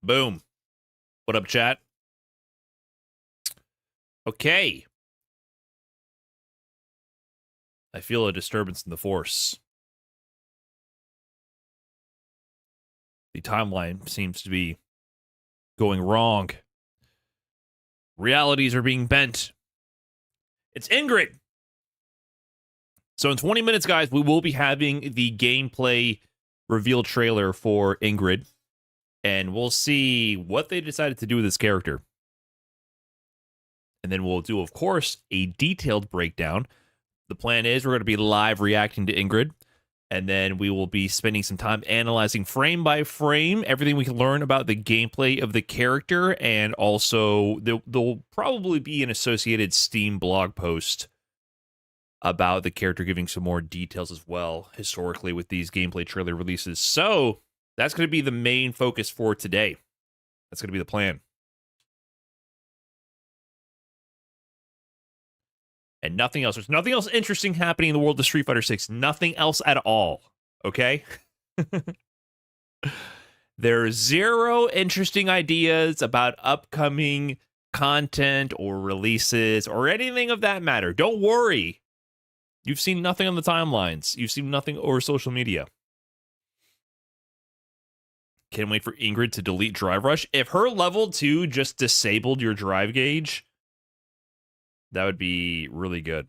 Boom. What up, chat? Okay. I feel a disturbance in the force. The timeline seems to be going wrong. Realities are being bent. It's Ingrid. So in 20 minutes, guys, we will be having the gameplay reveal trailer for Ingrid. And we'll see what they decided to do with this character. And then we'll do, of course, a detailed breakdown. The plan is we're going to be live reacting to Ingrid. And then we will be spending some time analyzing frame by frame everything we can learn about the gameplay of the character. And also, there'll probably be an associated Steam blog post about the character, giving some more details as well, historically, with these gameplay trailer releases. So that's going to be the main focus for today. That's going to be the plan. And nothing else. There's nothing else interesting happening in the world of Street Fighter 6. Nothing else at all. Okay? There are zero interesting ideas about upcoming content or releases or anything of that matter. Don't worry. You've seen nothing on the timelines. You've seen nothing over social media. Can't wait for Ingrid to delete Drive Rush. If her level 2 just disabled your drive gauge, that would be really good.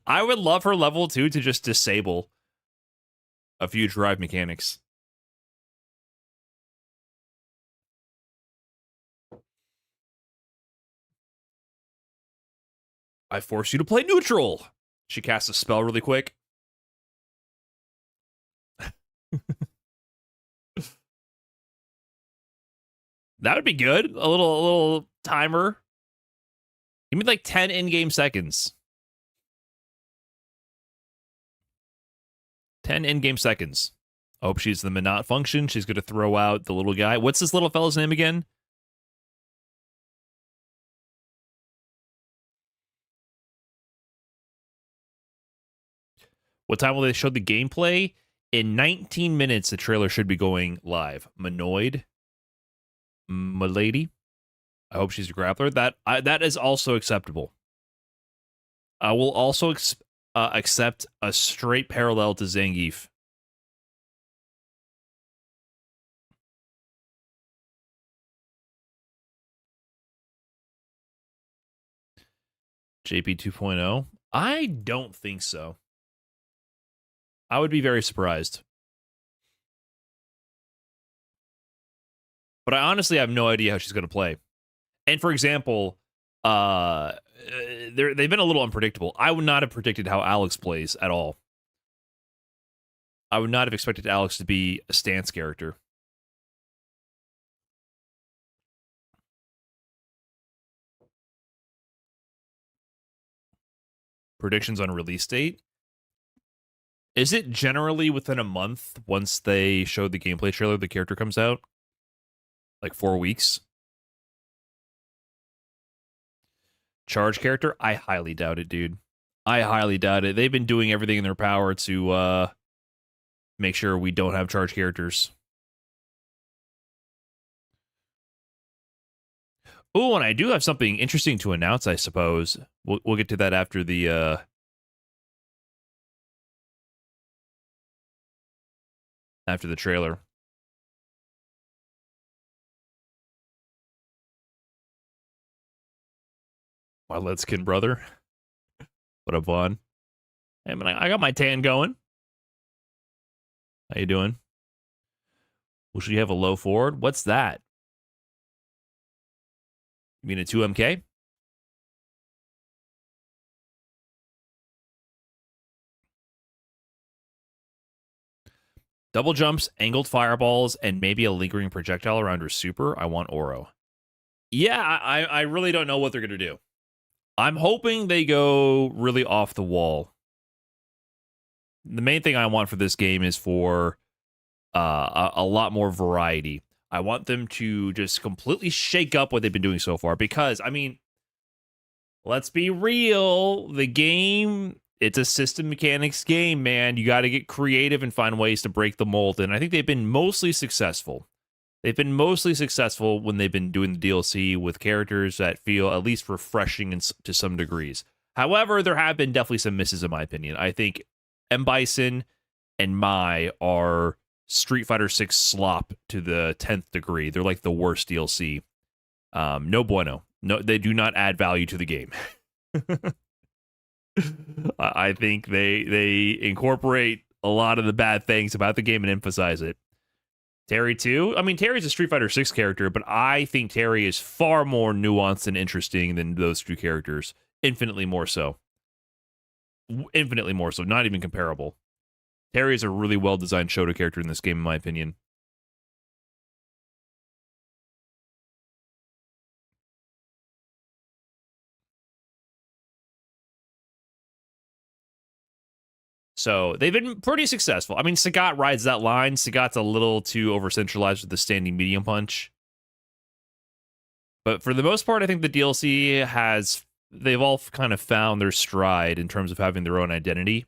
I would love her level 2 to just disable a few drive mechanics. I force you to play neutral. She casts a spell really quick. That would be good. A little timer. Give me like 10 in-game seconds. 10 in-game seconds. I hope she's the Menard function. She's going to throw out the little guy. What's this little fella's name again? What time will they show the gameplay? In 19 minutes, the trailer should be going live. Menoid. Milady. I hope she's a grappler. That is also acceptable. I will also accept a straight parallel to Zangief. JP 2.0? I don't think so. I would be very surprised. But I honestly have no idea how she's going to play. And for example, they've been a little unpredictable. I would not have predicted how Alex plays at all. I would not have expected Alex to be a stance character. Predictions on release date? Is it generally within a month once they show the gameplay trailer, the character comes out? Like 4 weeks? Charge character? I highly doubt it, dude. I highly doubt it. They've been doing everything in their power to make sure we don't have charge characters. Oh, and I do have something interesting to announce, I suppose. We'll get to that after the trailer. My Letskin brother. What up, Vaughn? Hey, man, I got my tan going. How you doing? Well, should you have a low forward? What's that? You mean a 2MK? Double jumps, angled fireballs, and maybe a lingering projectile around her super. I want Oro. Yeah, I really don't know what they're going to do. I'm hoping they go really off the wall. The main thing I want for this game is for a lot more variety. I want them to just completely shake up what they've been doing so far. Because, I mean, let's be real. The game it's a system mechanics game, man. You got to get creative and find ways to break the mold. And I think they've been mostly successful. They've been mostly successful when they've been doing the DLC with characters that feel at least refreshing to some degrees. However, there have been definitely some misses, in my opinion. I think M. Bison and Mai are Street Fighter 6 slop to the 10th degree. They're like the worst DLC. No bueno. No, they do not add value to the game. I think they incorporate a lot of the bad things about the game and emphasize it. Terry too. I mean, Terry's a Street Fighter 6 character, but I think Terry is far more nuanced and interesting than those two characters. Infinitely more so. Infinitely more so. Not even comparable. Terry is a really well-designed Shoto character in this game, in my opinion. So they've been pretty successful. I mean, Sagat rides that line. Sagat's a little too over-centralized with the standing medium punch. But for the most part, I think the DLC they've all kind of found their stride in terms of having their own identity.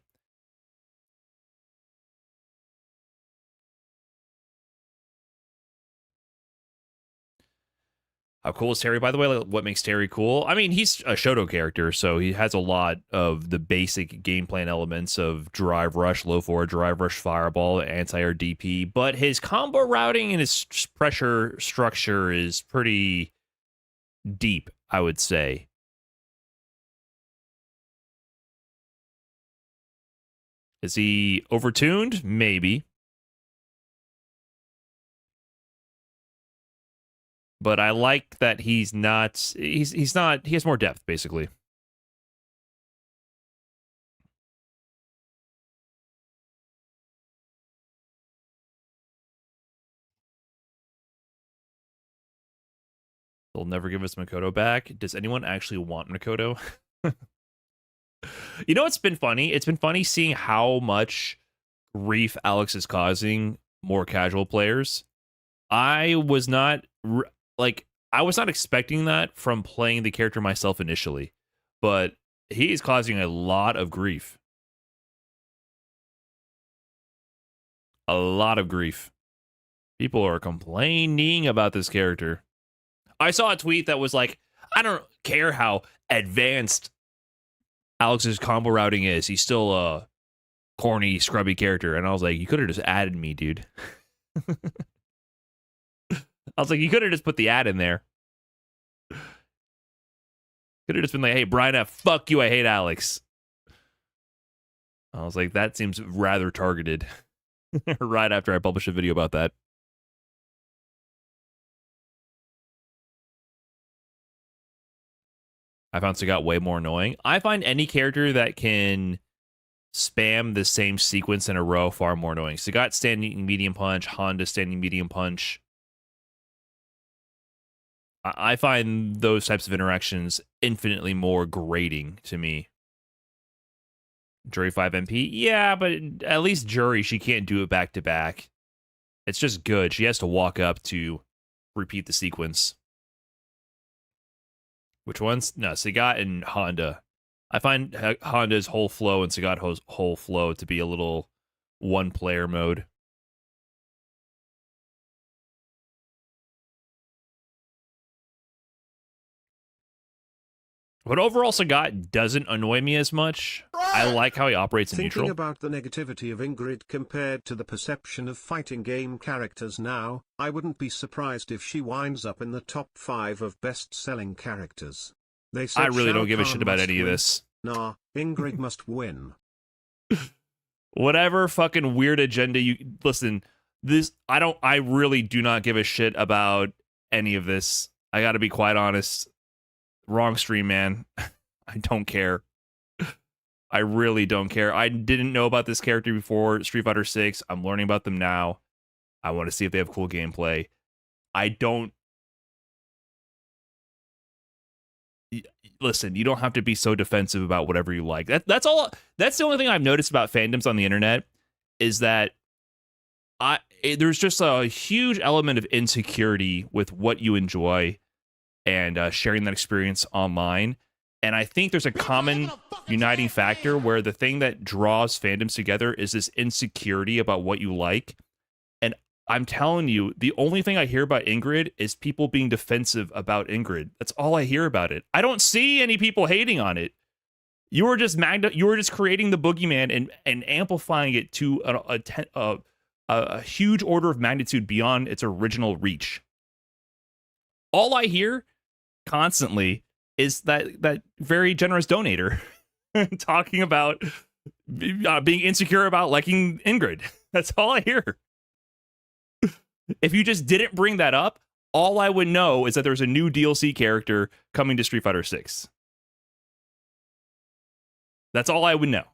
How cool is Terry, by the way? Like, what makes Terry cool? I mean, he's a Shoto character, so he has a lot of the basic game plan elements of drive rush, low forward, drive rush, fireball, anti-air DP, but his combo routing and his pressure structure is pretty deep, I would say. Is he overtuned? Maybe. But I like that he's not he has more depth, basically. They'll never give us Makoto back. Does anyone actually want Makoto? You know what's been funny? It's been funny seeing how much grief Alex is causing more casual players. I was not expecting that from playing the character myself initially, but he is causing a lot of grief. A lot of grief. People are complaining about this character. I saw a tweet that was like, I don't care how advanced Alex's combo routing is. He's still a corny, scrubby character. And I was like, you could have just added me, dude. I was like, you could have just put the ad in there. Could have just been like, hey, Brian F., fuck you, I hate Alex. I was like, that seems rather targeted. Right after I published a video about that. I found Sagat way more annoying. I find any character that can spam the same sequence in a row far more annoying. Sagat standing medium punch, Honda standing medium punch. I find those types of interactions infinitely more grating to me. Jury 5 MP? Yeah, but at least Jury, she can't do it back to back. It's just good. She has to walk up to repeat the sequence. Which ones? No, Sagat and Honda. I find Honda's whole flow and Sagat's whole flow to be a little one-player mode. But overall, Sagat doesn't annoy me as much. I like how he operates in neutral. Thinking about the negativity of Ingrid compared to the perception of fighting game characters now, I wouldn't be surprised if she winds up in the top 5 of best-selling characters. They said I really don't give a Shao shit Kahn about must any of win. this. Nah, Ingrid must win. Whatever fucking weird agenda you listen, I really do not give a shit about any of this. I gotta be quite honest. Wrong stream, man. I don't care. I really don't care. I didn't know about this character before Street Fighter 6. I'm learning about them now. I want to see if they have cool gameplay. I don't... Listen, you don't have to be so defensive about whatever you like. That's all. That's the only thing I've noticed about fandoms on the internet is that there's just a huge element of insecurity with what you enjoy and sharing that experience online. And I think there's a common uniting factor where the thing that draws fandoms together is this insecurity about what you like. And I'm telling you, the only thing I hear about Ingrid is people being defensive about Ingrid. That's all I hear about it. I don't see any people hating on it. You were just creating the boogeyman and amplifying it to a huge order of magnitude beyond its original reach. All I hear constantly is that very generous donator talking about being insecure about liking Ingrid. That's all I hear. If you just didn't bring that up, all I would know is that there's a new DLC character coming to Street Fighter 6. That's all I would know.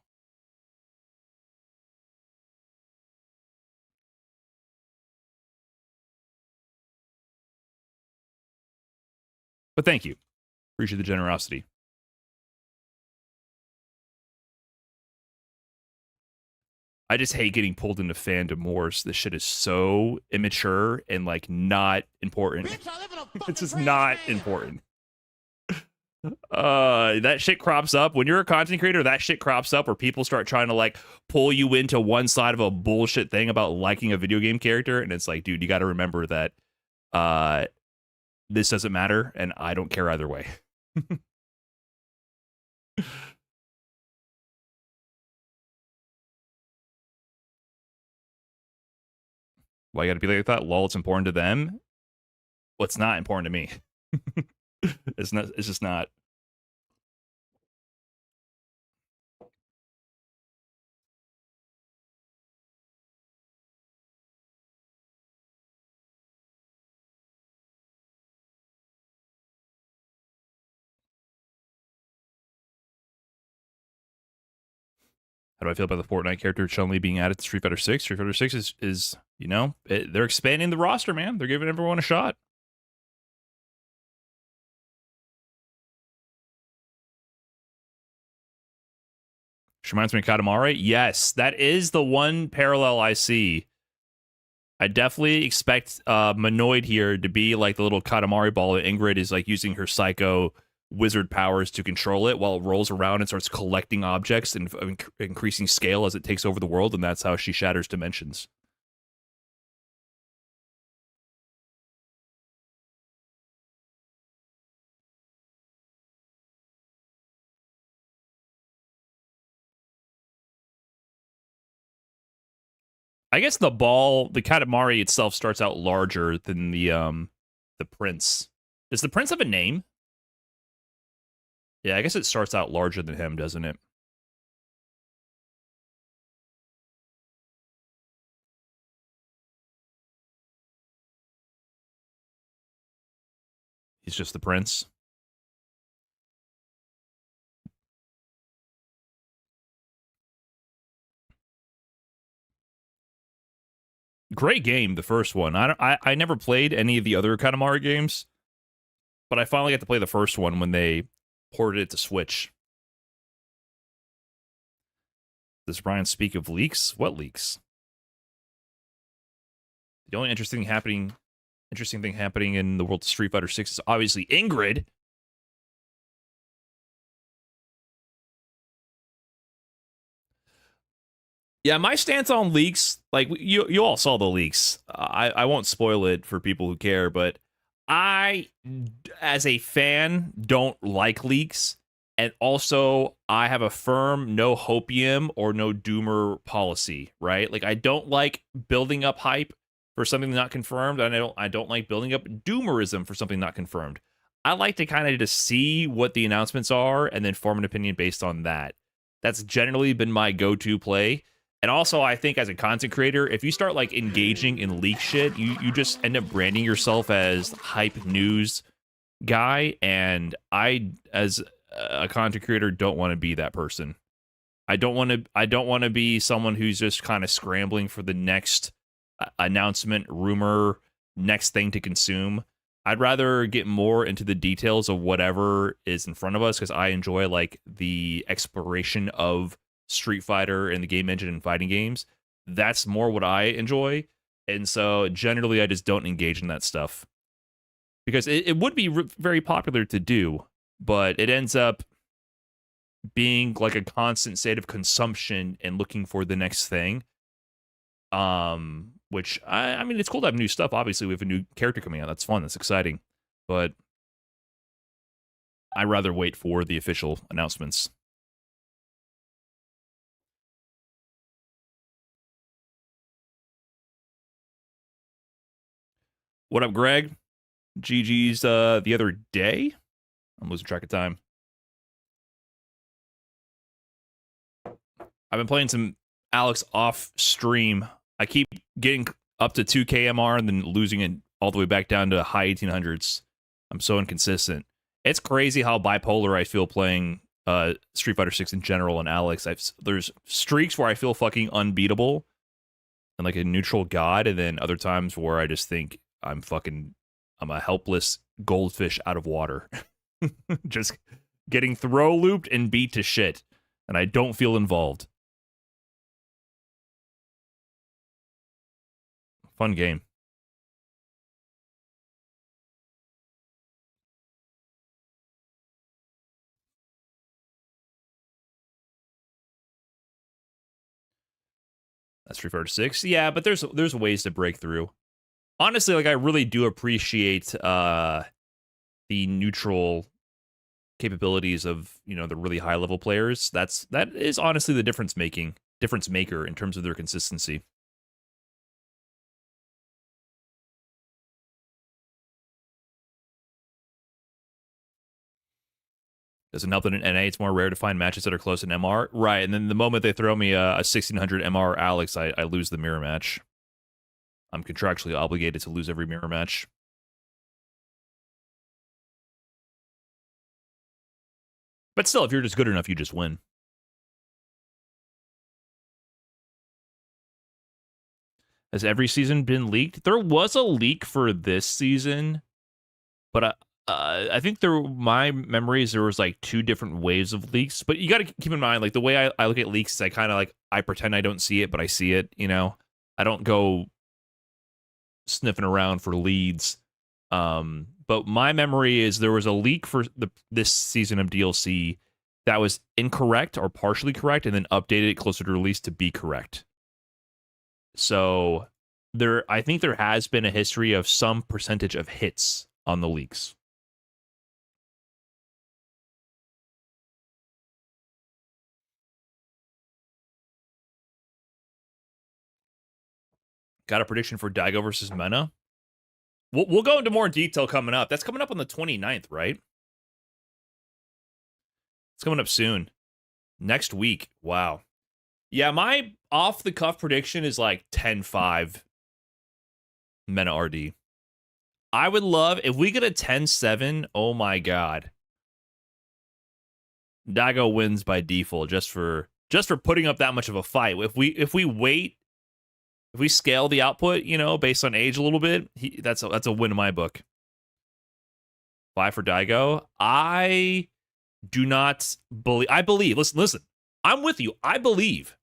But thank you. Appreciate the generosity. I just hate getting pulled into fandom wars. This shit is so immature and like not important. It's just not important. That shit crops up when you're a content creator. That shit crops up where people start trying to like pull you into one side of a bullshit thing about liking a video game character, and it's like, dude, you got to remember that this doesn't matter, and I don't care either way. Why you gotta be like that? Lol, it's important to them. What's not important to me? It's not. It's just not. How do I feel about the Fortnite character Chun-Li being added to Street Fighter 6? Street Fighter 6 is you know, they're expanding the roster, man. They're giving everyone a shot. She reminds me of Katamari. Yes, that is the one parallel I see. I definitely expect Menard here to be like the little Katamari ball that Ingrid is like using her psycho wizard powers to control it while it rolls around and starts collecting objects and increasing scale as it takes over the world, and that's how she shatters dimensions. I guess the Katamari itself starts out larger than the prince. Does the prince have a name? Yeah, I guess it starts out larger than him, doesn't it? He's just the prince. Great game, the first one. I never played any of the other Katamari games, but I finally got to play the first one when they ported it to Switch. Does Brian speak of leaks? What leaks? The only interesting thing happening in the world of Street Fighter 6 is obviously Ingrid. Yeah, my stance on leaks, like you all saw the leaks. I won't spoil it for people who care, but I, as a fan, don't like leaks. And also, I have a firm no hopium or no doomer policy, right? Like, I don't like building up hype for something not confirmed. And I don't like building up doomerism for something not confirmed. I like to kind of just see what the announcements are and then form an opinion based on that. That's generally been my go-to play. And also, I think as a content creator, if you start like engaging in leak shit, you just end up branding yourself as hype news guy. And I, as a content creator, don't want to be that person. I don't want to be someone who's just kind of scrambling for the next announcement, rumor, next thing to consume. I'd rather get more into the details of whatever is in front of us because I enjoy like the exploration of Street Fighter and the game engine and fighting games. That's more what I enjoy. And so generally I just don't engage in that stuff because it would be very popular to do, but it ends up being like a constant state of consumption and looking for the next thing. Which I mean, it's cool to have new stuff. Obviously, we have a new character coming out. That's fun. That's exciting. But I'd rather wait for the official announcements. What up, Greg? GG's the other day. I'm losing track of time. I've been playing some Alex off stream. I keep getting up to 2k MR and then losing it all the way back down to high 1800s. I'm so inconsistent. It's crazy how bipolar I feel playing Street Fighter 6 in general and Alex. There's streaks where I feel fucking unbeatable and like a neutral god, and then other times where I just think I'm a helpless goldfish out of water. Just getting throw looped and beat to shit, and I don't feel involved. Fun game. That's Street Fighter 6. Yeah, but there's ways to break through. Honestly, like I really do appreciate the neutral capabilities of, you know, the really high level players. That is honestly the difference maker in terms of their consistency. Doesn't help that in NA it's more rare to find matches that are close in MR. Right, and then the moment they throw me a 1600 MR Alex, I lose the mirror match. I'm contractually obligated to lose every mirror match. But still, if you're just good enough, you just win. Has every season been leaked? There was a leak for this season, but I think my memory is there was like 2 different waves of leaks. But you got to keep in mind, like the way I look at leaks is I kind of like I pretend I don't see it, but I see it. You know, I don't go sniffing around for leads. But my memory is there was a leak for this season of DLC that was incorrect or partially correct, and then updated it closer to release to be correct. So I think there has been a history of some percentage of hits on the leaks. Got a prediction for Daigo versus Mena? We'll go into more detail coming up. That's coming up on the 29th, right? It's coming up soon. Next week. Wow. Yeah, my off-the-cuff prediction is like 10-5 Mena RD. I would love, if we get a 10-7, oh my god. Daigo wins by default just for putting up that much of a fight. If we wait, if we scale the output, you know, based on age a little bit, that's a win in my book. 5 for Daigo. I do not believe. I believe. Listen. I'm with you. I believe.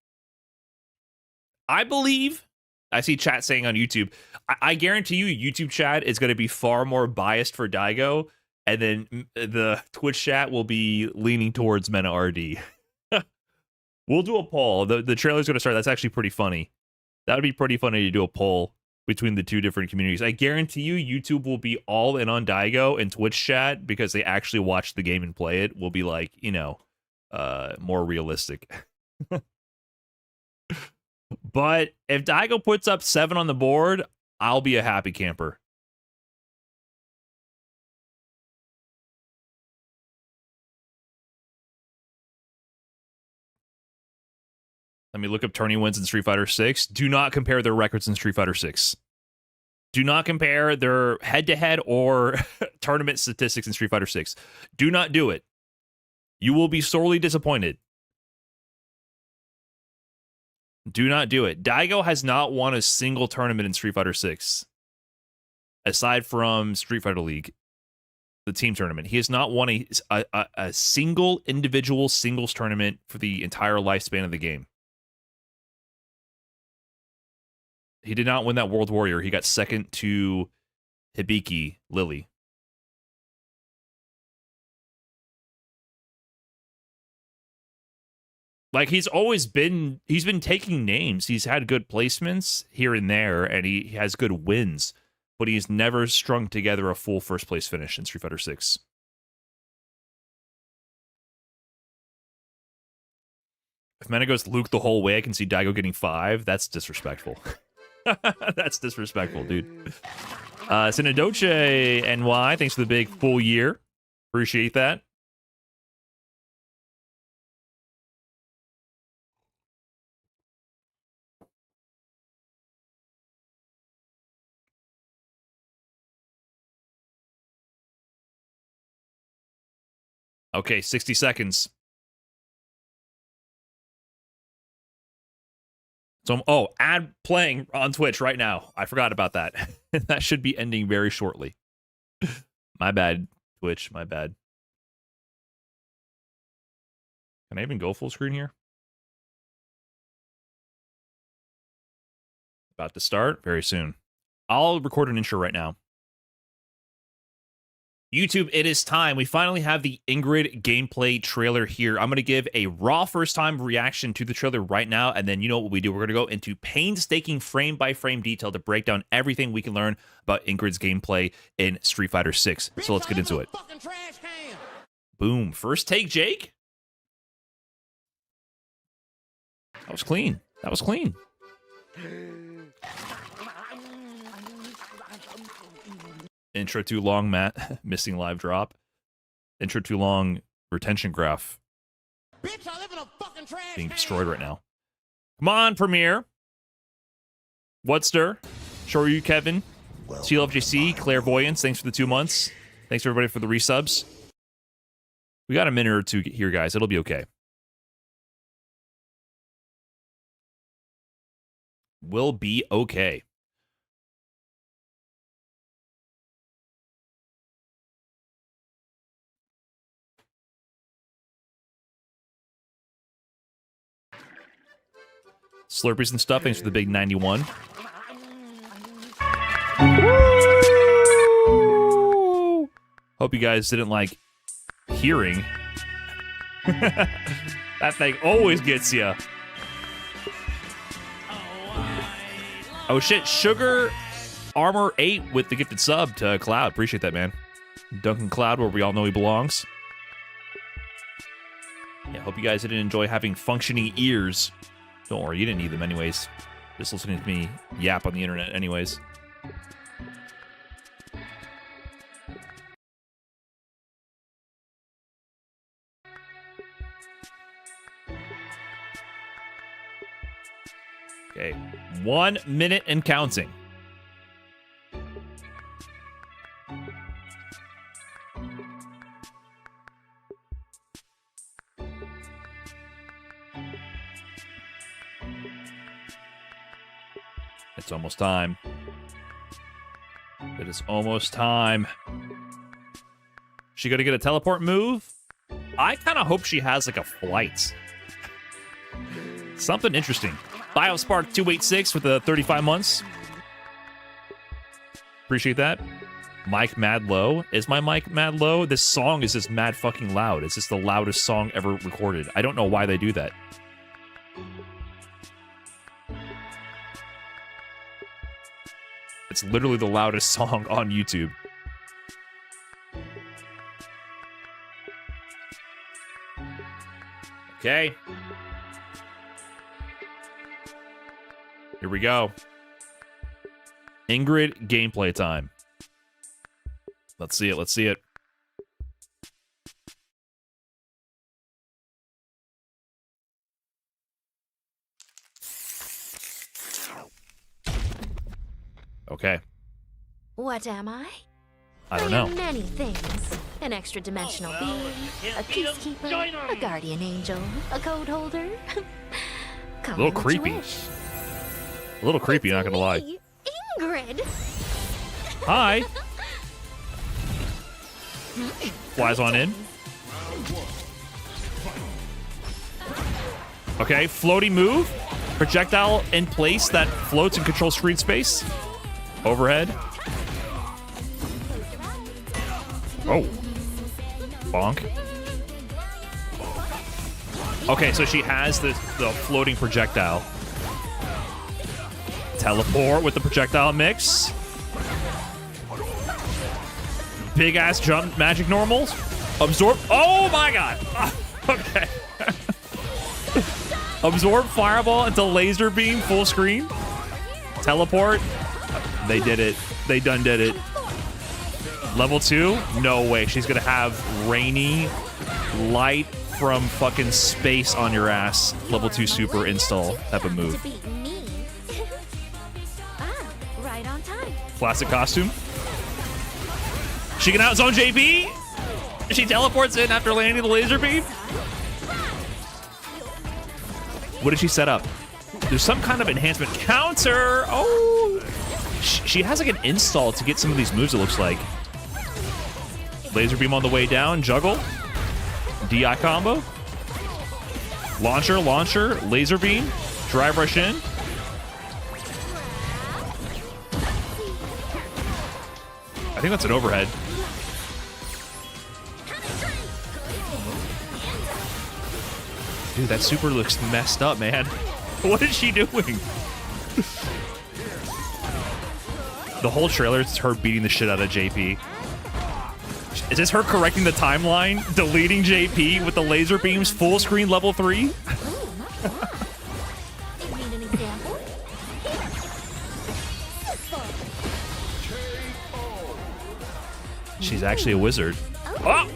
I see chat saying on YouTube. I guarantee you, YouTube chat is going to be far more biased for Daigo, and then the Twitch chat will be leaning towards Mena RD. We'll do a poll. The trailer's going to start. That's actually pretty funny. That would be pretty funny to do a poll between the 2 different communities. I guarantee you, YouTube will be all in on Daigo, and Twitch chat, because they actually watch the game and play it, will be like, you know, more realistic. But if Daigo puts up 7 on the board, I'll be a happy camper. Let me look up tourney wins in Street Fighter 6. Do not compare their records in Street Fighter 6. Do not compare their head-to-head or tournament statistics in Street Fighter 6. Do not do it. You will be sorely disappointed. Do not do it. Daigo has not won a single tournament in Street Fighter 6. Aside from Street Fighter League, the team tournament. He has not won a single individual singles tournament for the entire lifespan of the game. He did not win that World Warrior. He got second to Hibiki Lily. Like he's been taking names. He's had good placements here and there, and he has good wins, but he's never strung together a full first place finish in Street Fighter 6. If Mena goes Luke the whole way, I can see Daigo getting 5. That's disrespectful. That's disrespectful, dude. Sinadoche NY, thanks for the big full year. Appreciate that. Okay, 60 seconds. So, ad playing on Twitch right now. I forgot about that. That should be ending very shortly. My bad, Twitch. My bad. Can I even go full screen here? About to start very soon. I'll record an intro right now. YouTube, it is time. We finally have the Ingrid gameplay trailer here. I'm going to give a raw first-time reaction to the trailer right now, and then you know what we do. We're going to go into painstaking frame-by-frame detail to break down everything we can learn about Ingrid's gameplay in Street Fighter 6. So let's get into it. Boom. First take, Jake. That was clean. That was clean. Intro too long, Matt. Missing live drop. Intro too long. Retention graph. Bitch, I live in a fucking trash being destroyed right now. Come on, Premiere. Whatster. Shoryu Kevin. CLFJC. Clairvoyance. Thanks for the 2 months. Thanks everybody for the resubs. We got a minute or two here, guys. It'll be okay. Will be okay. Slurpees and stuff. Thanks for the big 91. Woo! Hope you guys didn't like hearing. That thing always gets you. Oh shit, Sugar Armor 8 with the gifted sub to Cloud. Appreciate that, man. Duncan Cloud, where we all know he belongs. Yeah, hope you guys didn't enjoy having functioning ears. Don't worry, you didn't need them anyways. Just listening to me yap on the internet anyways. Okay, 1 minute and counting. It's almost time. It is almost time. She gonna get a teleport move? I kind of hope she has like a flight. Something interesting. Biospark 286 with the 35 months. Appreciate that. Mic mad low. Is my mic mad low? This song is just mad fucking loud. It's just the loudest song ever recorded. I don't know why they do that. It's literally the loudest song on YouTube. Okay. Here we go. Ingrid gameplay time. Let's see it. Let's see it. Okay. What am I? I don't know. am many things. An extra-dimensional being, a peacekeeper, a guardian angel, a code holder. A little creepy. A little creepy, not gonna lie. Ingrid! Hi! Flies on in. Okay, floaty move. Projectile in place that floats and controls screen space. Overhead. Oh. Bonk. Okay, so she has the floating projectile. Teleport with the projectile mix. Big ass jump magic normals. Absorb. Oh my god. Okay. Absorb fireball into laser beam full screen. Teleport. They did it. They done did it. Level 2? No way. She's gonna have rainy light from fucking space on your ass. Level 2 super install type of move. Right on time. Classic costume. She can outzone JP. She teleports in after landing the laser beam. What did she set up? There's some kind of enhancement counter. Oh, she has like an install to get some of these moves, it looks like. Laser beam on the way down, juggle. DI combo. Launcher, laser beam. Drive rush in. I think that's an overhead. Dude, that super looks messed up, man. What is she doing? The whole trailer is her beating the shit out of JP. Is this her correcting the timeline? Deleting JP with the laser beams full screen level 3? She's actually a wizard. Oh!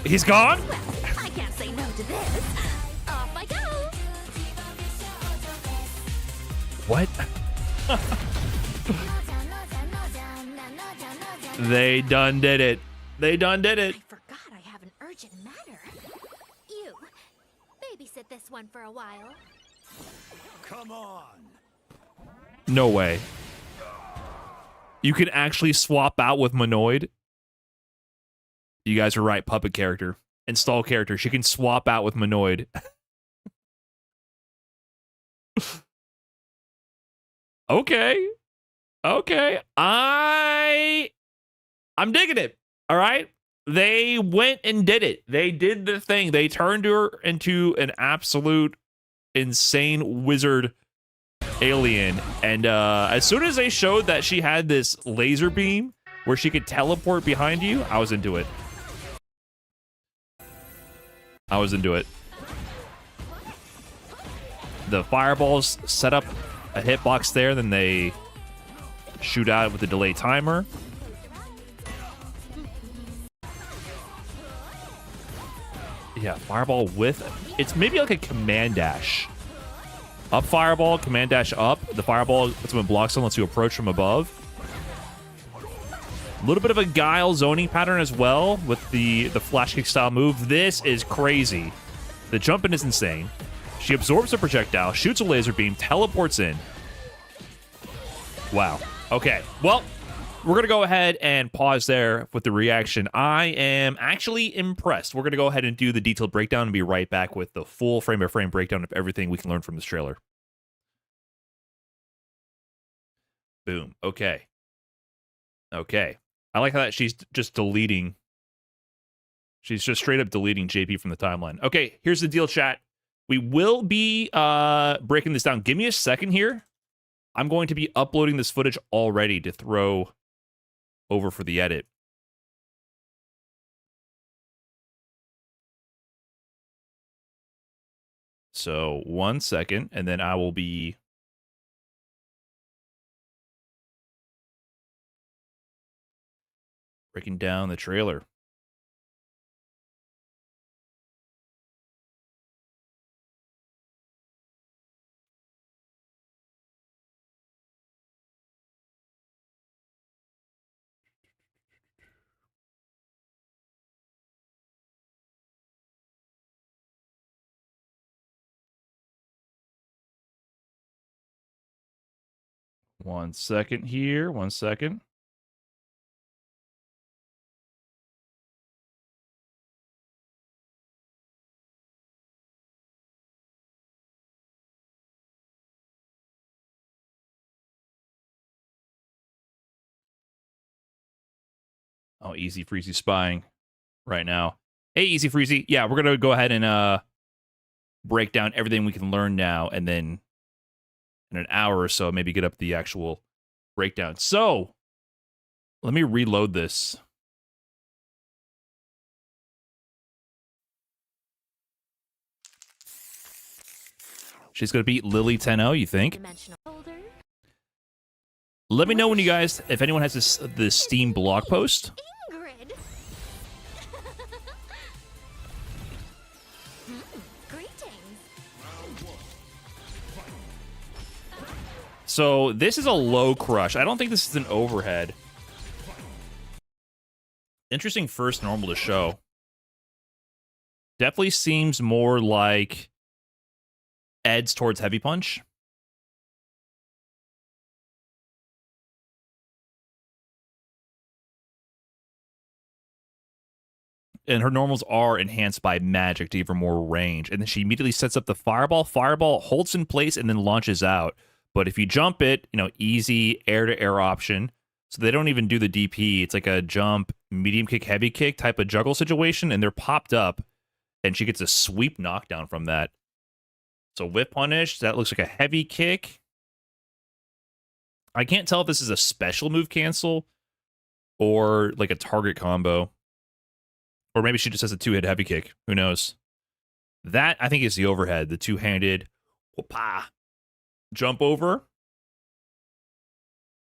He's gone? I can't say no to this. Off I go. What? They done did it. They done did it. I forgot I have an urgent matter. You, babysit this one for a while. Come on. No way. You can actually swap out with Menard. You guys are right. Puppet character. Install character. She can swap out with Menard. Okay. Okay. I'm digging it. All right. They went and did it. They did the thing. They turned her into an absolute insane wizard alien. And as soon as they showed that she had this laser beam where she could teleport behind you, I was into it. I was into it. The fireballs set up a hitbox there, then they shoot out with the delay timer. Yeah, fireball with... It's maybe like a command dash. Up fireball, command dash up. The fireball puts them in block zone, lets you approach from above. A little bit of a guile zoning pattern as well with the flash kick style move. This is crazy. The jumping is insane. She absorbs a projectile, shoots a laser beam, teleports in. Wow. Okay. Well, we're going to go ahead and pause there with the reaction. I am actually impressed. We're going to go ahead and do the detailed breakdown and be right back with the full frame-by-frame breakdown of everything we can learn from this trailer. Boom. Okay. Okay. I like how that she's just deleting. She's just straight up deleting JP from the timeline. Okay, here's the deal, chat. We will be breaking this down. Give me a second here. I'm going to be uploading this footage already to throw over for the edit. So 1 second, and then I will be breaking down the trailer. One second here. 1 second. Oh, Easy Freezy spying right now. Hey, Easy Freezy. Yeah, we're going to go ahead and break down everything we can learn now, and then in an hour or so, maybe get up the actual breakdown. So, let me reload this. She's going to beat Lily 10-0, you think? Dimensional holder. Let me know when you guys, if anyone has this Steam blog post. Ingrid. Greetings. So this is a low crush. I don't think this is an overhead. Interesting first normal to show. Definitely seems more like edge towards heavy punch. And her normals are enhanced by magic to give her more range. And then she immediately sets up the fireball. Fireball holds in place and then launches out. But if you jump it, you know, easy air-to-air option. So they don't even do the DP. It's like a jump, medium kick, heavy kick type of juggle situation. And they're popped up. And she gets a sweep knockdown from that. So whip punish, that looks like a heavy kick. I can't tell if this is a special move cancel or like a target combo. Or maybe she just has a two-hit heavy kick. Who knows? That, I think, is the overhead. The two-handed whoopah. Jump over.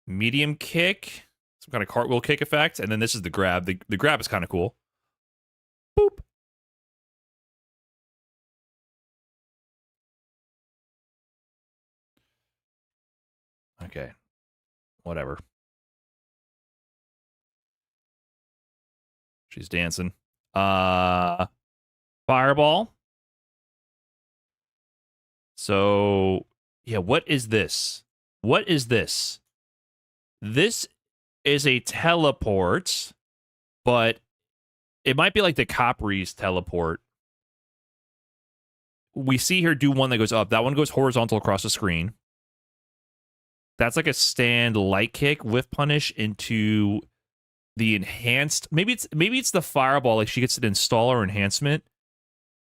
Medium kick. Some kind of cartwheel kick effect. And then this is the grab. The grab is kind of cool. Boop. Okay. Whatever. She's dancing. Fireball. So, yeah, what is this? What is this? This is a teleport, but it might be like the Capri's teleport. We see her do one that goes up. That one goes horizontal across the screen. That's like a stand light kick with punish into the enhanced. Maybe it's the fireball. Like she gets an installer enhancement,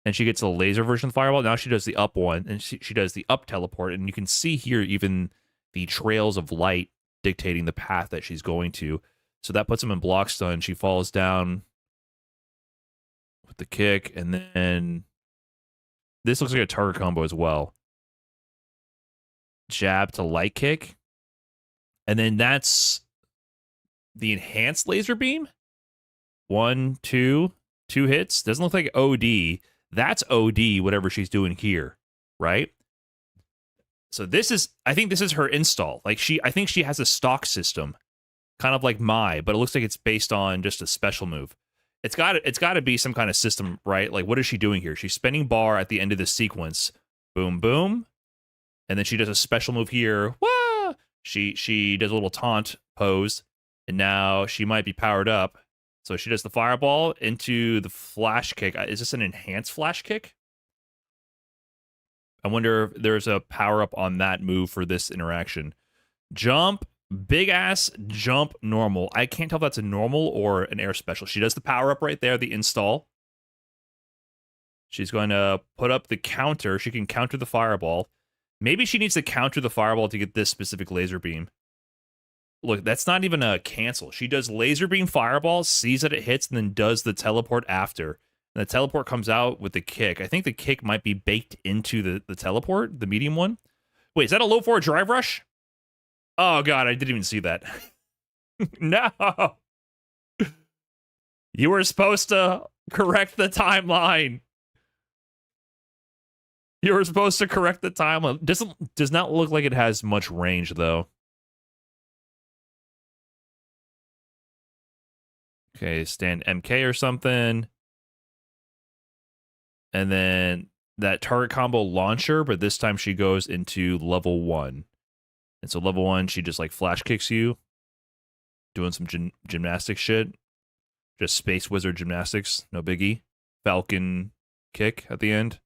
and she gets a laser version of the fireball. Now she does the up one, and she does the up teleport, and you can see here even the trails of light dictating the path that she's going to. So that puts him in block stun. She falls down with the kick, and then this looks like a target combo as well. Jab to light kick, and then that's the enhanced laser beam. 1, 2 hits. Doesn't look like OD. That's OD, whatever she's doing here, right? So this is, I think this is her install. Like I think she has a stock system, kind of like but it looks like it's based on just a special move. It's got to be some kind of system, right? Like what is she doing here? She's spinning bar at the end of the sequence. Boom, boom. And then she does a special move here. Wah! She does a little taunt pose, and now she might be powered up. So she does the fireball into the flash kick. Is this an enhanced flash kick? I wonder if there's a power up on that move for this interaction. Jump, big ass jump, normal. I can't tell if that's a normal or an air special. She does the power up right there, the install. She's going to put up the counter. She can counter the fireball. Maybe she needs to counter the fireball to get this specific laser beam. Look, that's not even a cancel. She does laser beam fireball, sees that it hits, and then does the teleport after. And the teleport comes out with the kick. I think the kick might be baked into the teleport, the medium one. Wait, is that a low forward drive rush? Oh, God, I didn't even see that. No. You were supposed to correct the timeline. You were supposed to correct the timeline. Does not look like it has much range, though. Okay, stand MK or something. And then that target combo launcher, but this time she goes into level 1. And so level 1, she just like flash kicks you. Doing some gymnastic shit. Just Space Wizard gymnastics, no biggie. Falcon kick at the end.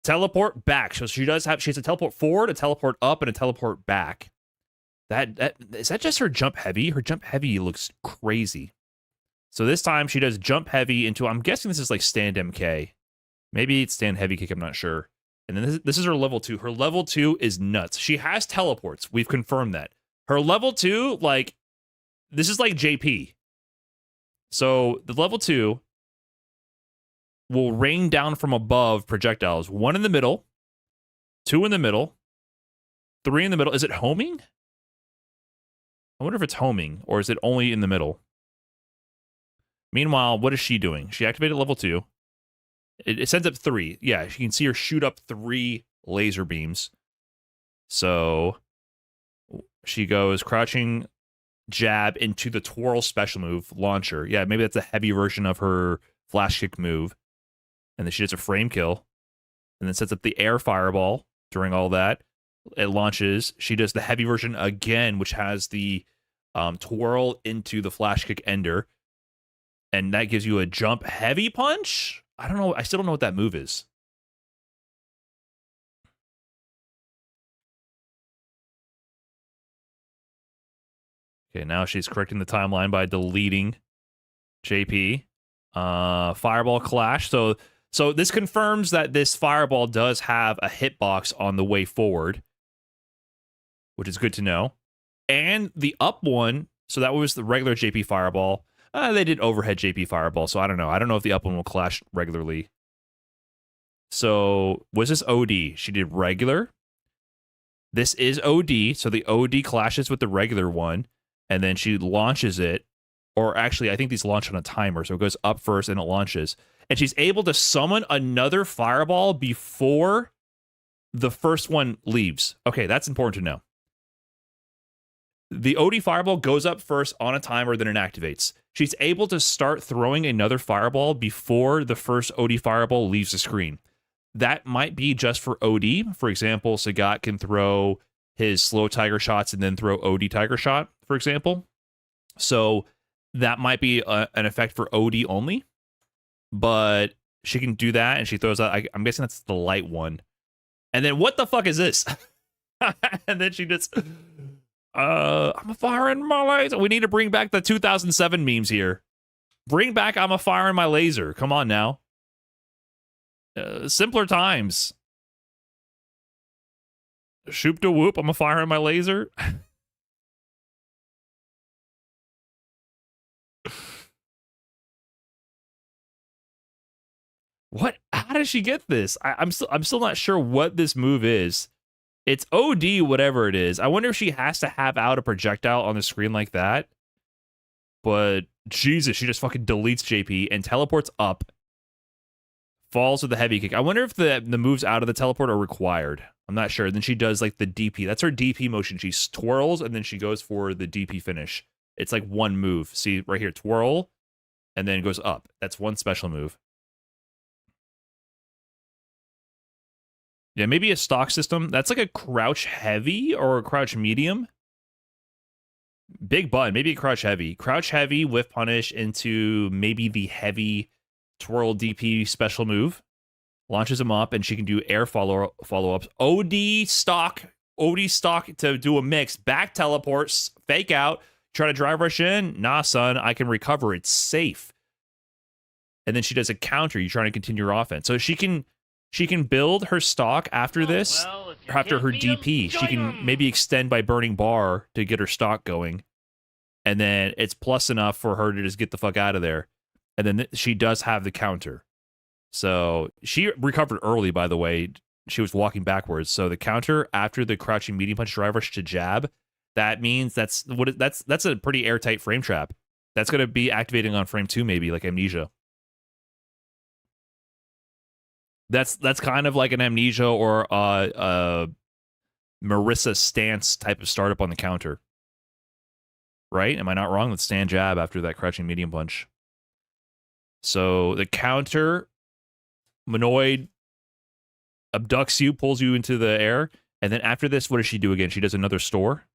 Teleport back. So she has a teleport forward, a teleport up, and a teleport back. That is that just her jump heavy? Her jump heavy looks crazy. So this time she does jump heavy into, I'm guessing this is like stand MK. Maybe it's stand heavy kick, I'm not sure. And then this is her level 2. Her level 2 is nuts. She has teleports. We've confirmed that. Her level 2, like, this is like JP. So the level 2 will rain down from above projectiles. 1 in the middle, 2 in the middle, 3 in the middle. Is it homing? I wonder if it's homing, or is it only in the middle? Meanwhile, what is she doing? She activated level 2. It sends up 3. Yeah, you can see her shoot up 3 laser beams. So she goes crouching jab into the twirl special move launcher. Yeah, maybe that's a heavy version of her flash kick move. And then she does a frame kill. And then sets up the air fireball during all that. It launches. She does the heavy version again, which has the twirl into the flash kick ender. And that gives you a jump heavy punch? I don't know. I still don't know what that move is. Okay, now she's correcting the timeline by deleting JP. Fireball clash. So this confirms that this fireball does have a hitbox on the way forward, which is good to know. And the up one, so that was the regular JP fireball. They did overhead JP fireball, so I don't know. I don't know if the up one will clash regularly. So was this OD? She did regular. This is OD, so the OD clashes with the regular one, and then she launches it. Or actually, I think these launch on a timer, so it goes up first and it launches. And she's able to summon another fireball before the first one leaves. Okay, that's important to know. The OD fireball goes up first on a timer, then it activates. She's able to start throwing another fireball before the first OD fireball leaves the screen. That might be just for OD. For example, Sagat can throw his slow tiger shots and then throw OD tiger shot, for example. So that might be an effect for OD only. But she can do that, and she throws out, I'm guessing that's the light one. And then what the fuck is this? And then she just... I'm a firing my laser. We need to bring back the 2007 memes here. Bring back I'm a firing my laser. Come on now. Simpler times. Shoop to whoop. I'm a firing my laser. What? How does she get this? I'm still not sure what this move is. It's OD, whatever it is. I wonder if she has to have out a projectile on the screen like that. But Jesus, she just fucking deletes JP and teleports up. Falls with the heavy kick. I wonder if the moves out of the teleport are required. I'm not sure. Then she does like the DP. That's her DP motion. She twirls and then she goes for the DP finish. It's like one move. See right here, twirl, and then it goes up. That's one special move. Yeah, maybe a stock system. That's like a crouch heavy or a crouch medium. Big button, maybe a crouch heavy. Crouch heavy, whiff punish into maybe the heavy twirl DP special move. Launches him up, and she can do air follow-ups. OD stock to do a mix. Back teleports, fake out, try to drive rush in. Nah, son, I can recover. It's safe. And then she does a counter. You're trying to continue your offense. So she can build her stock after this, after her DP. She can maybe extend by burning bar to get her stock going. And then it's plus enough for her to just get the fuck out of there. And then she does have the counter. So she recovered early, by the way. She was walking backwards. So the counter after the crouching medium punch drive rush to jab, that means that's a pretty airtight frame trap. That's going to be activating on frame 2 maybe, like Amnesia. That's kind of like an Amnesia or a Marissa stance type of startup on the counter. Right? Am I not wrong with stand jab after that crouching medium punch? So the counter, Menoid abducts you, pulls you into the air, and then after this, what does she do again? She does another store.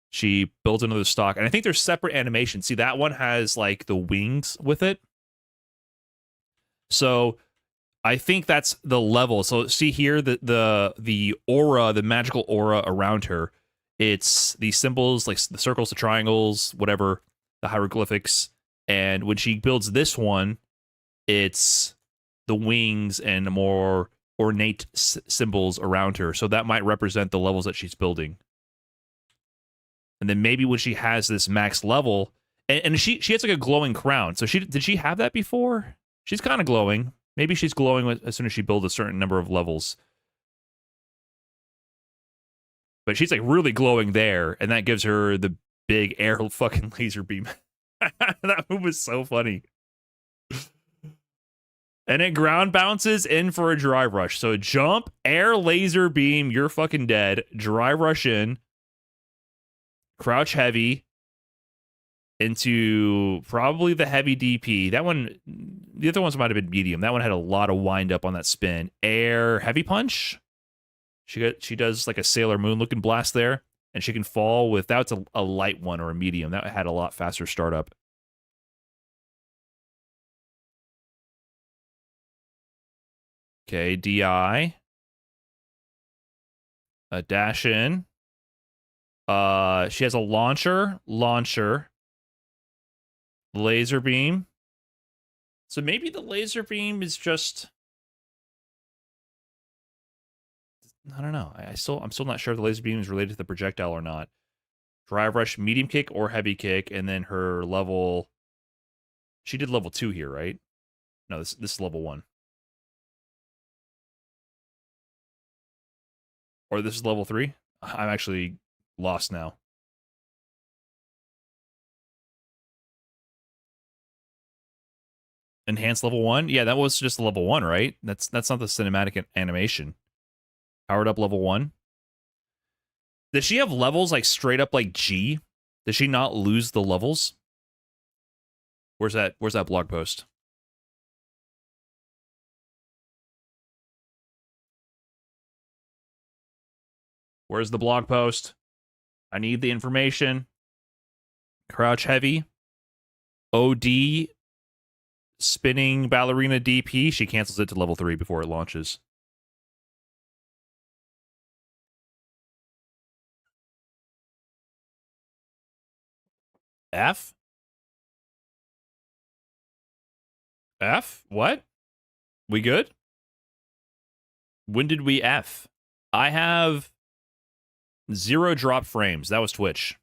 She builds another stock, and I think there's separate animations. See, that one has like the wings with it. So I think that's the level. So see here, the aura, the magical aura around her. It's these symbols, like the circles, the triangles, whatever, the hieroglyphics. And when she builds this one, it's the wings and more ornate symbols around her. So that might represent the levels that she's building. And then maybe when she has this max level, and she has like a glowing crown. So did she have that before? She's kind of glowing. Maybe she's glowing as soon as she builds a certain number of levels. But she's like really glowing there, and that gives her the big air fucking laser beam. That move was so funny. And it ground bounces in for a dry rush. So jump, air laser beam, you're fucking dead. Dry rush in. Crouch heavy into probably the heavy DP. That one, the other ones might have been medium. That one had a lot of wind up on that spin. Air heavy punch. She does like a Sailor Moon looking blast there, and she can fall with, that's a light one or a medium. That had a lot faster startup. Okay, DI. A dash in. She has a launcher, laser beam. So maybe the laser beam is just, I don't know. I'm still not sure if the laser beam is related to the projectile or not. Drive rush, medium kick or heavy kick, and then her level. She did level 2 here, right? No, this is level 1. Or this is level 3? I'm actually lost now. Enhanced level 1? Yeah, that was just level 1, right? That's not the cinematic animation. Powered up level 1. Does she have levels like straight up like G? Does she not lose the levels? Where's that blog post? Where's the blog post? I need the information. Crouch heavy. OD spinning ballerina DP. She cancels it to level 3 before it launches. F? F? What? We good? When did we F? I have 0 drop frames. That was Twitch.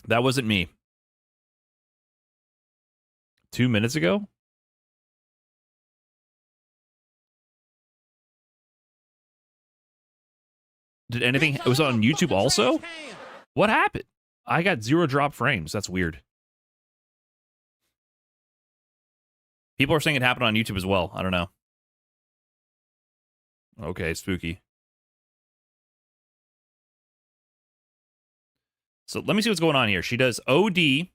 That wasn't me. 2 minutes ago? Did anything... It was on YouTube also? What happened? I got 0 drop frames. That's weird. People are saying it happened on YouTube as well. I don't know. Okay, spooky. So let me see what's going on here. She does OD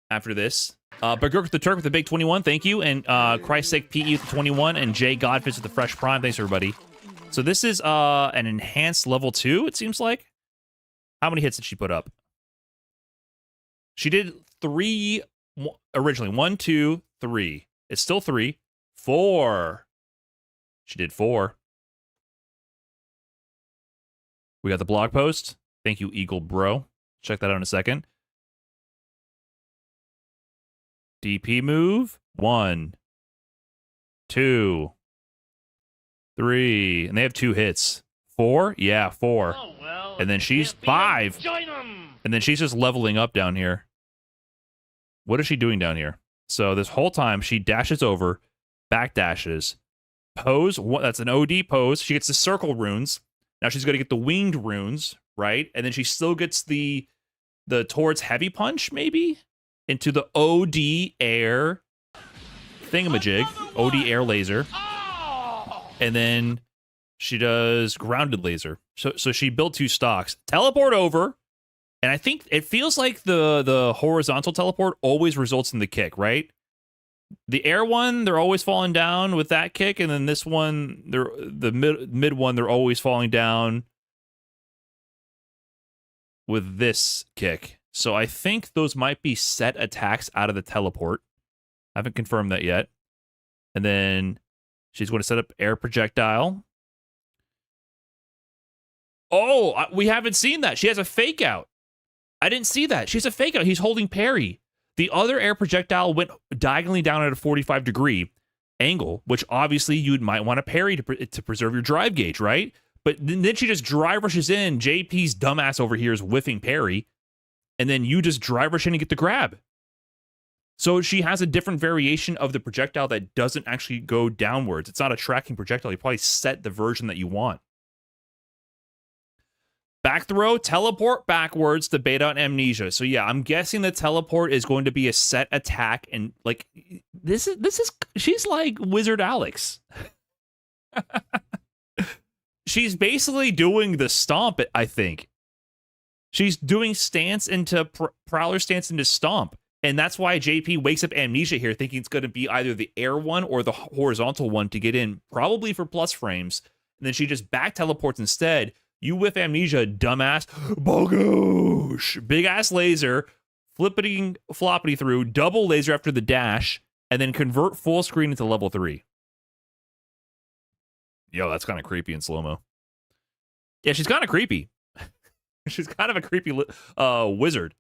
after this. Burger the Turk with the big 21, thank you. And Christ's sake, PE with the 21. And Jay Godfist with the fresh prime. Thanks, everybody. So this is an enhanced level 2, it seems like. How many hits did she put up? She did 3 originally. 1, 2, 3. It's still 3. 4. She did 4. We got the blog post. Thank you, Eagle Bro. Check that out in a second. DP move. 1, 2, 3. And they have 2 hits. 4? Yeah, 4. Oh, well, and then she's 5. And then she's just leveling up down here. What is she doing down here? So this whole time, she dashes over, back dashes, pose. That's an OD pose. She gets the circle runes. Now she's going to get the winged runes, right? And then she still gets the towards heavy punch, maybe? Into the OD air thingamajig. OD air laser. And then she does grounded laser. So she built 2 stocks. Teleport over. And I think it feels like the horizontal teleport always results in the kick, right? The air one, they're always falling down with that kick, and then this one, the mid one, they're always falling down with this kick. So I think those might be set attacks out of the teleport. I haven't confirmed that yet. And then she's going to set up air projectile. Oh, we haven't seen that. She has a fake out. I didn't see that. She has a fake out. He's holding parry. The other air projectile went diagonally down at a 45-degree angle, which obviously you might want to parry to preserve your drive gauge, right? But then she just drive rushes in. JP's dumbass over here is whiffing parry, and then you just drive rush in and get the grab. So she has a different variation of the projectile that doesn't actually go downwards. It's not a tracking projectile. You probably set the version that you want. Back throw, teleport backwards to bait out amnesia. So yeah, I'm guessing the teleport is going to be a set attack, and like this is she's like Wizard Alex. She's basically doing the stomp, I think. She's doing stance into prowler stance into stomp. And that's why JP wakes up amnesia here, thinking it's going to be either the air one or the horizontal one to get in, probably for plus frames. And then she just back teleports instead. You whiff amnesia, dumbass. Bogoosh! Big ass laser, flippity floppity through, double laser after the dash, and then convert full screen into level 3. Yo, that's kind of creepy in slow-mo. Yeah, she's kind of creepy. She's kind of a creepy wizard.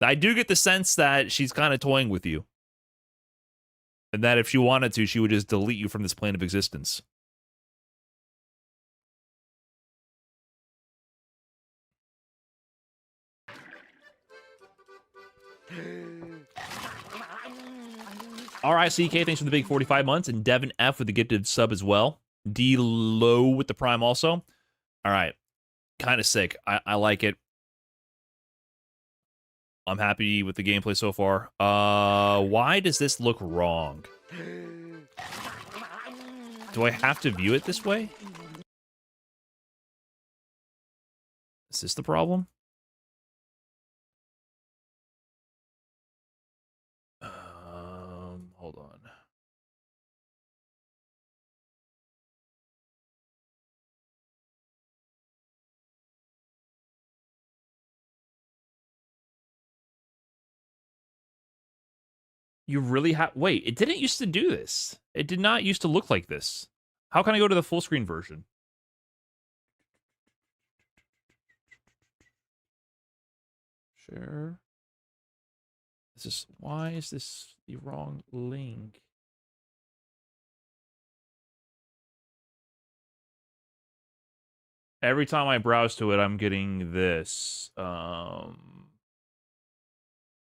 I do get the sense that she's kind of toying with you. And that if she wanted to, she would just delete you from this plane of existence. RICK, thanks for the big 45 months. And Devin F with the gifted sub as well. D Low with the prime also. All right. Kind of sick. I like it. I'm happy with the gameplay so far. Why does this look wrong? Do I have to view it this way? Is this the problem? Hold on. You really have... Wait, it didn't used to do this. It did not used to look like this. How can I go to the full screen version? Share. Why is this the wrong link? Every time I browse to it, I'm getting this.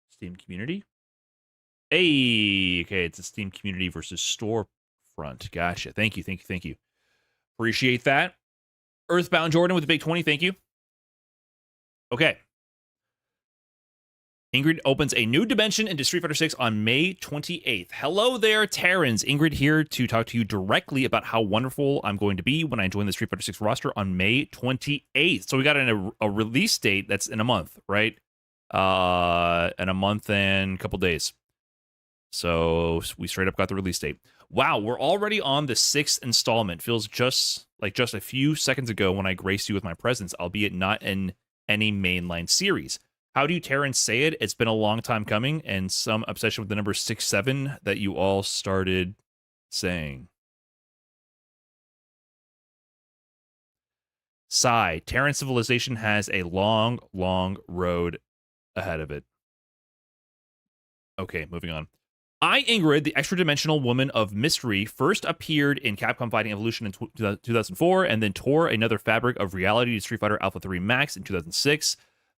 Steam community? Hey, okay, it's a Steam community versus storefront. Gotcha. Thank you. Appreciate that. Earthbound Jordan with the big 20, thank you. Okay. Ingrid opens a new dimension into Street Fighter 6 on May 28th. Hello there, Terrans. Ingrid here to talk to you directly about how wonderful I'm going to be when I join the Street Fighter 6 roster on May 28th. So we got a release date that's in a month, right? In a month and a couple days. So we straight up got the release date. Wow, we're already on the 6th installment. Feels just a few seconds ago when I graced you with my presence, albeit not in any mainline series. How do you Terrans say it? It's been a long time coming, and some obsession with the number 6-7 that you all started saying. Sigh. Terran civilization has a long, long road ahead of it. Okay, moving on. I, Ingrid, the extra-dimensional woman of mystery, first appeared in Capcom Fighting Evolution in 2004, and then tore another fabric of reality to Street Fighter Alpha 3 Max in 2006.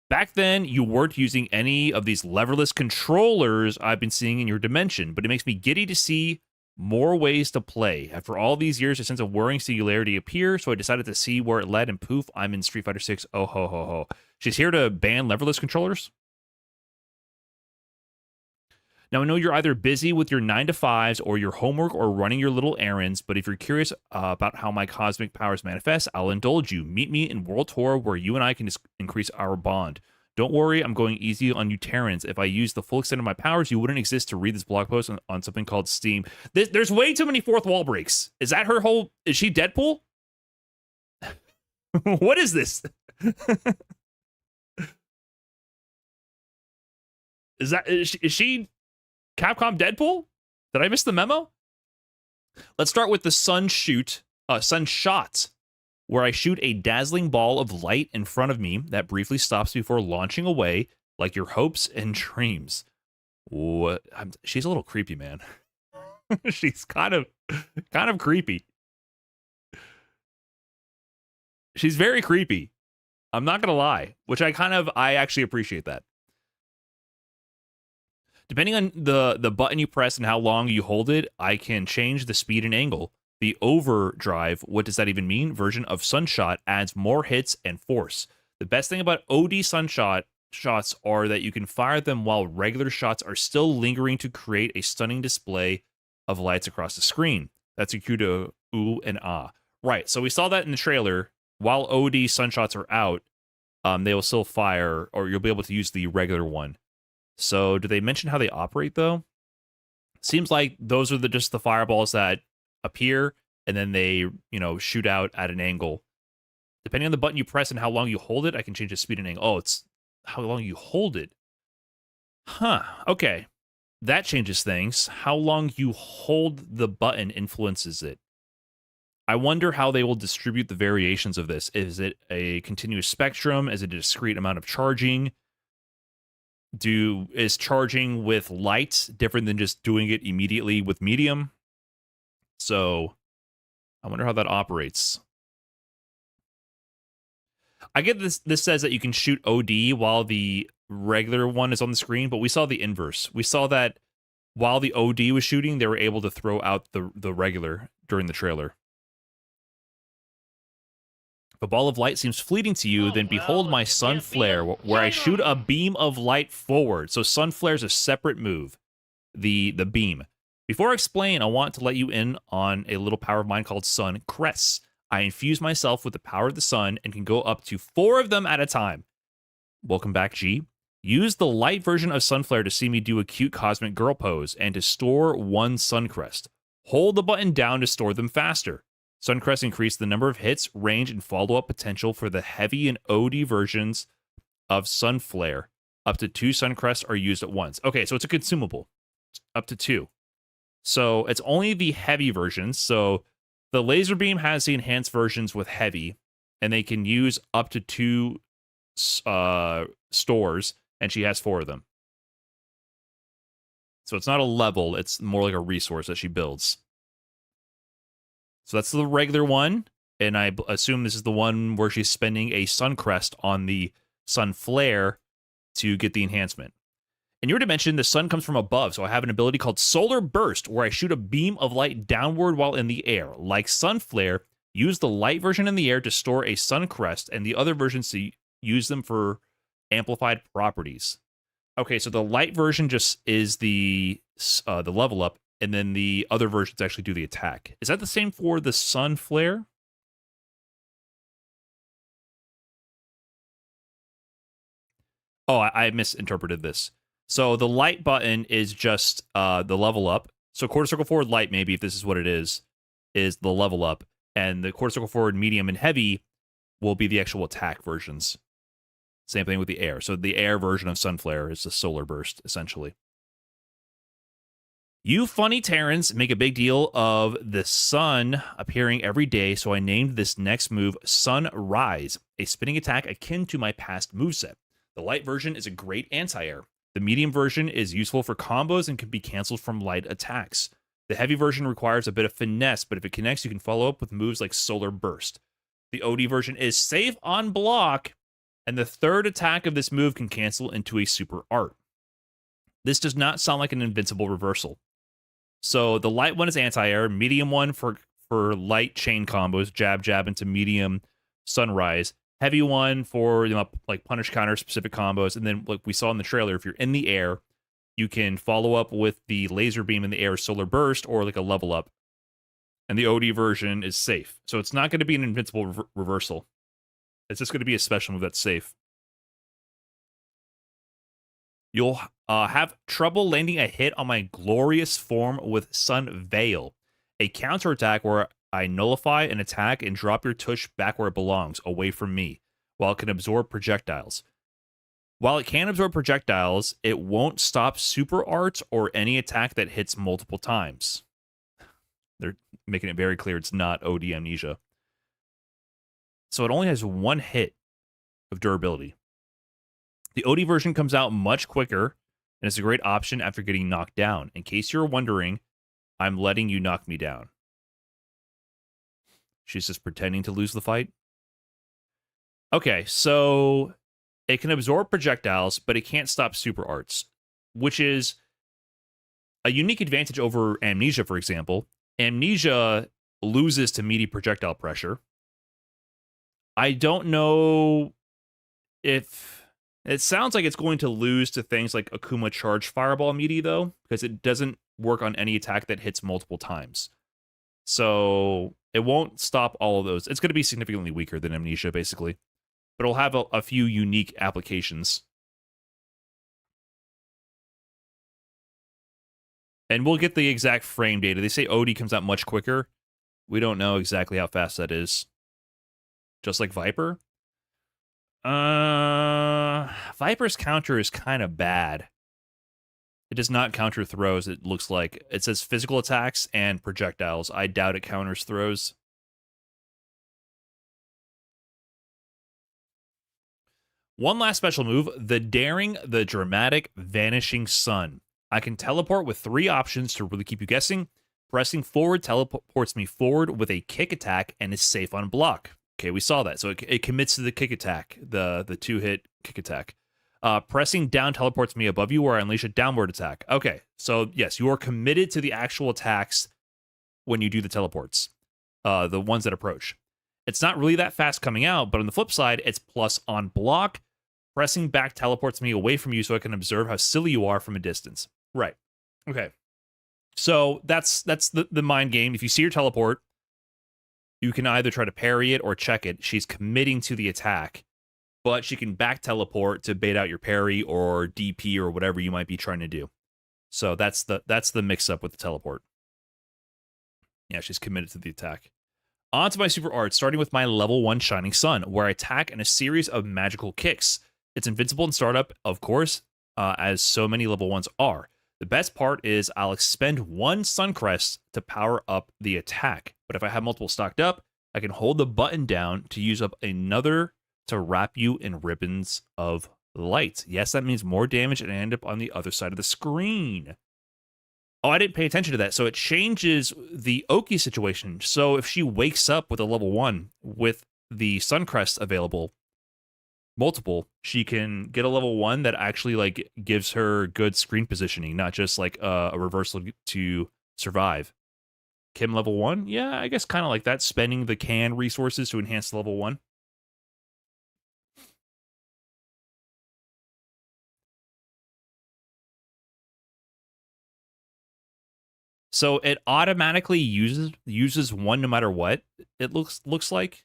Back then, you weren't using any of these leverless controllers I've been seeing in your dimension, but it makes me giddy to see more ways to play. After all these years, a sense of worrying singularity appeared, so I decided to see where it led, and poof, I'm in Street Fighter 6. Oh, ho, ho, ho. She's here to ban leverless controllers? Now, I know you're either busy with your 9-to-5s or your homework or running your little errands, but if you're curious about how my cosmic powers manifest, I'll indulge you. Meet me in World Tour where you and I can increase our bond. Don't worry, I'm going easy on you Terrans. If I use the full extent of my powers, you wouldn't exist to read this blog post on something called Steam. There's way too many fourth wall breaks. Is that her whole... Is she Deadpool? What is this? Is she Capcom Deadpool? Did I miss the memo? Let's start with the sun shot, where I shoot a dazzling ball of light in front of me that briefly stops before launching away. like your hopes and dreams. What? She's a little creepy, man. She's kind of creepy. She's very creepy. I'm not gonna lie, which I actually appreciate that. Depending on the button you press and how long you hold it, I can change the speed and angle. The overdrive, what does that even mean? Version of Sunshot adds more hits and force. The best thing about OD Sunshot shots are that you can fire them while regular shots are still lingering to create a stunning display of lights across the screen. That's a cue to ooh and ah. Right, so we saw that in the trailer. While OD Sunshots are out, they will still fire, or you'll be able to use the regular one. So do they mention how they operate, though? Seems like those are just the fireballs that appear, and then they, shoot out at an angle. Depending on the button you press and how long you hold it, I can change the speed and angle. Oh, it's how long you hold it. Huh, okay. That changes things. How long you hold the button influences it. I wonder how they will distribute the variations of this. Is it a continuous spectrum? Is it a discrete amount of charging? Is charging with light different than just doing it immediately with medium? So I wonder how that operates. I get this says that you can shoot OD while the regular one is on the screen, but we saw the inverse. We saw that while the OD was shooting, they were able to throw out the regular during the trailer. If a ball of light seems fleeting to you, then behold my sun flare, where I shoot a beam of light forward. So sun flare is a separate move, the beam. Before I explain, I want to let you in on a little power of mine called Sun Crests. I infuse myself with the power of the sun and can go up to 4 of them at a time. Welcome back, G. Use the light version of Sunflare to see me do a cute cosmic girl pose and to store 1 Suncrest. Hold the button down to store them faster. Suncrest increase the number of hits, range, and follow-up potential for the heavy and OD versions of Sunflare. Up to 2 Suncrests are used at once. Okay, so it's a consumable. Up to 2. So it's only the heavy versions. So the laser beam has the enhanced versions with heavy, and they can use up to 2 stores, and she has 4 of them. So it's not a level, it's more like a resource that she builds. So that's the regular one, and I assume this is the one where she's spending a Suncrest on the Sun Flare to get the enhancement. In your dimension, the sun comes from above, so I have an ability called Solar Burst, where I shoot a beam of light downward while in the air. Like Sun Flare, use the light version in the air to store a Suncrest, and the other versions to use them for amplified properties. Okay, so the light version just is the level up, and then the other versions actually do the attack. Is that the same for the Sun Flare? Oh, I misinterpreted this. So the light button is just the level up. So quarter circle forward light, maybe, if this is what it is the level up. And the quarter circle forward medium and heavy will be the actual attack versions. Same thing with the air. So the air version of Sunflare is the Solar Burst, essentially. You funny Terrans make a big deal of the sun appearing every day, so I named this next move Sunrise, a spinning attack akin to my past moveset. The light version is a great anti-air. The medium version is useful for combos and can be canceled from light attacks. The heavy version requires a bit of finesse, but if it connects, you can follow up with moves like Solar Burst. The OD version is safe on block, and the third attack of this move can cancel into a super art. This does not sound like an invincible reversal. So the light one is anti-air, medium one for light chain combos, jab, jab into medium sunrise, heavy one for like punish counter specific combos, and then like we saw in the trailer, if you're in the air, you can follow up with the laser beam in the air Solar Burst or like a level up. And the OD version is safe. So it's not going to be an invincible reversal. It's just going to be a special move that's safe. You'll have trouble landing a hit on my glorious form with Sun Veil, a counterattack where I nullify an attack and drop your tush back where it belongs, away from me, while it can absorb projectiles. While it can absorb projectiles, it won't stop super arts or any attack that hits multiple times. They're making it very clear it's not OD Amnesia. So it only has 1 hit of durability. The OD version comes out much quicker, and it's a great option after getting knocked down. In case you're wondering, I'm letting you knock me down. She's just pretending to lose the fight. Okay, so it can absorb projectiles, but it can't stop super arts, which is a unique advantage over Amnesia, for example. Amnesia loses to meaty projectile pressure. I don't know if... It sounds like it's going to lose to things like Akuma Charge Fireball Meaty, though, because it doesn't work on any attack that hits multiple times. So it won't stop all of those. It's going to be significantly weaker than Amnesia, basically. But it'll have a few unique applications. And we'll get the exact frame data. They say OD comes out much quicker. We don't know exactly how fast that is. Just like Viper? Viper's counter is kind of bad. It does not counter throws, it looks like. It says physical attacks and projectiles. I doubt it counters throws. One last special move, the Daring the Dramatic Vanishing Sun. I can teleport with 3 options to really keep you guessing. Pressing forward teleports me forward with a kick attack and is safe on block. Okay, we saw that. So it commits to the kick attack, the 2-hit kick attack. Pressing down teleports me above you where I unleash a downward attack. Okay, so yes, you are committed to the actual attacks when you do the teleports, the ones that approach. It's not really that fast coming out, but on the flip side, it's plus on block. Pressing back teleports me away from you so I can observe how silly you are from a distance. Right. Okay. So that's the mind game. If you see your teleport, you can either try to parry it or check it. She's committing to the attack, but she can back teleport to bait out your parry or DP or whatever you might be trying to do. So that's the mix up with the teleport. Yeah, she's committed to the attack. On to my super art, starting with my level 1 Shining Sun, where I attack in a series of magical kicks. It's invincible in startup, of course, as so many level 1s are. The best part is I'll expend 1 Sun Crest to power up the attack. But if I have multiple stocked up, I can hold the button down to use up another to wrap you in ribbons of light. Yes, that means more damage and I end up on the other side of the screen. Oh, I didn't pay attention to that. So it changes the Oki situation. So if she wakes up with a level 1 with the Sun Crest available, multiple, she can get a level 1 that actually like gives her good screen positioning, not just like a reversal to survive. Kim level 1? Yeah, I guess kind of like that, spending the can resources to enhance the level 1. So it automatically uses 1 no matter what. It looks like.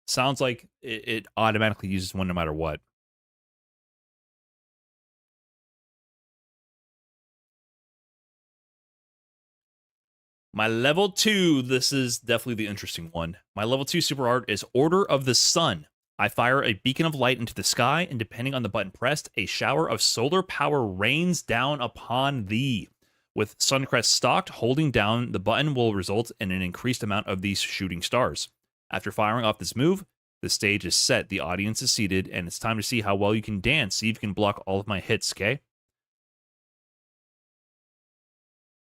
Sounds like it automatically uses 1 no matter what. My level 2, this is definitely the interesting one. My level 2 super art is Order of the Sun. I fire a beacon of light into the sky, and depending on the button pressed, a shower of solar power rains down upon thee. With Suncrest stocked, holding down the button will result in an increased amount of these shooting stars. After firing off this move, the stage is set, the audience is seated, and it's time to see how well you can dance. See if you can block all of my hits, okay?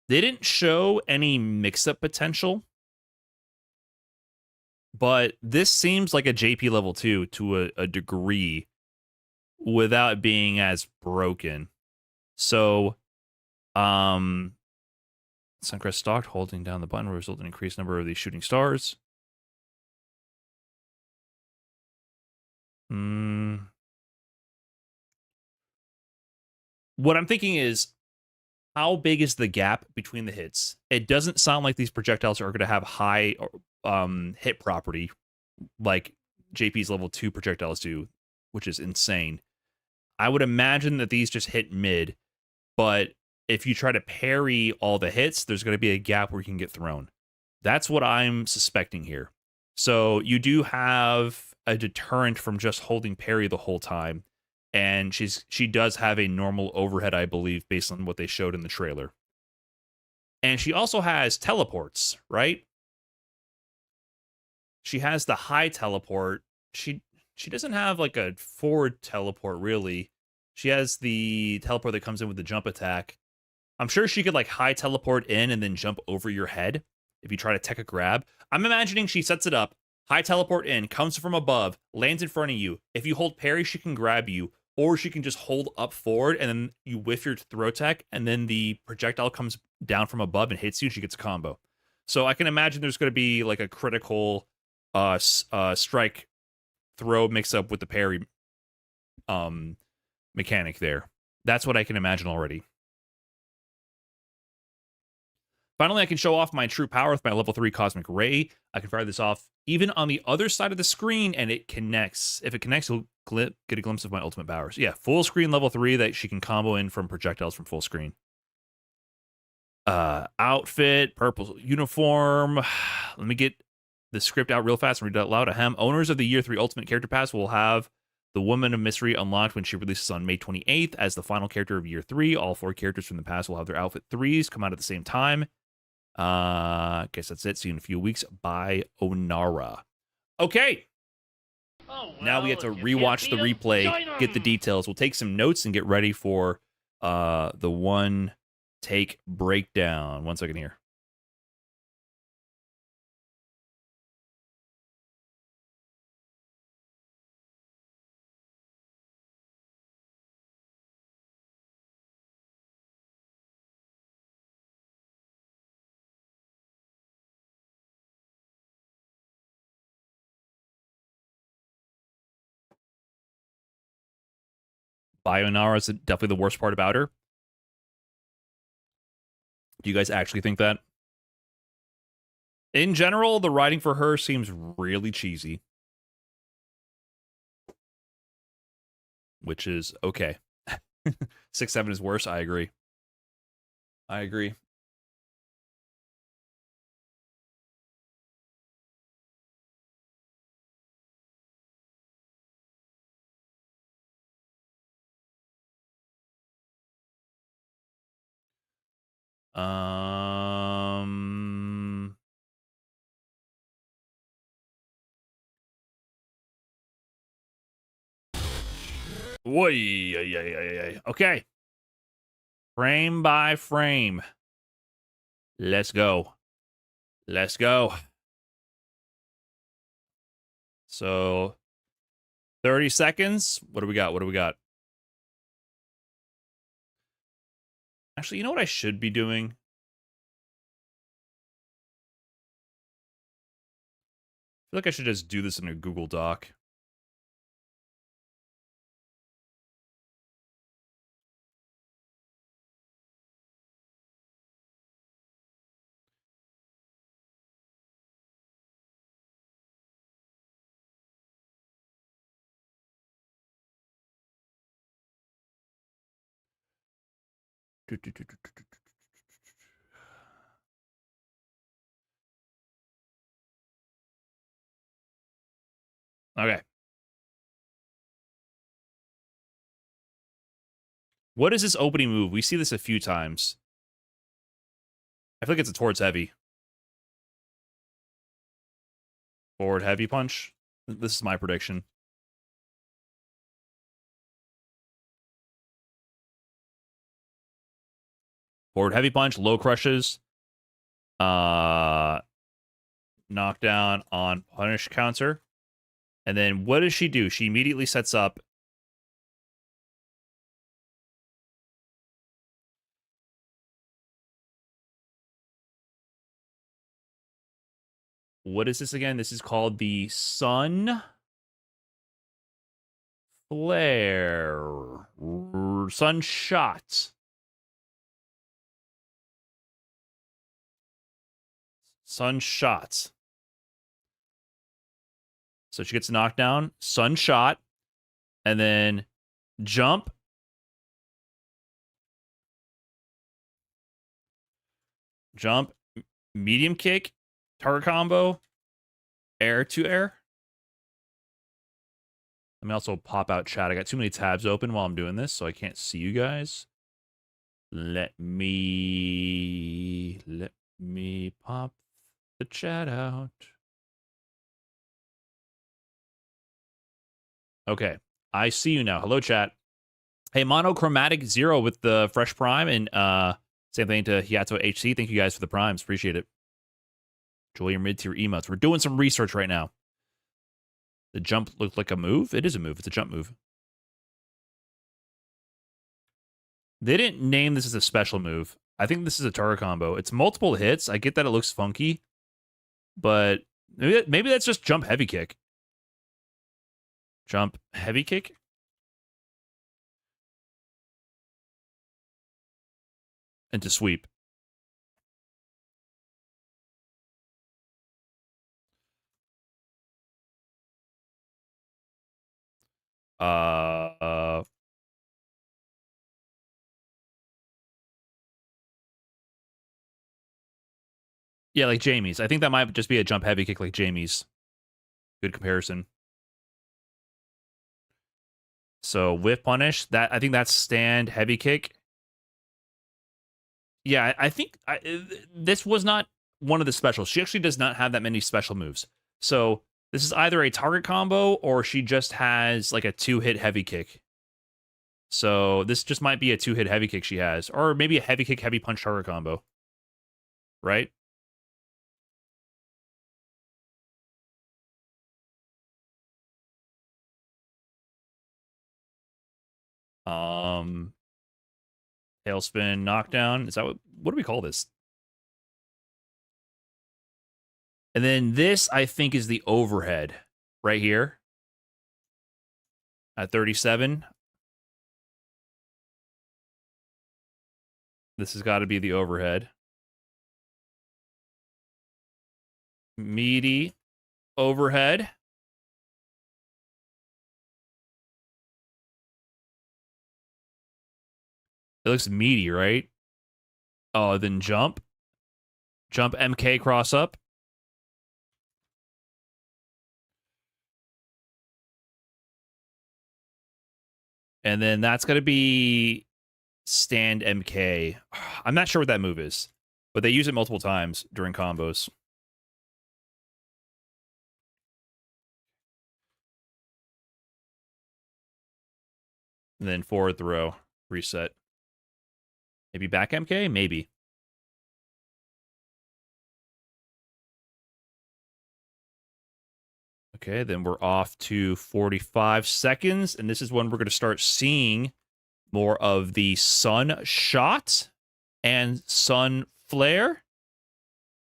They didn't show any mix-up potential, but this seems like a JP level 2 to a degree without being as broken. So, Suncrest stocked, holding down the button will result in an increased number of these shooting stars. What I'm thinking is, how big is the gap between the hits? It doesn't sound like these projectiles are going to have high hit property like JP's level 2 projectiles do, which is insane. I would imagine that these just hit mid, but if you try to parry all the hits, there's going to be a gap where you can get thrown. That's what I'm suspecting here. So you do have a deterrent from just holding parry the whole time. And she does have a normal overhead, I believe, based on what they showed in the trailer. And she also has teleports, right? she has the high teleport. She doesn't have like a forward teleport really. She has the teleport that comes in with the jump attack. I'm sure she could like high teleport in and then jump over your head if you try to tech a grab. I'm imagining she sets it up, high teleport in, comes from above, lands in front of you. If you hold parry, she can grab you, or she can just hold up forward and then you whiff your throw tech, and then the projectile comes down from above and hits you, and she gets a combo. So I can imagine there's going to be like a critical strike throw mix up with the parry mechanic there. That's what I can imagine already. Finally, I can show off my true power with my level 3 Cosmic Ray. I can fire this off even on the other side of the screen, and it connects. If it connects, you'll get a glimpse of my ultimate powers. Yeah, full screen level 3 that she can combo in from projectiles from full screen. Outfit, purple uniform. Let me get the script out real fast and read it out loud. Ahem. Owners of the Year 3 Ultimate Character Pass will have the Woman of Mystery unlocked when she releases on May 28th as the final character of Year 3. All 4 characters from the pass will have their outfit 3s come out at the same time. Guess that's it. See you in a few weeks. Bye, Onara. Okay. Oh, well, now we have to rewatch the replay, get the details. We'll take some notes and get ready for the one take breakdown. 1 second here. Bayonara is definitely the worst part about her. Do you guys actually think that? In general, the writing for her seems really cheesy. Which is okay. 6-7 is worse. I agree. I agree. Okay. Frame by frame. Let's go. Let's go. So 30 seconds. What do we got? What do we got? Actually, you know what I should be doing? I feel like I should just do this in a Google Doc. Okay. What is this opening move? We see this a few times. I feel like it's a towards heavy. Forward heavy punch. This is my prediction. Forward heavy punch, low crushes. Knockdown on punish counter. And then what does she do? She immediately sets up. What is this again? This is called the Sun Flare. Sun Shot. Sun Shot. So she gets knocked down. Sun Shot. And then jump. Jump. Medium kick. Target combo. Air to air. Let me also pop out chat. I got too many tabs open while I'm doing this, so I can't see you guys. Let me pop the chat out. Okay. I see you now. Hello, chat. Hey, Monochromatic Zero with the Fresh Prime, and same thing to Hiato HC. Thank you guys for the primes. Appreciate it. Enjoy your mid-tier emotes. We're doing some research right now. The jump looked like a move? It is a move. It's a jump move. They didn't name this as a special move. I think this is a target combo. It's multiple hits. I get that it looks funky, but maybe that's just jump heavy kick. Jump heavy kick? And to sweep. Yeah, like Jamie's. I think that might just be a jump heavy kick like Jamie's. Good comparison. So whiff punish. That I think that's stand heavy kick. Yeah, I think this was not one of the specials. She actually does not have that many special moves. So this is either a target combo or she just has like a 2-hit heavy kick. So this just might be a 2-hit heavy kick she has. Or maybe a heavy kick, heavy punch target combo. Right? Tailspin, knockdown. Is that what do we call this? And then this, I think, is the overhead right here at 37. This has got to be the overhead. Meaty overhead. It looks meaty, right? Oh, then jump. Jump MK cross up. And then that's going to be stand MK. I'm not sure what that move is, but they use it multiple times during combos. And then forward throw, reset. Maybe back MK? Maybe. Okay, then we're off to 45 seconds, and this is when we're going to start seeing more of the sun shot and sun flare.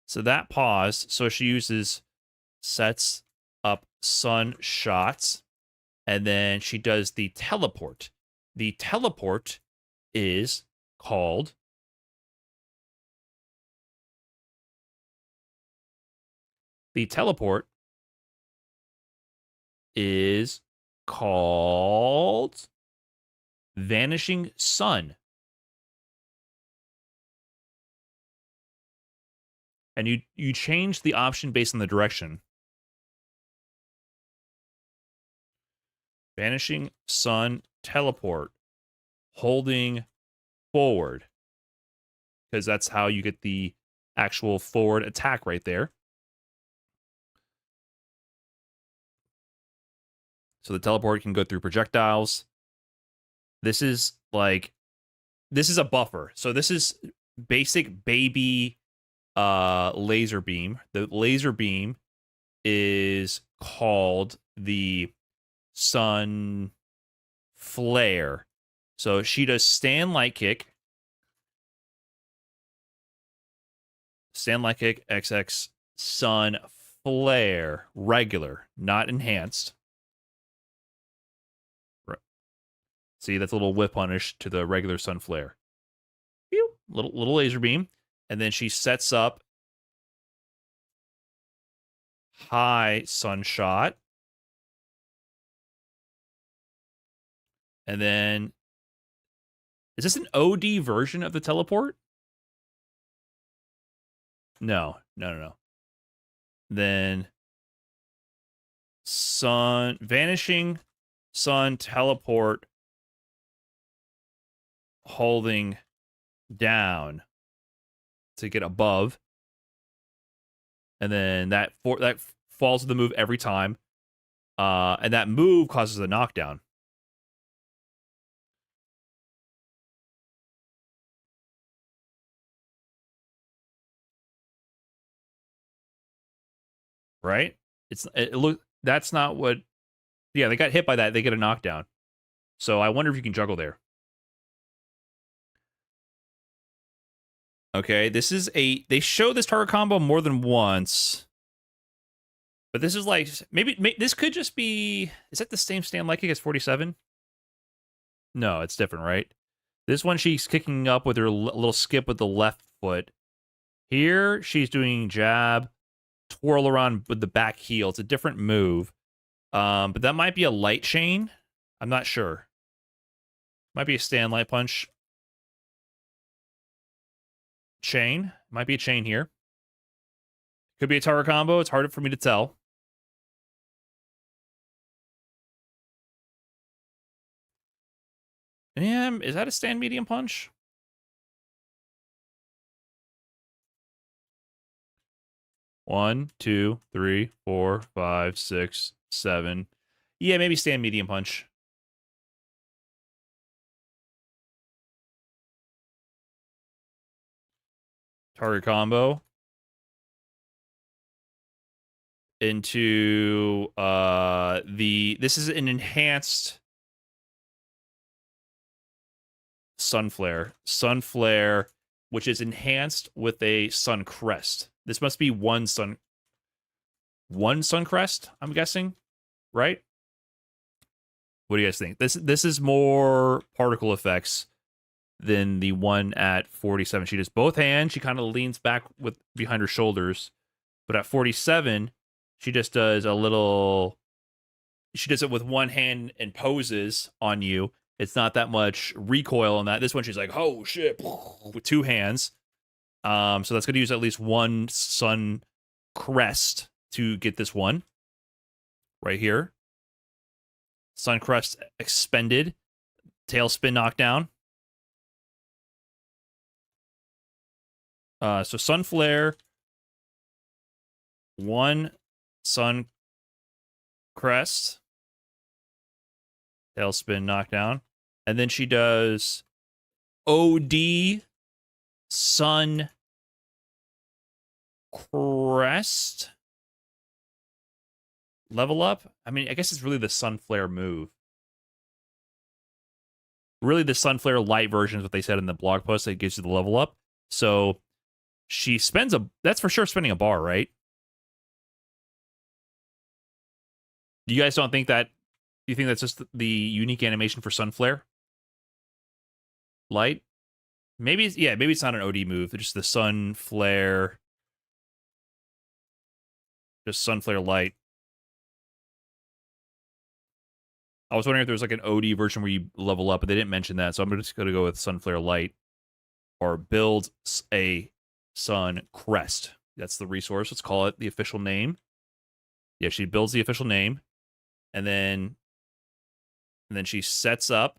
So that pause. So she sets up sun shots, and then she does the teleport. The teleport is called Vanishing Sun. And you change the option based on the direction. Vanishing Sun teleport. Holding forward. Because that's how you get the actual forward attack right there. So the teleport can go through projectiles. This is a buffer. So this is basic baby laser beam. The laser beam is called the sun flare. So she does stand light kick. Stand light kick, XX, sun flare, regular, not enhanced. See, that's a little whip punish to the regular sun flare. Pew! Little laser beam. And then she sets up high sun shot. And then, is this an OD version of the teleport? No. Then, vanishing sun teleport, holding down to get above, and then that falls to the move every time. And that move causes a knockdown. Right? That's not what. Yeah, they got hit by that. They get a knockdown. So I wonder if you can juggle there. Okay, this is they show this target combo more than once. But this is like, maybe this could just be, is that the same stand like against 47? No, it's different, right? This one, she's kicking up with her little skip with the left foot. Here, she's doing jab, twirl around with the back heel. It's a different move. But that might be a light chain. I'm not sure. Might be a stand light punch. Chain. Might be a chain here. Could be a target combo. It's harder for me to tell. And is that a stand medium punch? One, two, three, four, five, six, seven. Yeah, maybe stand medium punch. Target combo. Into this is an enhanced sun flare. Sun flare, which is enhanced with a sun crest. This must be one sun crest, I'm guessing, right? What do you guys think? This is more particle effects than the one at 47. She does both hands. She kind of leans back with behind her shoulders. But at 47, she just does a little, she does it with one hand and poses on you. It's not that much recoil on that. This one, she's like, oh shit, with two hands. So that's going to use at least one sun crest to get this one. Right here. Sun crest expended. Tailspin knockdown. So sun flare. One sun crest. Tailspin knockdown. And then she does OD sun crest. Level up? I mean, I guess it's really the sun flare move. Really, the sun flare light version is what they said in the blog post that gives you the level up. So she spends that's for sure spending a bar, right? You guys don't think that? You think that's just the unique animation for sun flare? Light? Maybe, yeah, maybe it's not an OD move. It's just the sun flare. Just sun flare light. I was wondering if there was like an OD version where you level up, but they didn't mention that. So I'm just going to go with sun flare light. Or build a sun crest. That's the resource. Let's call it the official name. Yeah, she builds the official name. And then she sets up.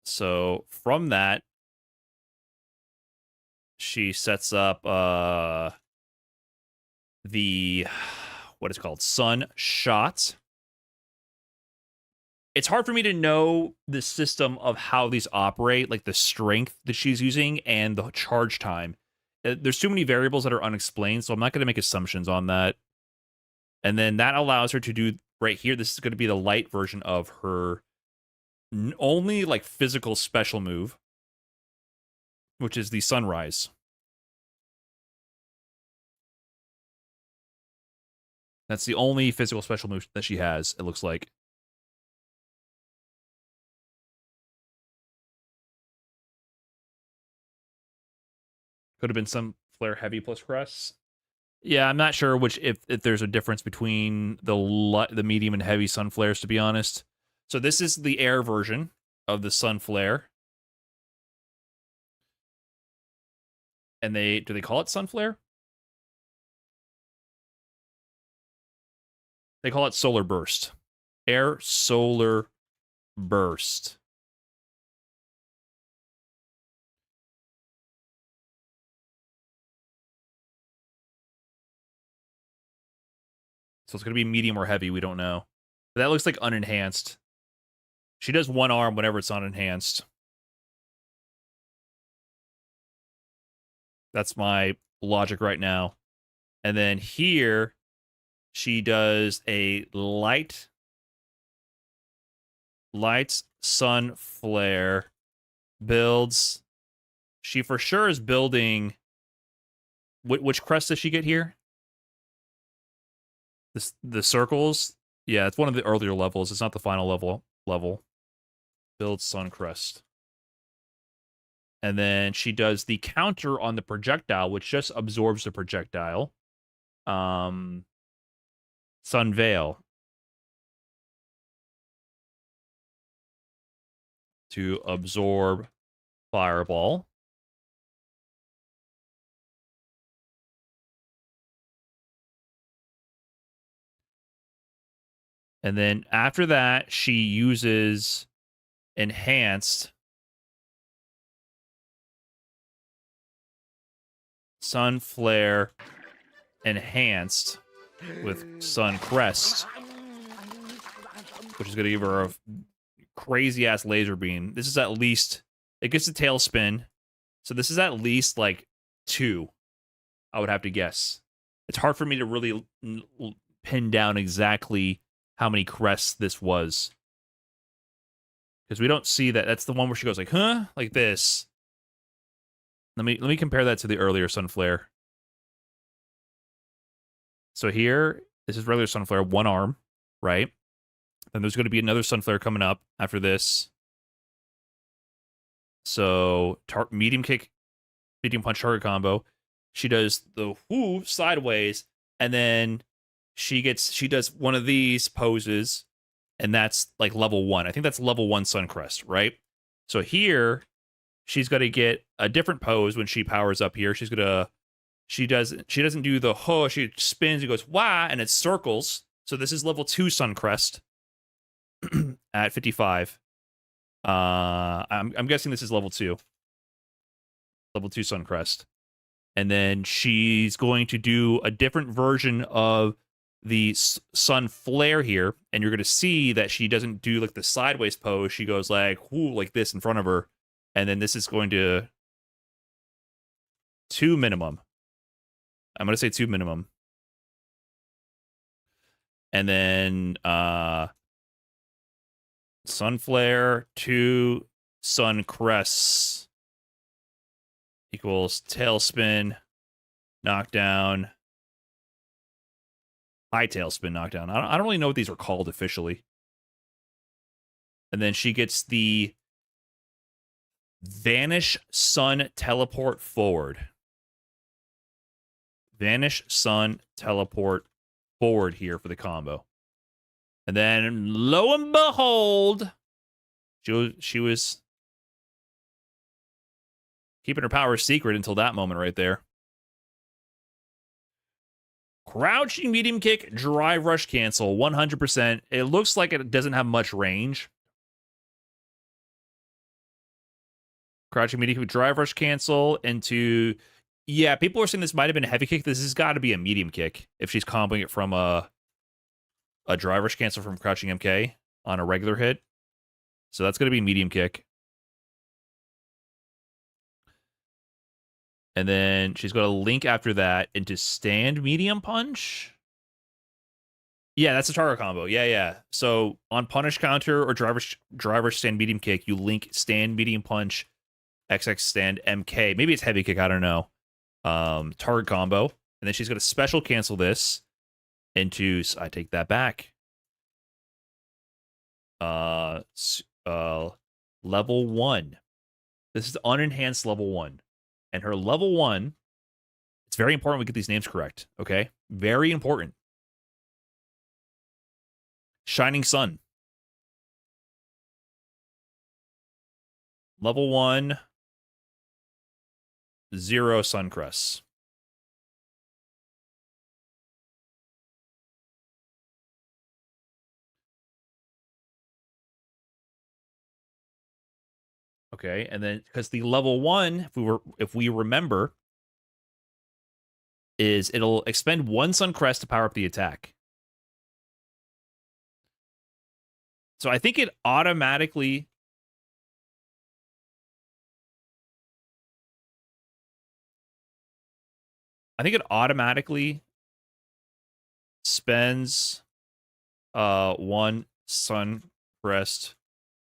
So from that, she sets up the, what is it called? Sun shot. It's hard for me to know the system of how these operate, like the strength that she's using and the charge time. There's too many variables that are unexplained, so I'm not going to make assumptions on that. And then that allows her to do right here. This is going to be the light version of her only like physical special move, which is the sunrise. That's the only physical special move that she has, it looks like. Could have been some flare heavy plus crest. Yeah, I'm not sure which if there's a difference between the medium and heavy sun flares, to be honest. So this is the air version of the sun flare. And do they call it sun flare? They call it solar burst. Air solar burst. So it's going to be medium or heavy. We don't know. But that looks like unenhanced. She does one arm whenever it's unenhanced. That's my logic right now. And then here, she does a light sun flare. Builds. She for sure is building. Which crest does she get here? The circles. Yeah, it's one of the earlier levels. It's not the final level. Build sun crest. And then she does the counter on the projectile, which just absorbs the projectile. Sun veil. To absorb fireball. And then after that, she uses enhanced sun flare enhanced with sun crest, which is going to give her a crazy ass laser beam. This is at least, it gets a tailspin, so this is at least like 2, I would have to guess. It's hard for me to really pin down exactly how many crests this was, because we don't see that. That's the one where she goes like, huh, like this. Let me compare that to the earlier sun flare. So here, this is regular sun flare, one arm, right? Then there's going to be another sun flare coming up after this. So medium kick, medium punch target combo. She does the whoo sideways, and then she does one of these poses, and that's like level 1. I think that's level 1 sun crest, right? So here, she's going to get a different pose when she powers up here. She doesn't do the ho, she spins, and goes wah, and it circles. So this is level 2 sun crest at 55. I'm guessing this is level 2. Level 2 sun crest. And then she's going to do a different version of the sun flare here, and you're going to see that she doesn't do like the sideways pose. She goes like whoo, like this in front of her, and then this is going to 2 minimum. I'm going to say 2 minimum. And then sun flare 2 sun crests equals tailspin knockdown. High tailspin knockdown. I don't really know what these are called officially. And then she gets the Vanish Sun Teleport Forward. Vanish Sun Teleport Forward here for the combo. And then, lo and behold, she was keeping her power secret until that moment right there. Crouching medium kick, drive rush cancel, 100%. It looks like it doesn't have much range. Crouching medium kick, drive rush cancel into... Yeah, people are saying this might have been a heavy kick. This has got to be a medium kick if she's comboing it from a drive rush cancel from crouching MK on a regular hit. So that's going to be medium kick. And then she's got a link after that into stand medium punch. Yeah, that's a target combo. Yeah. So on punish counter or driver stand medium kick, you link stand medium punch, XX stand MK. Maybe it's heavy kick, I don't know. Target combo. And then she's going to special cancel this into, I take that back. Level 1. This is unenhanced level 1. And her level 1, it's very important we get these names correct, okay? Very important. Shining Sun. Level 1, 0 Suncrest. Okay, and then because the level 1, if we remember, is it'll expend 1 Suncrest to power up the attack. So I think it automatically... spends one sun crest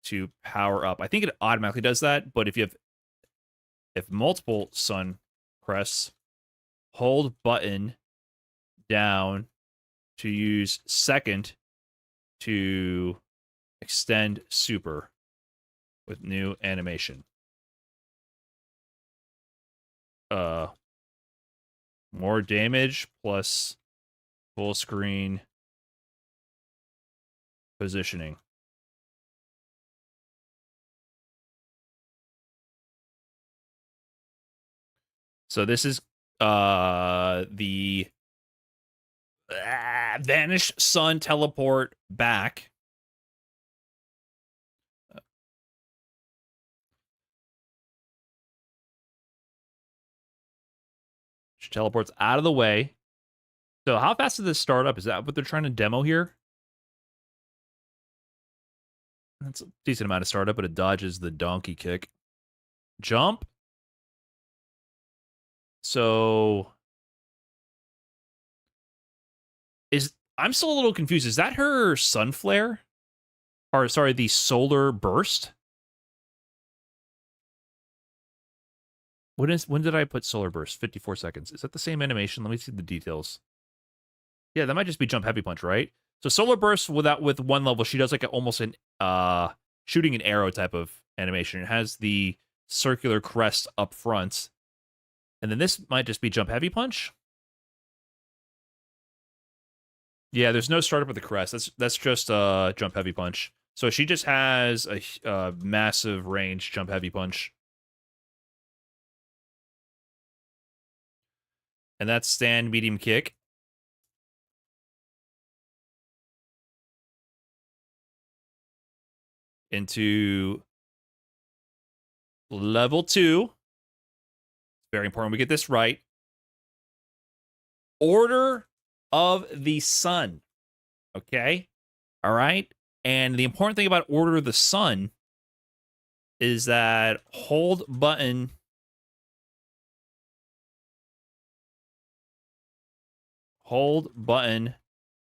to power up. I think it automatically does that, but if multiple sun crests, hold button down to use second to extend super with new animation. More damage plus full screen positioning. So this is the vanish sun teleport back. She teleports out of the way. So how fast does this start up? Is that what they're trying to demo here? That's a decent amount of startup, but it dodges the donkey kick. Jump. So I'm still a little confused. Is that her sun flare? Or sorry, the solar burst? When did I put solar burst? 54 seconds. Is that the same animation? Let me see the details. Yeah, that might just be jump heavy punch, right? So solar burst with one level, she does like almost an shooting an arrow type of animation. It has the circular crest up front. And then this might just be jump heavy punch. Yeah, there's no startup with the crest. That's just jump heavy punch. So she just has a massive range jump heavy punch. And that's stand medium kick. Into level 2. Very important we get this right. Order of the Sun. Okay? All right? And the important thing about Order of the Sun is that hold button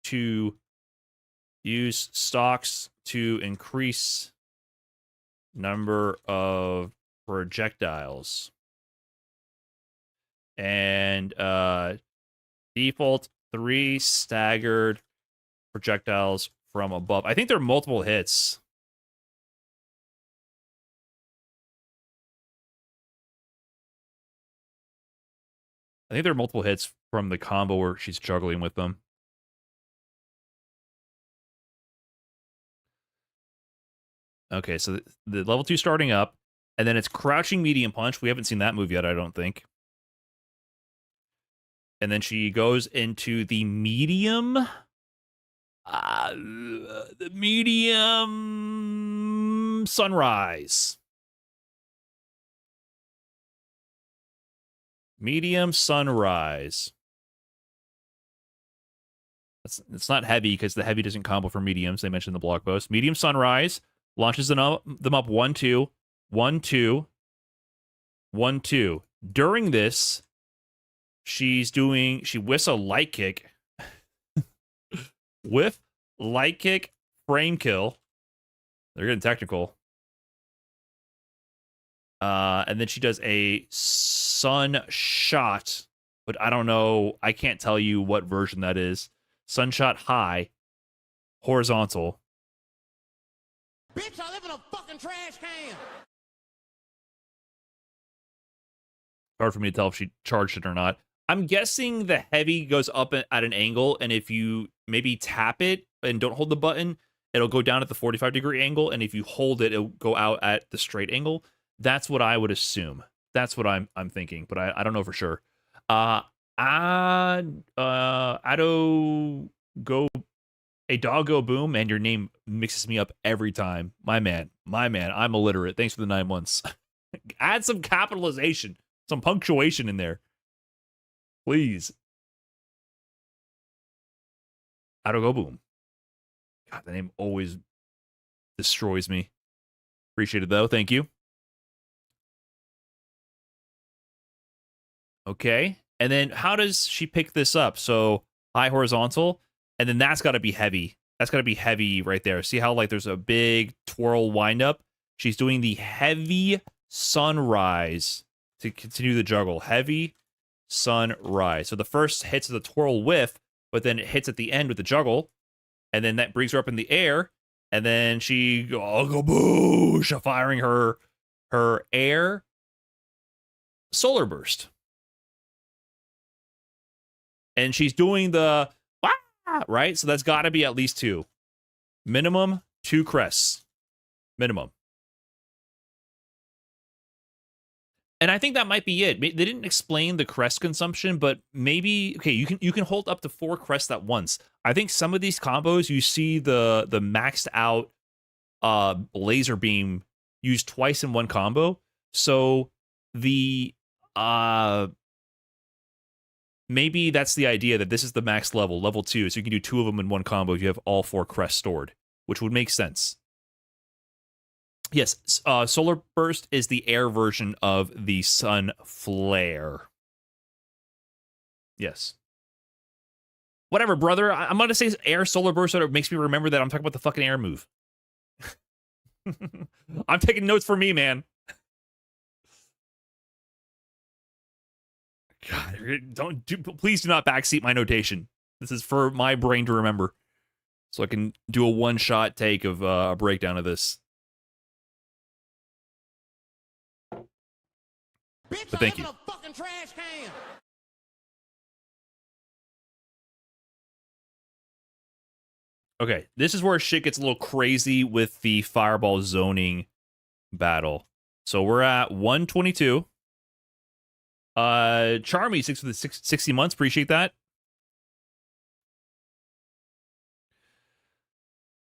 to use stocks to increase number of projectiles. And default 3 staggered projectiles from above. I think there are multiple hits. I think there are multiple hits from the combo where she's juggling with them. Okay, so the level 2 starting up, and then it's crouching medium punch. We haven't seen that move yet, I don't think. And then she goes into the medium. The medium sunrise. Medium sunrise. It's not heavy because the heavy doesn't combo for mediums. They mentioned the blog post. Medium sunrise launches them up 1-2, 1-2, 1-2. During this, she whiffs a light kick. Whiff, light kick, frame kill. They're getting technical. And then she does a sun shot, but I don't know. I can't tell you what version that is. Sun shot high, horizontal. Bitch, I live in a fucking trash can. Hard for me to tell if she charged it or not. I'm guessing the heavy goes up at an angle, and if you maybe tap it and don't hold the button, it'll go down at the 45-degree angle, and if you hold it, it'll go out at the straight angle. That's what I would assume. That's what I'm thinking, but I don't know for sure. Ado go a dog go boom, and your name mixes me up every time. My man, I'm illiterate. Thanks for the 9 months. Add some capitalization, some punctuation in there. Please. Ado go boom. God, the name always destroys me. Appreciate it, though. Thank you. Okay. And then how does she pick this up? So high horizontal, and then that's got to be heavy. That's got to be heavy right there. See how, like, there's a big twirl windup? She's doing the heavy sunrise to continue the juggle. Heavy sunrise. So the first hits the twirl whiff, but then it hits at the end with the juggle, and then that brings her up in the air, and then she kaboosh, firing her air solar burst. And she's doing the right? So that's got to be at least 2. Minimum 2 crests. Minimum. And I think that might be it. They didn't explain the crest consumption, but maybe okay, you can hold up to 4 crests at once. I think some of these combos you see the maxed out laser beam used twice in one combo. So the maybe that's the idea, that this is the max level, level 2, so you can do 2 of them in one combo if you have all 4 crests stored, which would make sense. Yes, Solar Burst is the air version of the Sun Flare. Yes. Whatever, brother. I'm going to say air Solar Burst so it makes me remember that I'm talking about the fucking air move. I'm taking notes for me, man. God, please do not backseat my notation. This is for my brain to remember, so I can do a one-shot take of a breakdown of this. Bitch, But thank you. a fucking trash can. Okay, this is where shit gets a little crazy with the fireball zoning battle. So we're at 122. Charmy, 6 for the 60 months. Appreciate that.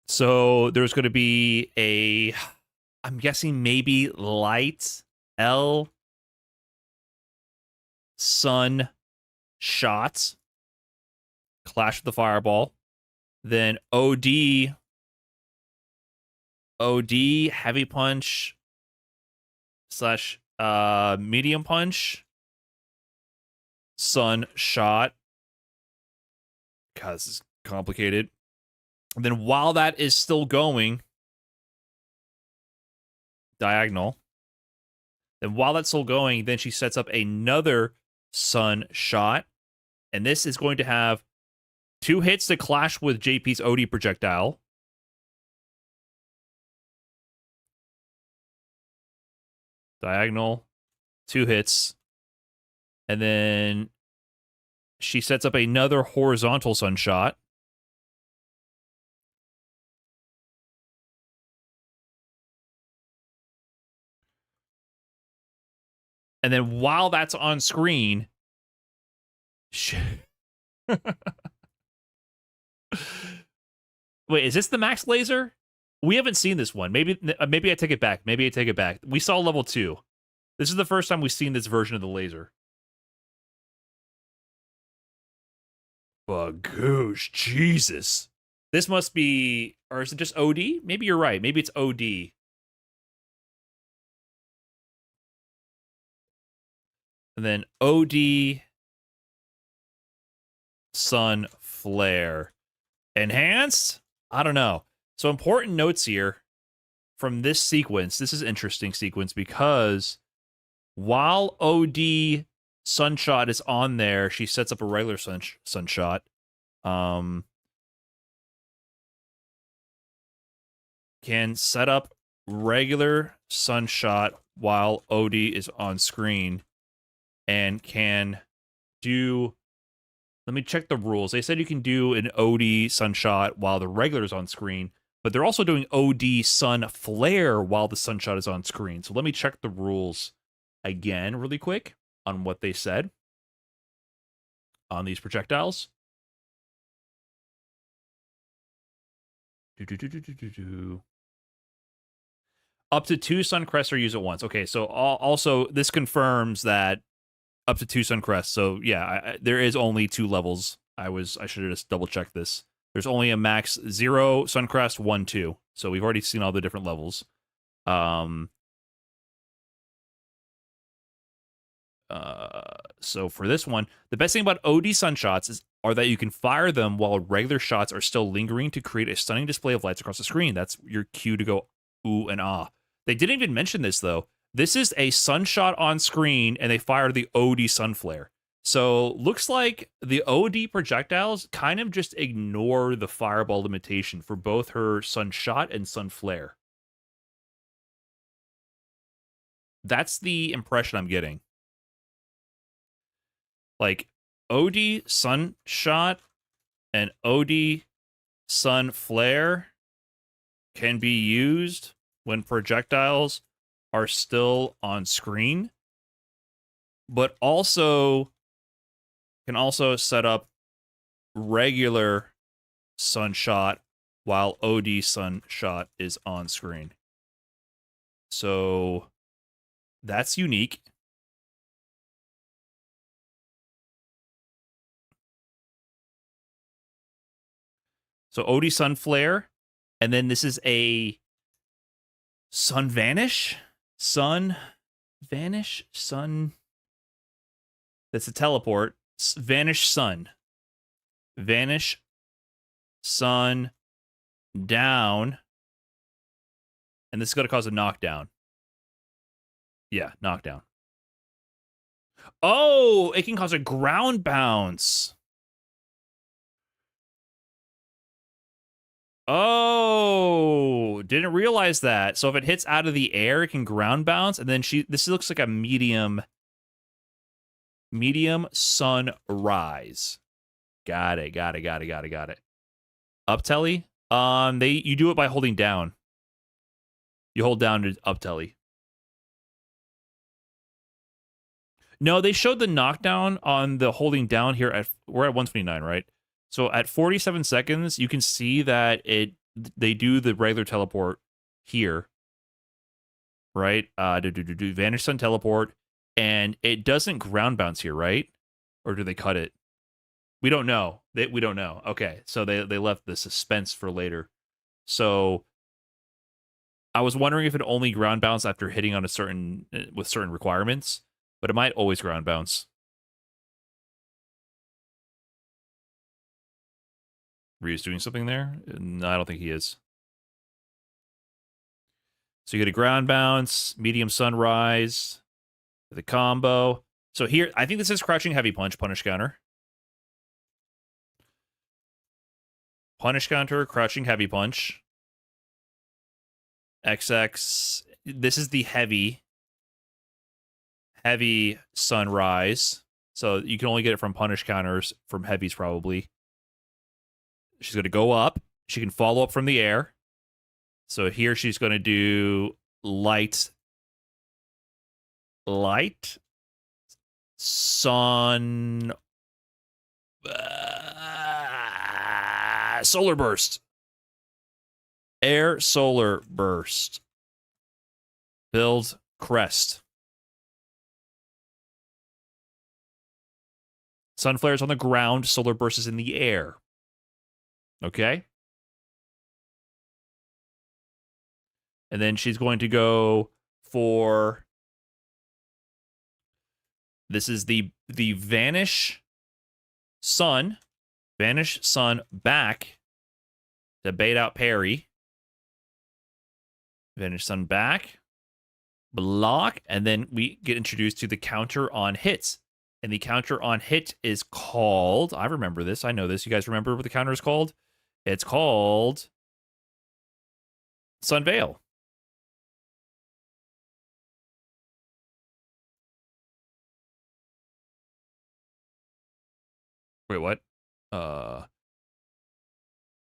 So there's going to be a, I'm guessing maybe light L sun shots. Clash with the fireball. Then OD heavy punch slash medium punch. Sun shot. God, this is complicated. And then while that is still going, diagonal. Then while that's still going, then she sets up another sun shot. And this is going to have 2 hits to clash with JP's OD projectile. Diagonal. 2 hits. And then she sets up another horizontal sun shot. And then while that's on screen, wait, is this the max laser? We haven't seen this one. Maybe I take it back. Maybe I take it back. We saw level 2. This is the first time we've seen this version of the laser. Bagoosh, Jesus. This must be, or is it just OD? Maybe you're right. Maybe it's OD. And then OD Sun Flare. Enhanced? I don't know. So important notes here from this sequence. This is interesting sequence because while OD Sunshot is on there, she sets up a regular Sunshot. Can set up regular Sunshot while OD is on screen. And can do... Let me check the rules. They said you can do an OD Sunshot while the regular is on screen, but they're also doing OD Sun Flare while the Sunshot is on screen. So let me check the rules again really quick on what they said on these projectiles. Up to 2 Sun Crests are used at once. Okay, so also this confirms that up to 2 Sun Crests. So yeah, there is only 2 levels. I should have just double checked this. There's only a max 0 Sun Crest, 1, 2. So we've already seen all the different levels. So for this one, the best thing about OD Sun shots are that you can fire them while regular shots are still lingering to create a stunning display of lights across the screen. That's your cue to go ooh and ah. They didn't even mention this though. This is a sun shot on screen, and they fire the OD Sun Flare. So looks like the OD projectiles kind of just ignore the fireball limitation for both her Sun Shot and Sun Flare. That's the impression I'm getting. Like, OD Sun Shot and OD Sun Flare can be used when projectiles are still on screen, but also can also set up regular Sun Shot while OD Sun Shot is on screen. So that's unique. So OD Sun Flare, and then this is a Sun Vanish? Sun Vanish? Sun... That's a teleport. Vanish Sun. Vanish Sun down. And this is going to cause a knockdown. Yeah, knockdown. Oh, it can cause a ground bounce. Oh, didn't realize that. So if it hits out of the air, it can ground bounce, and then this looks like a medium sunrise. Got it. Up telly? You do it by holding down. You hold down to up telly. No, they showed the knockdown on the holding down here we're at 129, right? So at 47 seconds, you can see that they do the regular teleport here, right? Do Vanish Sun teleport, and it doesn't ground bounce here, right? Or do they cut it? We don't know. We don't know. Okay, so they left the suspense for later. So I was wondering if it only ground bounce after hitting on with certain requirements, but it might always ground bounce. Ryu's doing something there? No, I don't think he is. So you get a ground bounce, medium sunrise, the combo. So here, I think this is crouching heavy punch, punish counter. Punish counter, crouching heavy punch. XX. This is the heavy sunrise. So you can only get it from punish counters, from heavies probably. She's going to go up. She can follow up from the air. So here she's going to do light, sun, solar burst. Air, solar burst. Build, crest. Sun flare is on the ground. Solar burst is in the air. Okay. And then she's going to go for... This is the Vanish Sun. Vanish Sun back to bait out parry. Vanish Sun back. Block. And then we get introduced to the counter on hits. And the counter on hit is called... I remember this. I know this. You guys remember what the counter is called? It's called Sun Veil. Wait, what?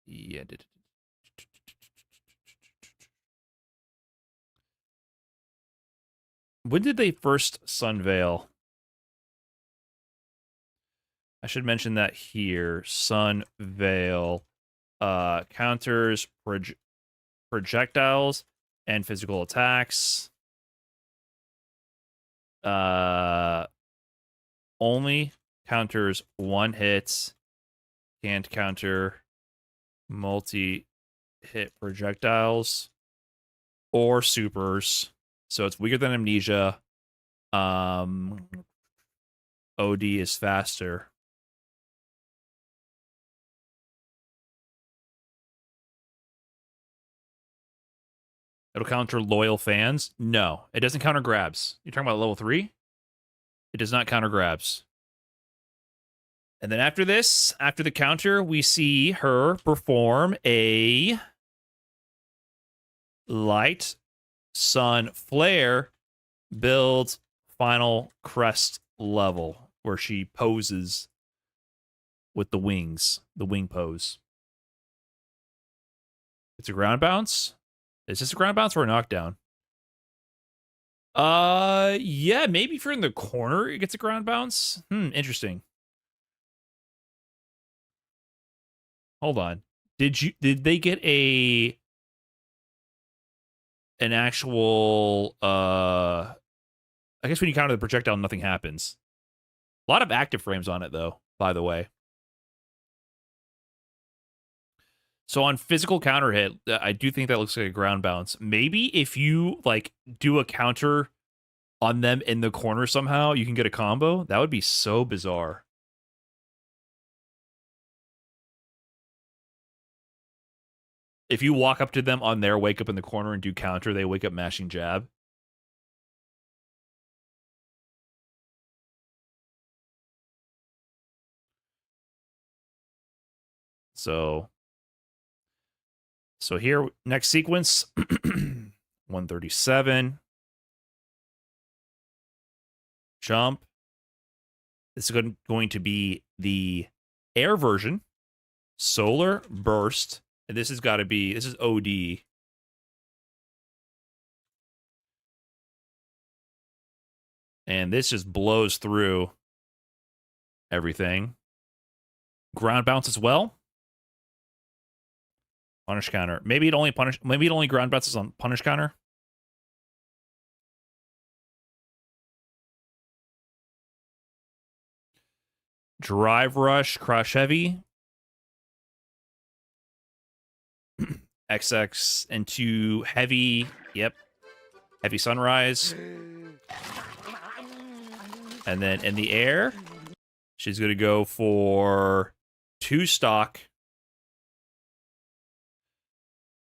Yeah. When did they first Sun Veil? I should mention that here. Sun Veil counters projectiles and physical attacks. Only counters one hit. Can't counter multi hit projectiles or supers. So it's weaker than amnesia. OD is faster. It'll counter loyal fans. No, it doesn't counter grabs. You're talking about level 3? It does not counter grabs. And then after this, after the counter, we see her perform a light sun flare build final crest level where she poses with the wings, the wing pose. It's a ground bounce. Is this a ground bounce or a knockdown? Yeah, maybe if you're in the corner, it gets a ground bounce. Interesting. Hold on. Did they get an actual I guess when you counter the projectile, nothing happens. A lot of active frames on it though, by the way. So on physical counter hit, I do think that looks like a ground bounce. Maybe if you like do a counter on them in the corner somehow, you can get a combo. That would be so bizarre. If you walk up to them on their wake up in the corner and do counter, they wake up mashing jab. So here, next sequence, 137. Jump. This is going to be the air version. Solar burst. And this has got to be, this is OD. And this just blows through everything. Ground bounce as well. Punish counter. Maybe it only ground bounces on punish counter. Drive rush, crush heavy. XX into heavy. Yep. Heavy sunrise. And then in the air, she's going to go for 2 stock.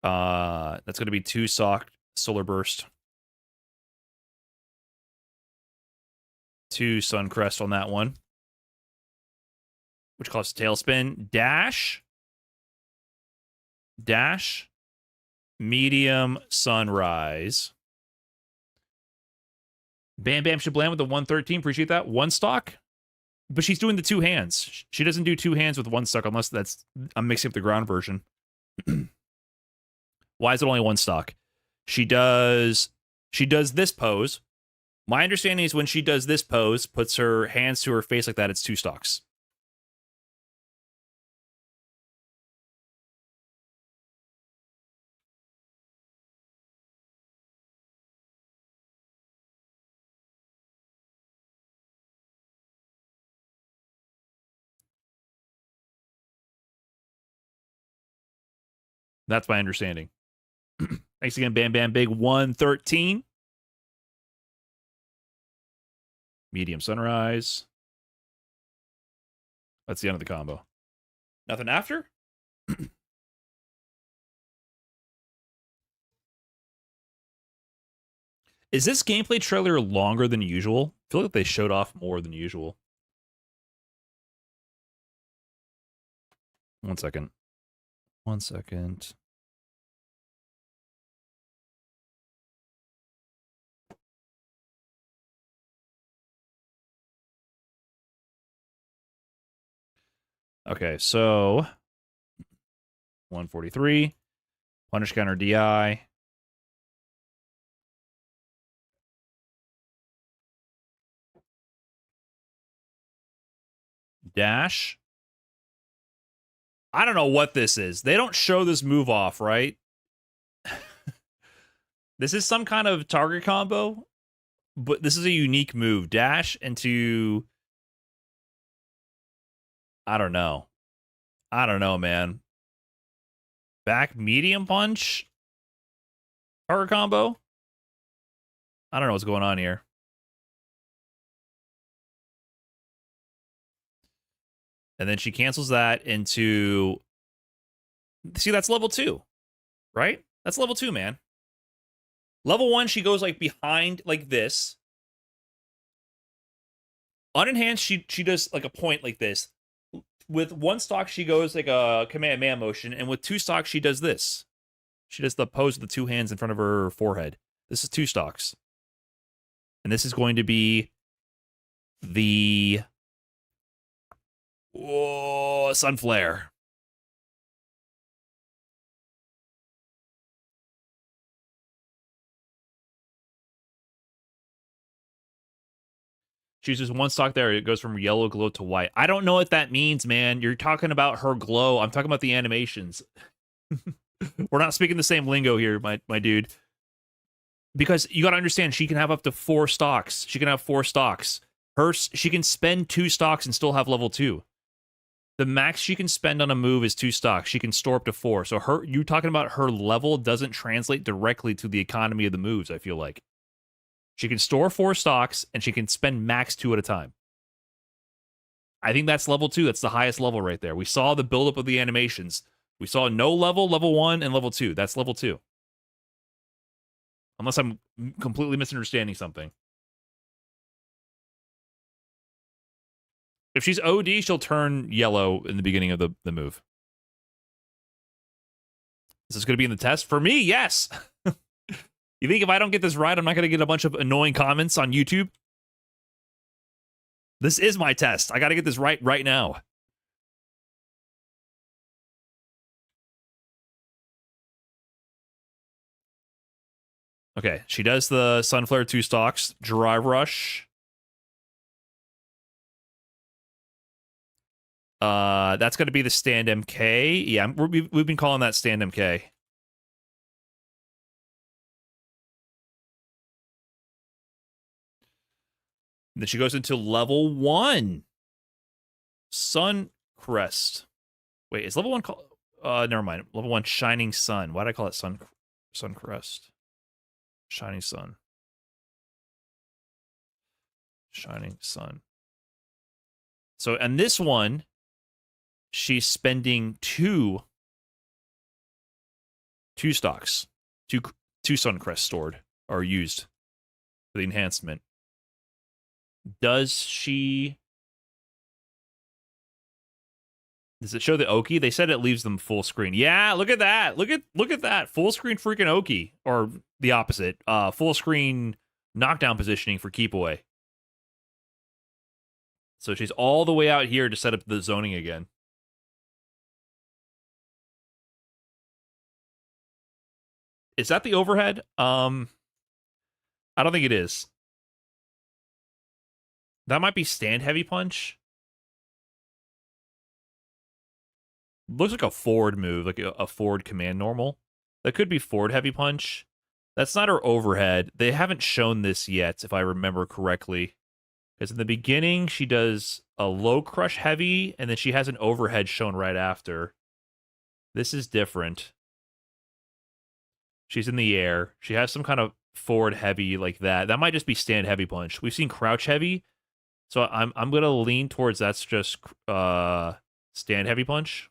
That's going to be 2 stock solar burst. 2 sun crest on that one. Which calls tailspin. Dash. Dash. Medium sunrise. Bam Bam Shablam with the 113. Appreciate that. 1 stock. But she's doing the 2 hands. She doesn't do 2 hands with 1 stock unless that's... I'm mixing up the ground version. Why is it only 1 stock? She does this pose. My understanding is when she does this pose, puts her hands to her face like that, it's 2 stocks. That's my understanding. Thanks again, Bam Bam Big 113. Medium sunrise. That's the end of the combo. Nothing after? Is this gameplay trailer longer than usual? I feel like they showed off more than usual. 1 second. 1 second. Okay, so 143. Punish counter DI. Dash. I don't know what this is. They don't show this move off, right? This is some kind of target combo, but this is a unique move. Dash into... I don't know. I don't know, man. Back medium punch. Target combo. I don't know what's going on here. And then she cancels that into... See, that's level 2, right? That's level 2, man. Level 1, she goes like behind like this. Unenhanced, she does like a point like this. With one stock, she goes like a Kamehameha motion, and with two stocks, she does this. She does the pose with the two hands in front of her forehead. This is 2 stocks. And this is going to be the... Whoa, Sun Flare. She uses one stock there. It goes from yellow glow to white. I don't know what that means, man. You're talking about her glow. I'm talking about the animations. We're not speaking the same lingo here, my dude. Because you got to understand, she can have up to 4 stocks. She can have 4 stocks. She can spend 2 stocks and still have level 2. The max she can spend on a move is 2 stocks. She can store up to 4. So you talking about her level doesn't translate directly to the economy of the moves, I feel like. She can store 4 stocks, and she can spend max 2 at a time. I think that's level 2. That's the highest level right there. We saw the buildup of the animations. We saw no level, level 1, and level 2. That's level 2. Unless I'm completely misunderstanding something. If she's OD, she'll turn yellow in the beginning of the move. Is this going to be in the test? For me, yes. You think if I don't get this right, I'm not going to get a bunch of annoying comments on YouTube? This is my test. I got to get this right now. Okay, she does the Sunflare 2 stocks. Drive Rush. That's going to be the Stand MK. Yeah, we've been calling that Stand MK. Then she goes into level 1. Sun Crest. Wait, is level 1 called... never mind. Level 1, Shining Sun. Why did I call it Sun Crest? Shining Sun. Shining Sun. So, and this one, she's spending 2 stocks. 2 Suncrest stored or used for the enhancement. Does it show the Oki? They said it leaves them full screen. Yeah, look at that. Look at that. Full screen freaking Oki. Or the opposite. Full screen knockdown positioning for keep away. So she's all the way out here to set up the zoning again. Is that the overhead? I don't think it is. That might be stand heavy punch. Looks like a forward move, like a forward command normal. That could be forward heavy punch. That's not her overhead. They haven't shown this yet, if I remember correctly. Because in the beginning, she does a low crush heavy, and then she has an overhead shown right after. This is different. She's in the air. She has some kind of forward heavy like that. That might just be stand heavy punch. We've seen crouch heavy, so I'm gonna lean towards that's just stand heavy punch.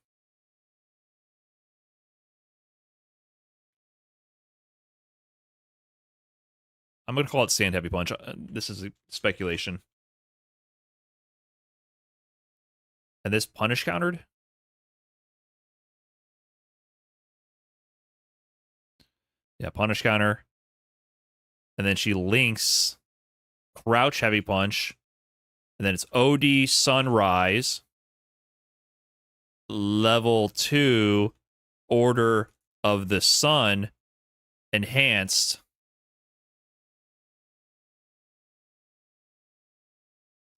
I'm gonna call it stand heavy punch. This is a speculation. And this punish countered. Yeah, punish counter. And then she links crouch heavy punch. And then it's OD sunrise. Level 2 Order of the Sun enhanced.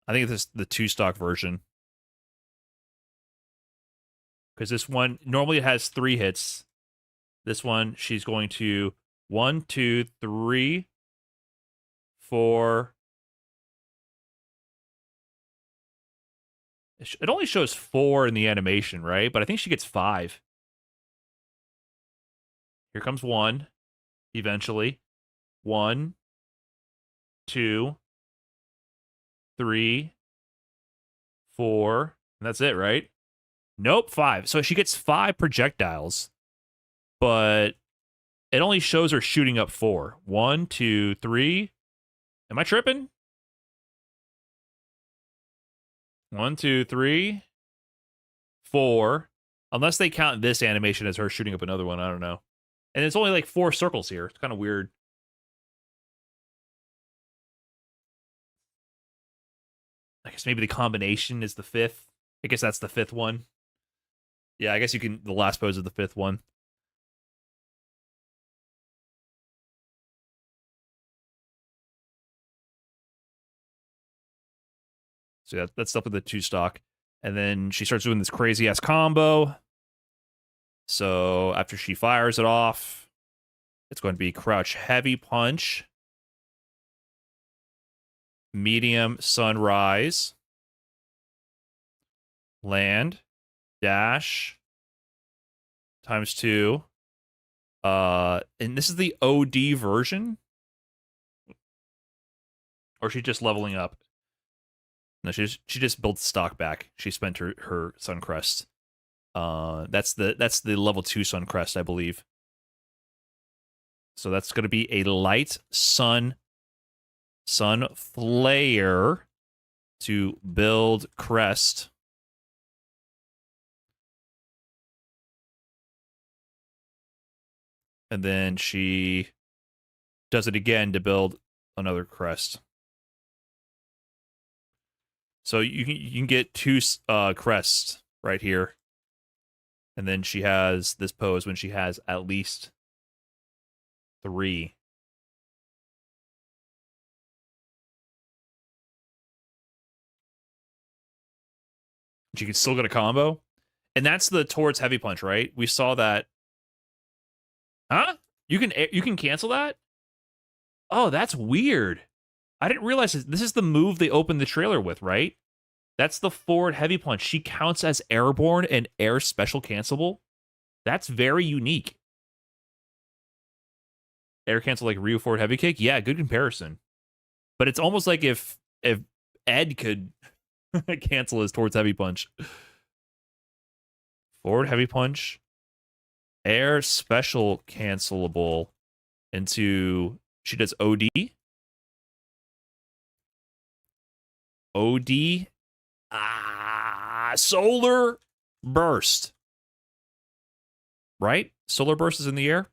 I think this is the 2 stock version. Because this one, normally it has 3 hits. This one, she's going to 1, 2, 3, 4. It only shows 4 in the animation, right? But I think she gets 5. Here comes 1. Eventually. 1, 2, 3, 4. And that's it, right? Nope, 5. So she gets 5 projectiles, but it only shows her shooting up 4. 1, 2, 3. Am I tripping? 1, 2, 3, 4. Unless they count this animation as her shooting up another one, I don't know. And it's only like 4 circles here. It's kind of weird. I guess maybe the combination is the 5th. I guess that's the 5th one. Yeah, I guess you can. The last pose of the 5th one. So that's up with the 2 stock. And then she starts doing this crazy ass combo. So after she fires it off, it's going to be crouch heavy punch, medium sunrise, land, dash, times 2. And this is the OD version? Or is she just leveling up? No, she just built stock back. She spent her Sun Crest. That's the level 2 Sun Crest, I believe. So that's going to be a light sun flare to build crest. And then she does it again to build another crest. So you can get 2 crests right here. And then she has this pose when she has at least 3. She can still get a combo. And that's the towards heavy punch, right? We saw that. Huh? You can cancel that? Oh, that's weird. I didn't realize this is the move they opened the trailer with, right? That's the forward heavy punch. She counts as airborne and air special cancelable. That's very unique. Air cancel like Ryu forward heavy kick? Yeah, good comparison. But it's almost like if Ed could cancel his towards heavy punch. Forward heavy punch. Air special cancelable into... She does OD. OD. Solar burst. Right? Solar burst is in the air.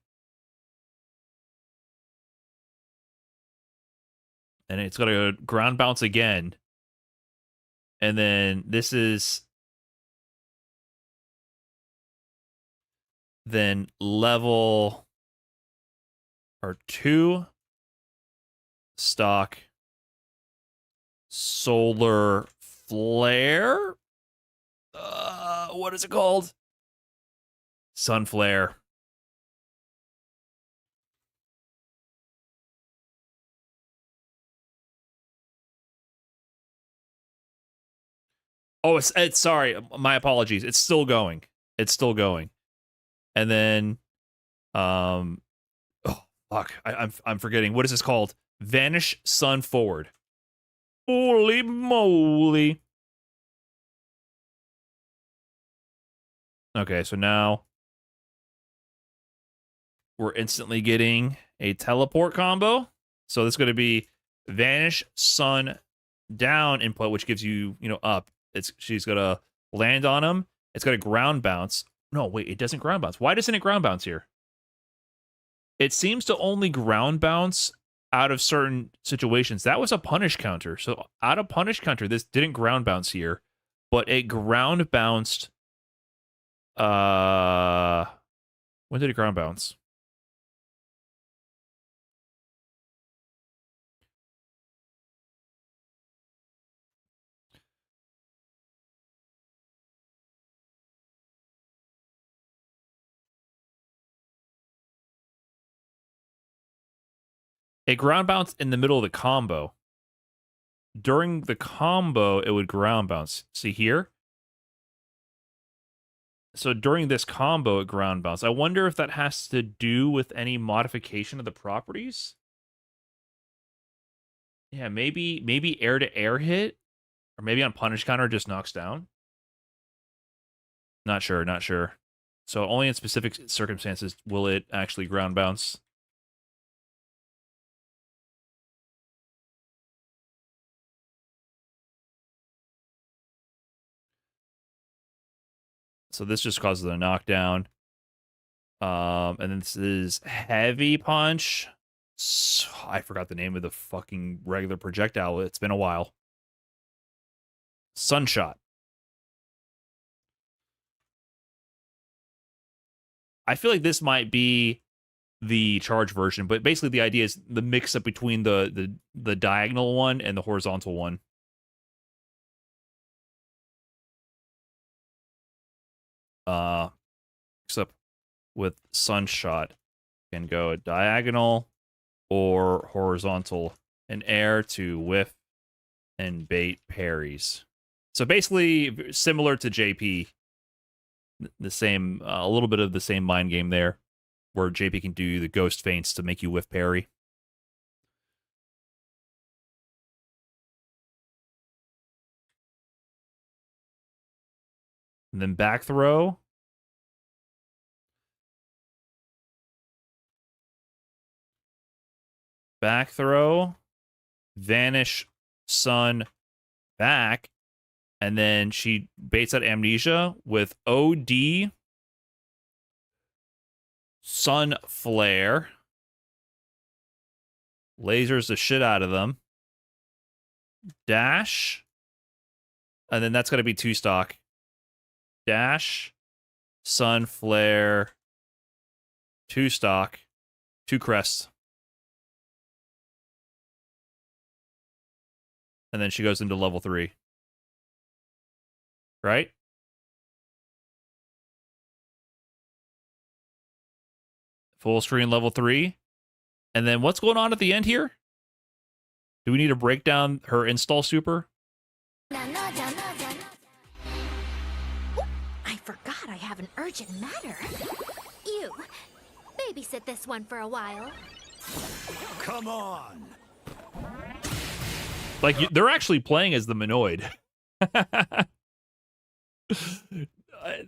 And it's got to ground bounce again. And then this is... Then level... Or 2... Stock... Solar flare? What is it called? Sun flare. Oh, it's sorry. My apologies. It's still going. It's still going. And then, oh fuck, I'm forgetting. What is this called? Vanish Sun forward. Holy moly. Okay, so now we're instantly getting a teleport combo. So this is going to be Vanish Sun down input, which gives you, up. She's going to land on him. It's got a ground bounce. No, wait, it doesn't ground bounce. Why doesn't it ground bounce here? It seems to only ground bounce out of certain situations. That was a punish counter. So out of punish counter, this didn't ground bounce here, but it ground bounced. When did it ground bounce? It ground bounced in the middle of the combo. During the combo, it would ground bounce. See here? So during this combo at ground bounce, I wonder if that has to do with any modification of the properties. Yeah, maybe air to air hit, or maybe on punish counter just knocks down. Not sure, not sure. So only in specific circumstances will it actually ground bounce. So this just causes a knockdown. And then this is heavy punch. So, I forgot the name of the fucking regular projectile. It's been a while. Sunshot. I feel like this might be the charge version, but basically the idea is the mix up between the diagonal one and the horizontal one. Except with Sunshot, can go diagonal or horizontal, and air to whiff and bait parries. So basically similar to JP, the same, a little bit of the same mind game there, where JP can do the ghost feints to make you whiff parry. And then back throw. Back throw. Vanish, sun, back. And then she baits out amnesia with OD, sun flare, lasers the shit out of them, dash, and then that's going to be 2-stock. Dash, sun flare, 2-stock, 2 crests. And then she goes into level 3. Right? Full screen level 3. And then what's going on at the end here? Do we need to break down her install super? I forgot I have an urgent matter. You, babysit this one for a while. Come on. Like, they're actually playing as the Menard.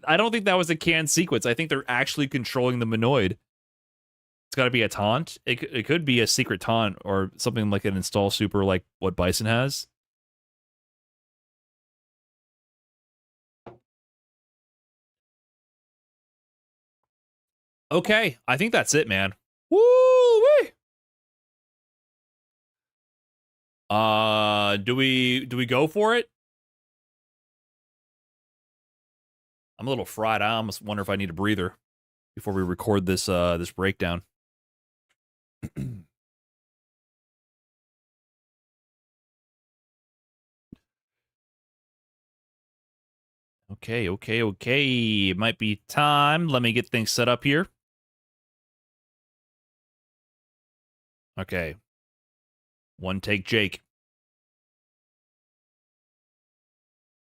I don't think that was a canned sequence. I think they're actually controlling the Menard. It's got to be a taunt. It could be a secret taunt or something like an install super like what Bison has. Okay, I think that's it, man. Woo-wee! Do we go for it? I'm a little fried. I almost wonder if I need a breather before we record this this breakdown. Okay. It might be time. Let me get things set up here. Okay. One take, Jake.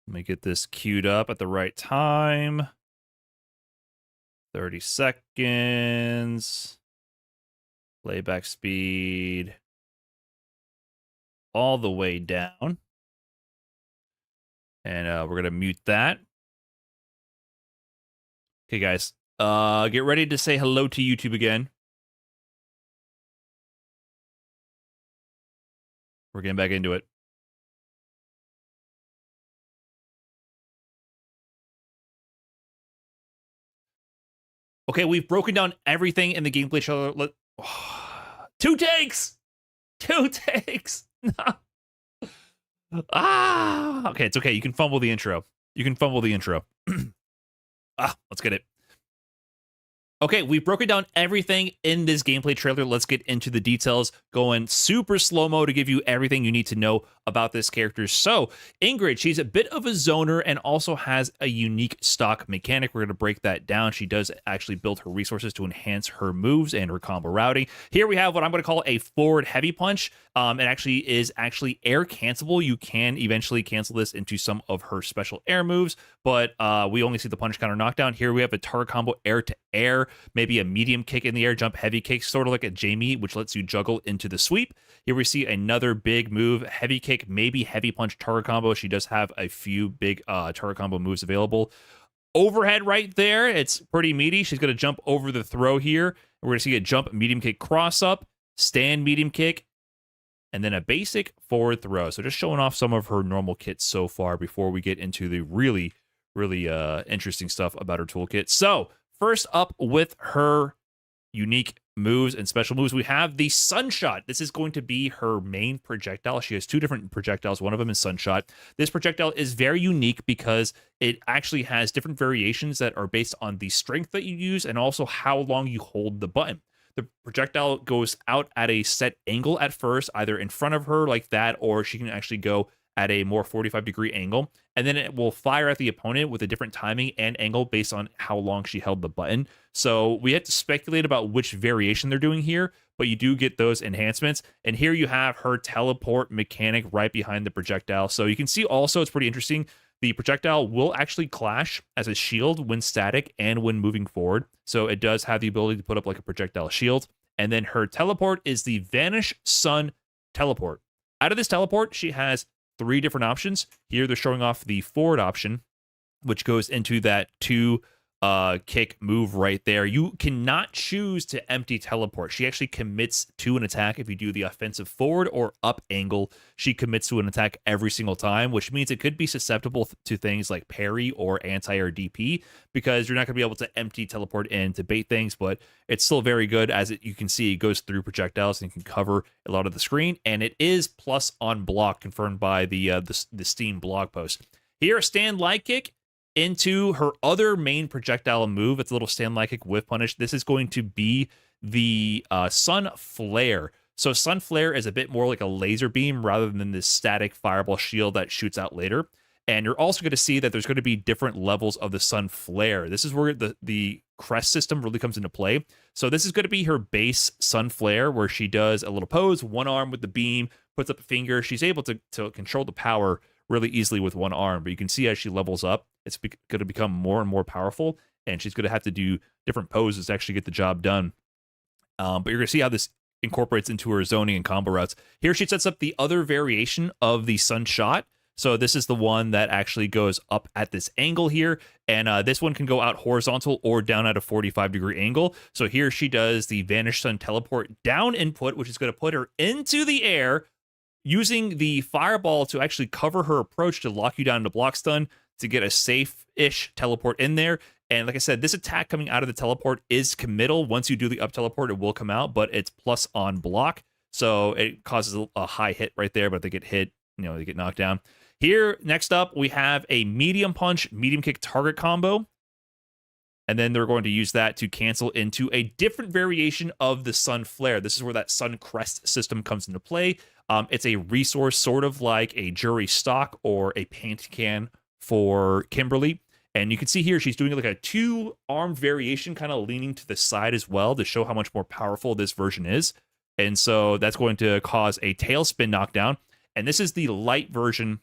Let me get this queued up at the right time. 30 seconds. Playback speed. All the way down. And we're going to mute that. Okay, guys. Get ready to say hello to YouTube again. We're getting back into it. Okay, we've broken down everything in the gameplay trailer. 2 takes! 2 takes! Okay, it's okay. You can fumble the intro. Let's get it. Okay, we've broken down everything in this gameplay trailer. Let's get into the details. Going super slow-mo to give you everything you need to know about this character. So Ingrid, she's a bit of a zoner and also has a unique stock mechanic. We're going to break that down. She does actually build her resources to enhance her moves and her combo routing. Here we have what I'm going to call a forward heavy punch. It actually is air cancelable. You can eventually cancel this into some of her special air moves, but we only see the punch counter knockdown. Here we have a target combo air to air, maybe a medium kick in the air, jump heavy kick, sort of like a Jamie, which lets you juggle into the sweep. Here we see another big move, heavy kick, maybe heavy punch target combo. She does have a few big target combo moves available. Overhead right there. It's pretty meaty. She's going to jump over the throw here. We're going to see a jump medium kick cross up, stand medium kick, and then a basic forward throw. So just showing off some of her normal kits so far before we get into the really interesting stuff about her toolkit. So first up with her unique moves and special moves, we have the Sunshot. This is going to be her main projectile. She has two different projectiles. One of them is Sunshot. This projectile is very unique because it actually has different variations that are based on the strength that you use and also how long you hold the button. The projectile goes out at a set angle at first, either in front of her like that, or she can actually go at a more 45-degree angle, and then it will fire at the opponent with a different timing and angle based on how long she held the button. So we have to speculate about which variation they're doing here, but you do get those enhancements. And here you have her teleport mechanic right behind the projectile. So you can see also, it's pretty interesting, the projectile will actually clash as a shield when static and when moving forward. So it does have the ability to put up like a projectile shield. And then her teleport is the Vanish Sun teleport. Out of this teleport, she has 3 different options. Here they're showing off the forward option, which goes into that 2 kick move right there. You cannot choose to empty teleport. She actually commits to an attack if you do the offensive forward or up angle. She commits to an attack every single time, which means it could be susceptible to things like parry or anti-air DP, because you're not going to be able to empty teleport in to bait things, but it's still very good. As you can see, it goes through projectiles and can cover a lot of the screen, and it is plus on block, confirmed by the Steam blog post. Here, a stand light kick into her other main projectile move. It's a little stand light kick whiff punish. This is going to be the Sun Flare. So Sun Flare is a bit more like a laser beam rather than this static fireball shield that shoots out later. And you're also going to see that there's going to be different levels of the Sun Flare. This is where the crest system really comes into play. So this is going to be her base Sun Flare, where she does a little pose, one arm with the beam, puts up a finger. She's able to control the power really easily with one arm, but you can see as she levels up, it's going to become more and more powerful, and she's going to have to do different poses to actually get the job done. But you're going to see how this incorporates into her zoning and combo routes. Here she sets up the other variation of the Sun Shot. So this is the one that actually goes up at this angle here, and this one can go out horizontal or down at a 45-degree angle. So here she does the Vanish Sun teleport down input, which is going to put her into the air, using the fireball to actually cover her approach to lock you down into block stun to get a safe-ish teleport in there. And like I said, this attack coming out of the teleport is committal. Once you do the up teleport, it will come out, but it's plus on block. So it causes a high hit right there, but if they get hit, they get knocked down. Here, next up, we have a medium punch, medium kick target combo. And then they're going to use that to cancel into a different variation of the Sun Flare. This is where that Sun Crest system comes into play. It's a resource sort of like a Jury Stock or a paint can for Kimberly. And you can see here she's doing like a 2-armed variation, kind of leaning to the side as well to show how much more powerful this version is. And so that's going to cause a tailspin knockdown. And this is the light version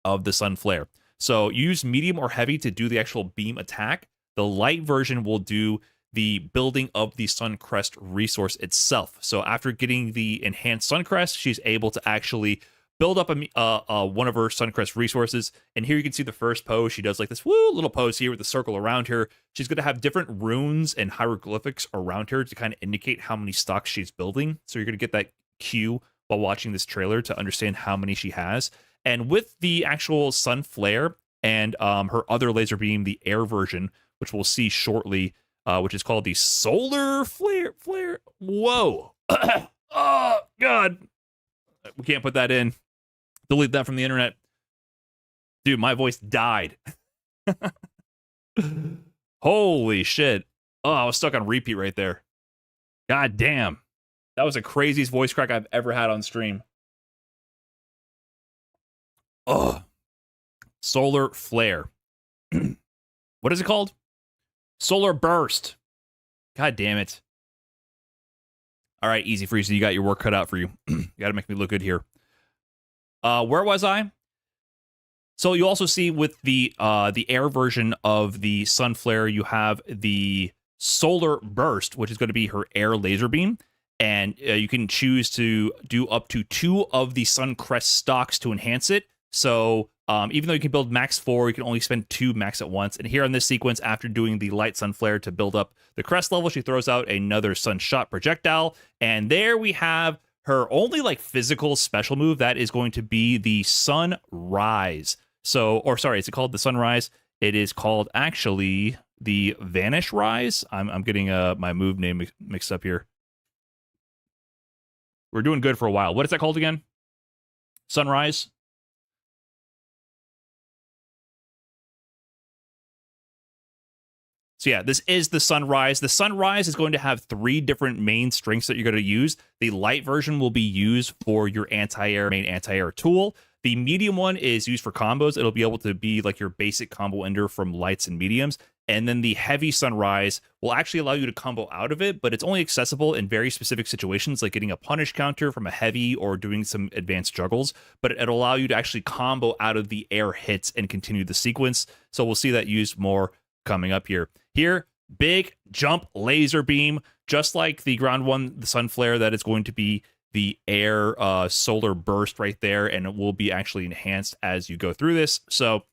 of the Sun Flare. So use medium or heavy to do the actual beam attack. The light version will do the building of the Sun Crest resource itself. So after getting the enhanced Sun Crest, she's able to actually build up one of her Sun Crest resources. And here you can see the first pose. She does like this little pose here with the circle around her. She's going to have different runes and hieroglyphics around her to kind of indicate how many stocks she's building. So you're going to get that cue while watching this trailer to understand how many she has. And with the actual Sun Flare and her other laser beam, the air version, which we'll see shortly, which is called the Solar Flare. Whoa. Oh, God. We can't put that in. Delete that from the internet. Dude, my voice died. Holy shit. Oh, I was stuck on repeat right there. God damn. That was the craziest voice crack I've ever had on stream. Oh, Solar Flare. What is it called? Solar Burst. God damn it. All right, Easy Freezer, you got your work cut out for you. You got to make me look good here. Where was I? So you also see with the air version of the Sun Flare, you have the Solar Burst, which is going to be her air laser beam. And you can choose to do up to 2 of the Sun Crest stocks to enhance it. So even though you can build max 4, you can only spend 2 max at once. And here on this sequence, after doing the Light Sun Flare to build up the crest level, she throws out another Sun Shot projectile. And there we have her only like physical special move. That is going to be the Sunrise. So, or sorry, is it called the Sunrise? It is called actually the Vanish Rise. I'm getting my move name mixed up here. We're doing good for a while. What is that called again? Sunrise? So yeah, this is the Sunrise. The Sunrise is going to have 3 different main strengths that you're going to use. The light version will be used for your anti-air, main anti-air tool. The medium one is used for combos. It'll be able to be like your basic combo ender from lights and mediums. And then the heavy Sunrise will actually allow you to combo out of it, but it's only accessible in very specific situations, like getting a punish counter from a heavy or doing some advanced juggles. But it'll allow you to actually combo out of the air hits and continue the sequence. So we'll see that used more coming up here. Here, big jump laser beam, just like the ground one, the Sun Flare, that is going to be the air solar burst right there, and it will be actually enhanced as you go through this. So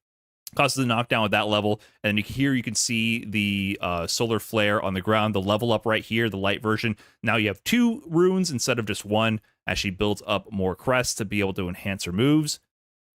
causes a knockdown with that level. And here you can see the solar flare on the ground, the level up right here, the light version. Now you have 2 runes instead of just 1 as she builds up more crests to be able to enhance her moves.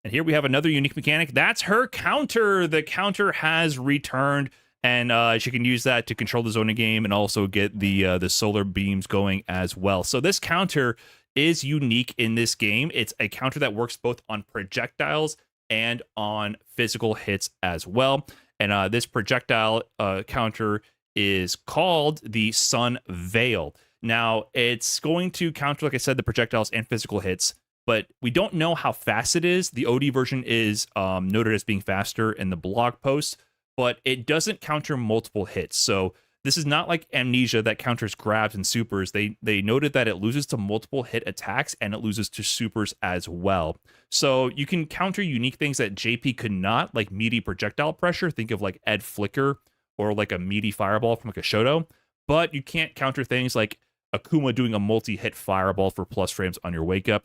And here we have another unique mechanic. That's her counter. The counter has returned, and she can use that to control the zoning game and also get the solar beams going as well. So this counter is unique in this game. It's a counter that works both on projectiles and on physical hits as well. And this projectile counter is called the Sun Veil. Now, it's going to counter, like I said, the projectiles and physical hits, but we don't know how fast it is. The OD version is noted as being faster in the blog post, but it doesn't counter multiple hits. So this is not like Amnesia that counters grabs and supers. They noted that it loses to multiple hit attacks and it loses to supers as well. So you can counter unique things that JP could not, like meaty projectile pressure. Think of like Ed Flicker or like a meaty fireball from like a Shoto. But you can't counter things like Akuma doing a multi-hit fireball for plus frames on your wake up.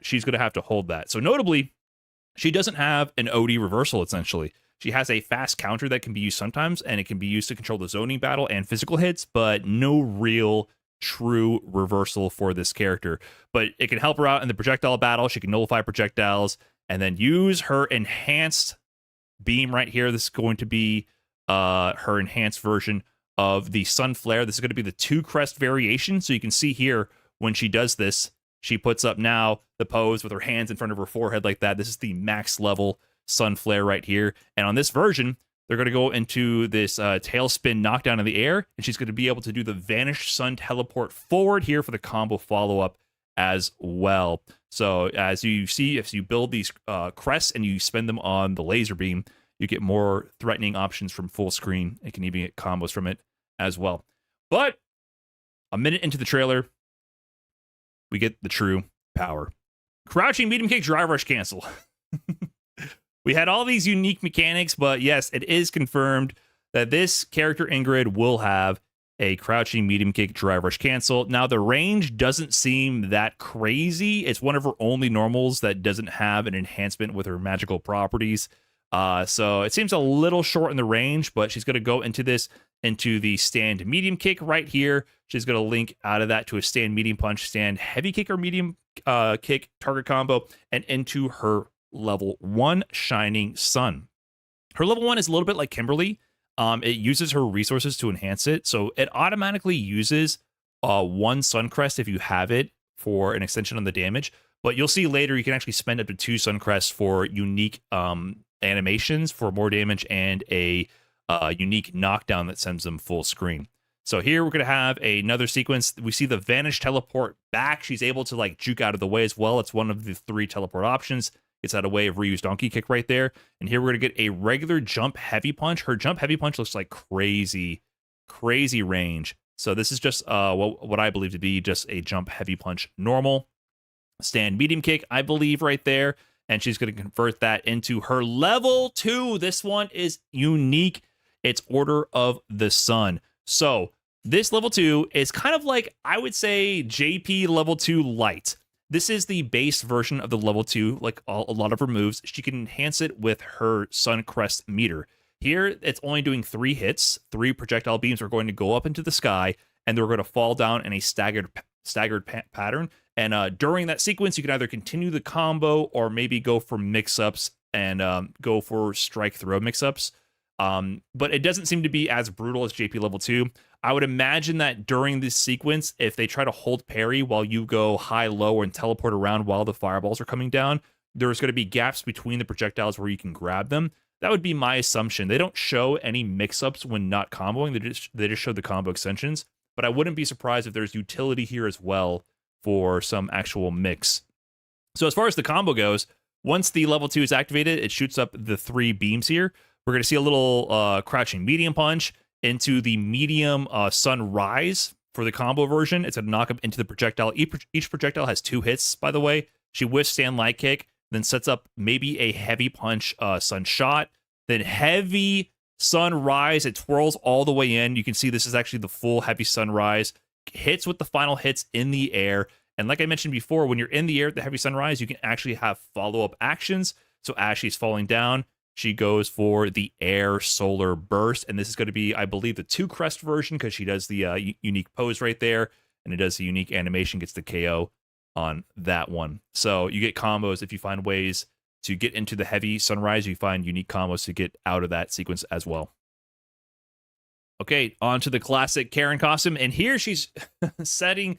She's going to have to hold that. So notably, she doesn't have an OD reversal essentially. She has a fast counter that can be used sometimes, and it can be used to control the zoning battle and physical hits, but no real true reversal for this character. But it can help her out in the projectile battle. She can nullify projectiles and then use her enhanced beam right here. This is going to be her enhanced version of the Sun Flare. This is going to be the 2 crest variation. So you can see here when she does this, she puts up now the pose with her hands in front of her forehead like that. This is the max level Sun Flare right here. And on this version, they're going to go into this tailspin knockdown in the air, and she's going to be able to do the Vanish Sun teleport forward here for the combo follow-up as well. So as you see, if you build these crests and you spend them on the laser beam, you get more threatening options from full screen. You can even get combos from it as well. But a minute into the trailer, we get the true power. Crouching medium kick drive rush cancel. We had all these unique mechanics, but yes, it is confirmed that this character Ingrid will have a crouching medium kick drive rush cancel. Now, the range doesn't seem that crazy. It's one of her only normals that doesn't have an enhancement with her magical properties. So it seems a little short in the range, but she's going to go into the stand medium kick right here. She's going to link out of that to a stand medium punch, stand heavy kick or medium kick target combo, and into her level 1 Shining Sun. Her level 1 is a little bit like Kimberly. It uses her resources to enhance it. So it automatically uses 1 Sun Crest if you have it for an extension on the damage. But you'll see later you can actually spend up to 2 Sun Crests for unique animations for more damage and a unique knockdown that sends them full screen. So here we're going to have another sequence. We see the Vanish teleport back. She's able to like juke out of the way as well. It's one of the 3 teleport options. Gets out of way of Ryu's donkey kick right there. And here we're going to get a regular jump heavy punch. Her jump heavy punch looks like crazy range. So this is just what I believe to be just a jump heavy punch normal. Stand medium kick, I believe, right there. And she's going to convert that into her level 2. This one is unique. It's Order of the Sun. So this level 2 is kind of like, I would say, JP level 2 light. This is the base version of the level 2, like a lot of her moves. She can enhance it with her Sun Crest meter. Here, it's only doing 3 hits. 3 projectile beams are going to go up into the sky, and they're going to fall down in a staggered pattern. And during that sequence, you can either continue the combo or maybe go for mix-ups and go for strike-throw mix-ups. But it doesn't seem to be as brutal as JP level 2. I would imagine that during this sequence, if they try to hold parry while you go high-low and teleport around while the fireballs are coming down, there's going to be gaps between the projectiles where you can grab them. That would be my assumption. They don't show any mix-ups when not comboing. They just show the combo extensions. But I wouldn't be surprised if there's utility here as well for some actual mix. So as far as the combo goes, once the level 2 is activated, it shoots up the 3 beams here. We're going to see a little crouching medium punch into the medium sunrise for the combo version. It's going to knock up into the projectile. Each projectile has 2 hits, by the way. She withstand light kick, then sets up maybe a heavy punch sun shot, then heavy sunrise. It twirls all the way in. You can see this is actually the full heavy sunrise. Hits with the final hits in the air. And like I mentioned before, when you're in the air at the heavy sunrise, you can actually have follow-up actions. So as she's falling down, she goes for the air solar burst. And this is going to be, I believe, the 2 crest version because she does the unique pose right there. And it does the unique animation, gets the KO on that one. So you get combos if you find ways to get into the heavy sunrise. You find unique combos to get out of that sequence as well. Okay, on to the classic Karen costume. And here she's setting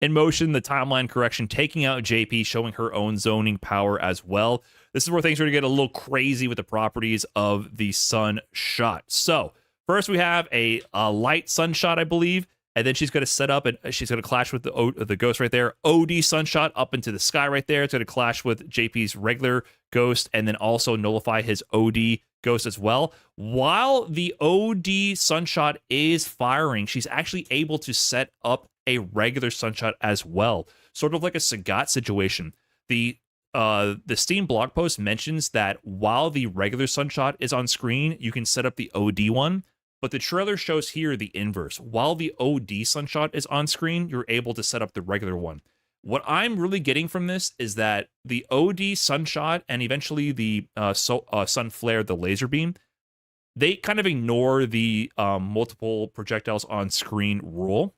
in motion the timeline correction, taking out JP, showing her own zoning power as well. This is where things are going to get a little crazy with the properties of the sun shot. So first we have a light sun shot, I believe. And then she's going to set up and she's going to clash with the ghost right there. OD sunshot up into the sky right there. It's going to clash with JP's regular ghost and then also nullify his OD ghost as well. While the OD sunshot is firing, she's actually able to set up a regular sunshot as well. Sort of like a Sagat situation. The Steam blog post mentions that while the regular sunshot is on screen, you can set up the OD one. But the trailer shows here the inverse. While the OD sunshot is on screen, you're able to set up the regular one. What I'm really getting from this is that the OD sunshot and eventually the sun flare, the laser beam, they kind of ignore the multiple projectiles on screen rule.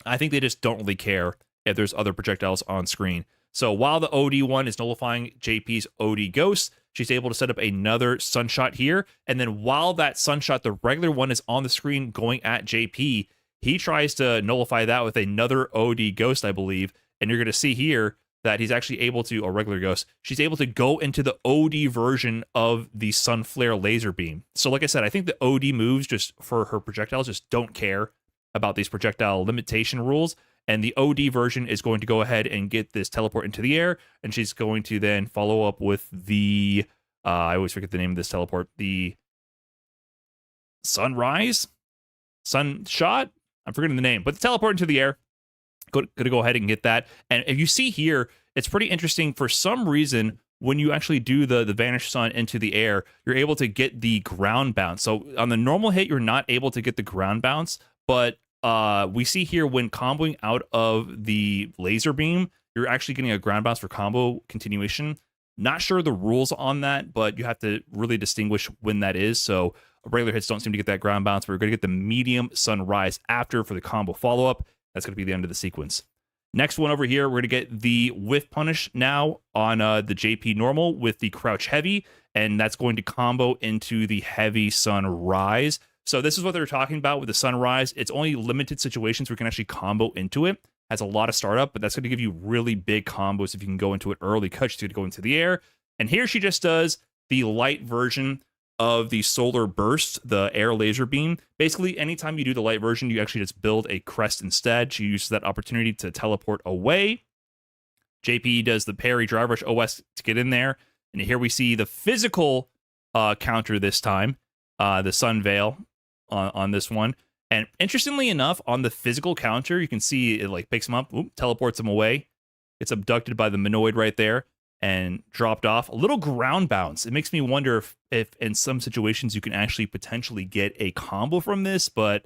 I think they just don't really care if there's other projectiles on screen. So while the OD one is nullifying JP's OD ghost, she's able to set up another sunshot here. And then while that sunshot, the regular one, is on the screen going at JP, he tries to nullify that with another OD ghost, I believe. And you're going to see here that he's actually able to, a regular ghost, she's able to go into the OD version of the sun flare laser beam. So like I said, I think the OD moves just for her projectiles just don't care about these projectile limitation rules. And the OD version is going to go ahead and get this teleport into the air. And she's going to then follow up with the, I always forget the name of this teleport, the sunrise? Sunshot? I'm forgetting the name, but the teleport into the air. Going to go ahead and get that. And if you see here, it's pretty interesting. For some reason, when you actually do the Vanish Sun into the air, you're able to get the ground bounce. So on the normal hit, you're not able to get the ground bounce, but we see here when comboing out of the laser beam, you're actually getting a ground bounce for combo continuation. Not sure the rules on that, but you have to really distinguish when that is. So regular hits don't seem to get that ground bounce, but we're going to get the medium sunrise after for the combo follow-up. That's going to be the end of the sequence. Next one over here, we're going to get the whiff punish now on the JP normal with the crouch heavy, and that's going to combo into the heavy sunrise. So this is what they're talking about with the sunrise. It's only limited situations where you can actually combo into it. Has a lot of startup, but that's going to give you really big combos if you can go into it early because she's going to go into the air. And here she just does the light version of the solar burst, the air laser beam. Basically, anytime you do the light version, you actually just build a crest instead. She uses that opportunity to teleport away. JP does the parry drive rush OS to get in there. And here we see the physical counter this time, the Sun Veil on this one. And interestingly enough, on the physical counter, you can see it like picks him up, teleports him away, gets abducted by the Menoid right there, and dropped off. A little ground bounce. It makes me wonder if in some situations you can actually potentially get a combo from this, but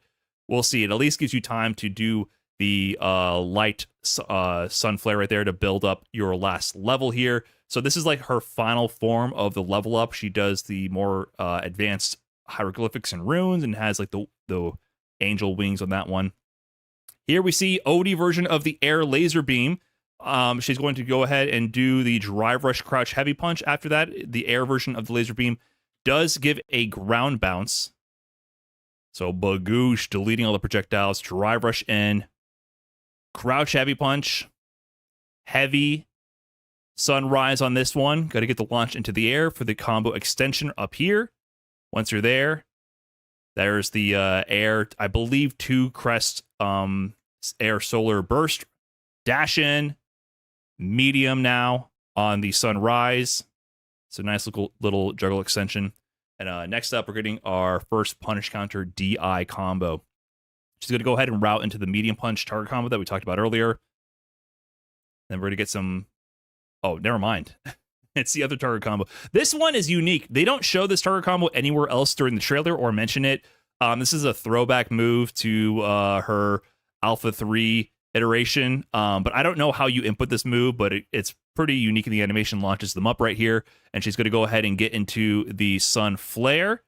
we'll see. It at least gives you time to do the light sun flare right there to build up your last level here. So this is like her final form of the level up. She does the more advanced hieroglyphics and runes and has like the angel wings on that one. Here we see OD version of the air laser beam. She's going to go ahead and do the drive rush crouch heavy punch. After that, the air version of the laser beam does give a ground bounce. So bagoosh, deleting all the projectiles, drive rush in, crouch heavy punch, heavy sunrise on this one. Got to get the launch into the air for the combo extension up here. Once you're there, there's the air, I believe 2 crest air solar burst. Dash in, medium now on the sunrise. It's a nice little juggle extension. And next up, we're getting our first punish counter DI combo. She's going to go ahead and route into the medium punch target combo that we talked about earlier. Then we're going to get some... Oh, never mind. It's the other target combo. This one is unique. They don't show this target combo anywhere else during the trailer or mention it. This is a throwback move to her Alpha 3 iteration. But I don't know how you input this move, but it's pretty unique in the animation. Launches them up right here. And she's going to go ahead and get into the Sun Flare.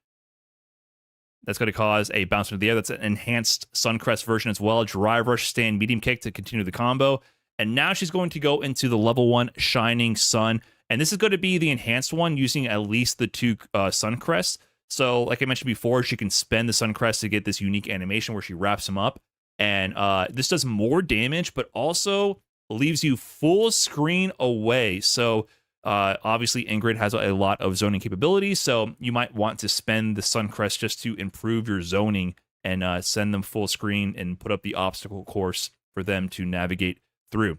That's going to cause a bounce into the air. That's an enhanced Suncrest version as well. Drive Rush, Stand, Medium Kick to continue the combo. And now she's going to go into the level 1 Shining Sun. And this is going to be the enhanced one using at least the 2 Suncrests. So like I mentioned before, she can spend the Suncrest to get this unique animation where she wraps him up. And this does more damage, but also leaves you full screen away. So obviously Ingrid has a lot of zoning capabilities. So you might want to spend the Suncrest just to improve your zoning and send them full screen and put up the obstacle course for them to navigate through.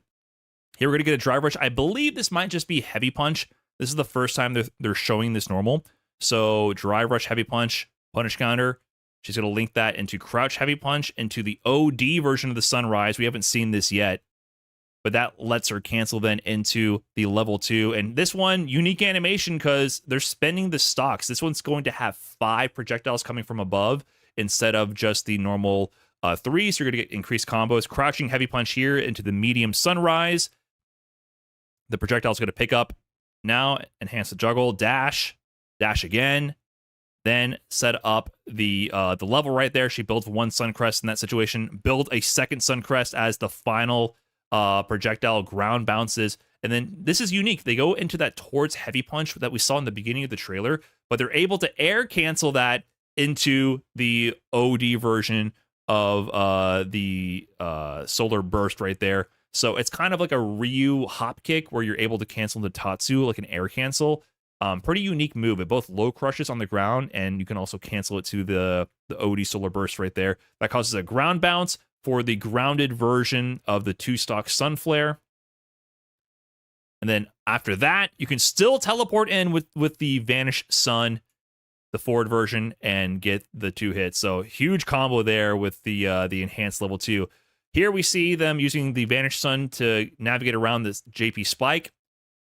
Here we're going to get a drive rush. I believe this might just be heavy punch. This is the first time they're showing this normal. So drive rush, heavy punch, punish counter. She's going to link that into crouch heavy punch into the OD version of the sunrise. We haven't seen this yet, but that lets her cancel then into the level 2. And this one, unique animation because they're spending the stocks. This one's going to have 5 projectiles coming from above instead of just the normal 3. So you're going to get increased combos. Crouching heavy punch here into the medium sunrise. The projectile is going to pick up now, enhance the juggle, dash again, then set up the level right there. She builds 1 Suncrest in that situation, build a second Suncrest as the final projectile ground bounces. And then this is unique. They go into that towards heavy punch that we saw in the beginning of the trailer, but they're able to air cancel that into the OD version of the solar burst right there. So it's kind of like a Ryu hop kick where you're able to cancel the Tatsu like an air cancel. Pretty unique move. It both low crushes on the ground, and you can also cancel it to the OD solar burst right there. That causes a ground bounce for the grounded version of the 2-stock Sun Flare. And then after that, you can still teleport in with the Vanish Sun, the forward version, and get the 2 hits. So huge combo there with the enhanced level 2. Here we see them using the Vanish Sun to navigate around this JP spike.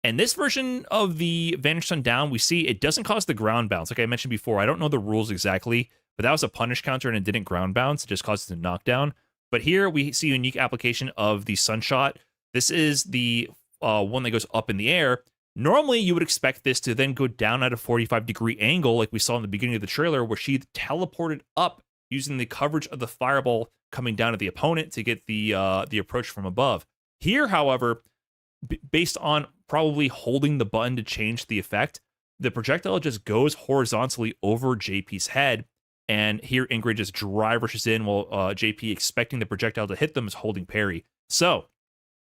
And this version of the Vanish Sun down, we see it doesn't cause the ground bounce. Like I mentioned before, I don't know the rules exactly, but that was a punish counter and it didn't ground bounce. It just causes the knockdown. But here we see a unique application of the Sunshot. This is the one that goes up in the air. Normally, you would expect this to then go down at a 45-degree angle like we saw in the beginning of the trailer where she teleported up using the coverage of the fireball coming down to the opponent to get the approach from above. Here, however, based on probably holding the button to change the effect, the projectile just goes horizontally over JP's head, and here Ingrid just drive rushes in while JP, expecting the projectile to hit them, is holding parry. So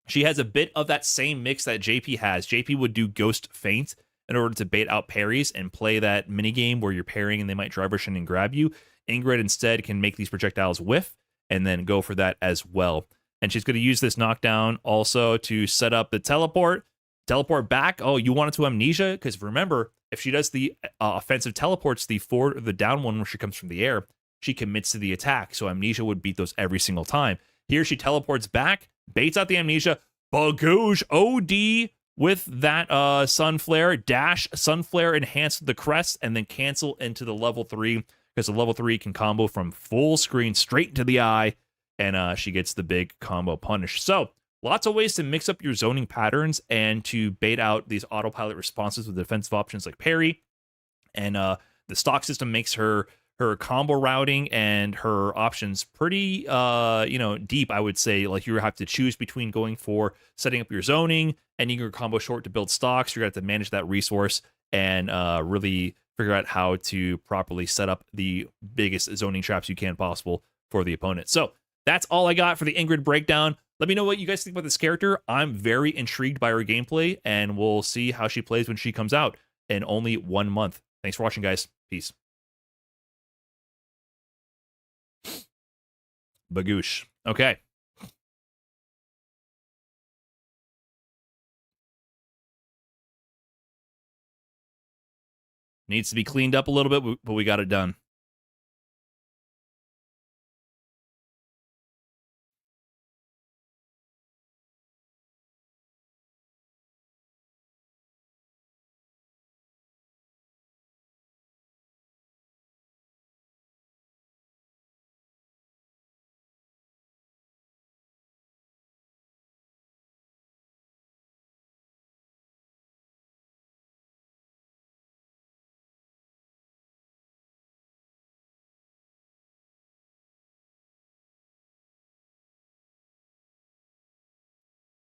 she has a bit of that same mix that JP has. JP would do ghost feint in order to bait out parries and play that minigame where you're parrying and they might drive rush in and grab you. Ingrid instead can make these projectiles whiff and then go for that as well. And she's going to use this knockdown also to set up the teleport Teleport back. Oh, you want it to amnesia? Because remember, if she does the offensive teleports, the down one where she comes from the air, she commits to the attack. So amnesia would beat those every single time. Here she teleports back, baits out the amnesia, bagoosh, OD with that sun flare, dash, sun flare, enhance the crest, and then cancel into the level 3, because the level 3 can combo from full screen straight into the eye, and she gets the big combo punish. So lots of ways to mix up your zoning patterns and to bait out these autopilot responses with defensive options like parry. And the stock system makes her combo routing and her options pretty deep, I would say. Like, you have to choose between going for setting up your zoning, ending your combo short to build stocks. You're going to have to manage that resource and really figure out how to properly set up the biggest zoning traps you can possible for the opponent. So that's all I got for the Ingrid breakdown. Let me know what you guys think about this character. I'm very intrigued by her gameplay, and we'll see how she plays when she comes out in only 1 month. Thanks for watching, guys. Peace. Bagoosh. Okay. Needs to be cleaned up a little bit, but we got it done.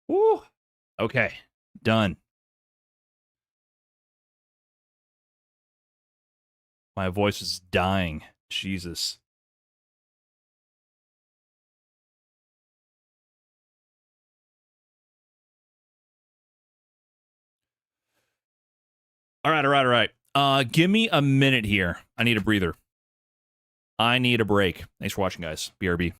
Woo. Okay. Done. My voice is dying. Jesus. All right. Give me a minute here. I need a breather. I need a break. Thanks for watching, guys. BRB.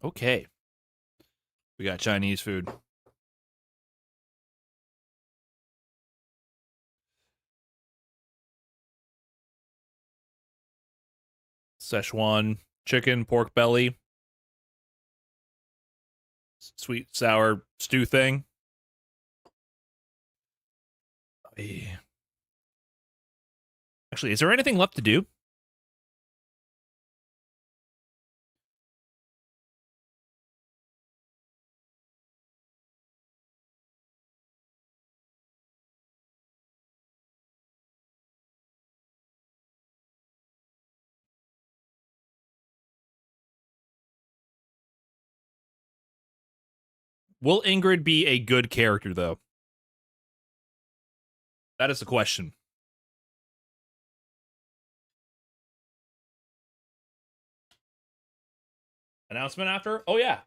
Okay. We got Chinese food. Szechuan chicken, pork belly, sweet sour stew thing. Actually, is there anything left to do? Will Ingrid be a good character, though? That is the question. Announcement after? Oh, yeah.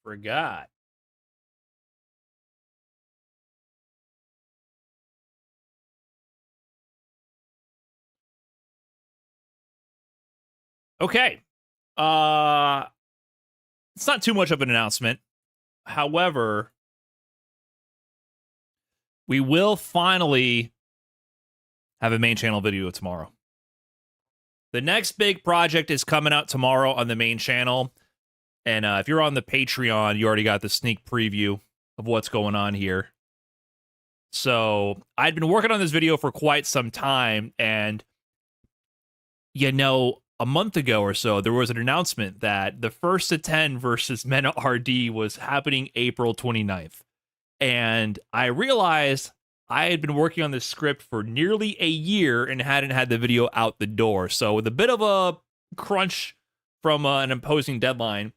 Forgot. Okay. It's not too much of an announcement. However, we will finally have a main channel video tomorrow. The next big project is coming out tomorrow on the main channel. And if you're on the Patreon, you already got the sneak preview of what's going on here. So I'd been working on this video for quite some time. And, you know, a month ago or so, there was an announcement that the first to 10 versus Mena RD was happening April 29th. And I realized I had been working on this script for nearly a year and hadn't had the video out the door. So with a bit of a crunch from an imposing deadline,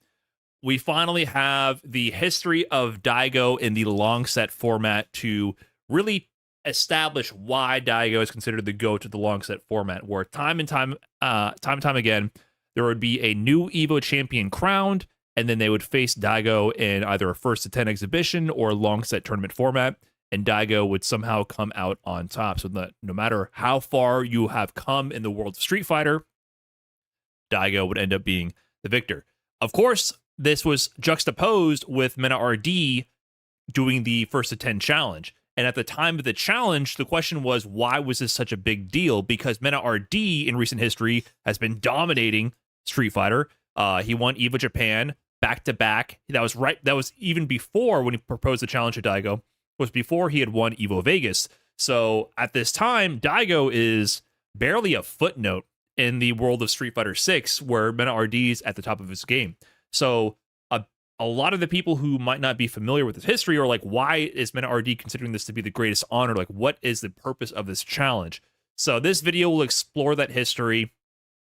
we finally have the history of Daigo in the long set format to really establish why Daigo is considered the GOAT of the long set format, where time and time again, there would be a new EVO champion crowned, and then they would face Daigo in either a first to 10 exhibition or long set tournament format, and Daigo would somehow come out on top. So that no matter how far you have come in the world of Street Fighter, Daigo would end up being the victor. Of course, this was juxtaposed with Mena RD doing the first to 10 challenge. And at the time of the challenge, the question was, why was this such a big deal? Because Mena RD in recent history has been dominating Street Fighter. He won EVO Japan back to back. That was even before when he proposed the challenge to Daigo, was before he had won EVO Vegas. So at this time, Daigo is barely a footnote in the world of Street Fighter 6, where Mena RD is at the top of his game. So a lot of the people who might not be familiar with his history are like, why is Mena RD considering this to be the greatest honor? Like, what is the purpose of this challenge? So this video will explore that history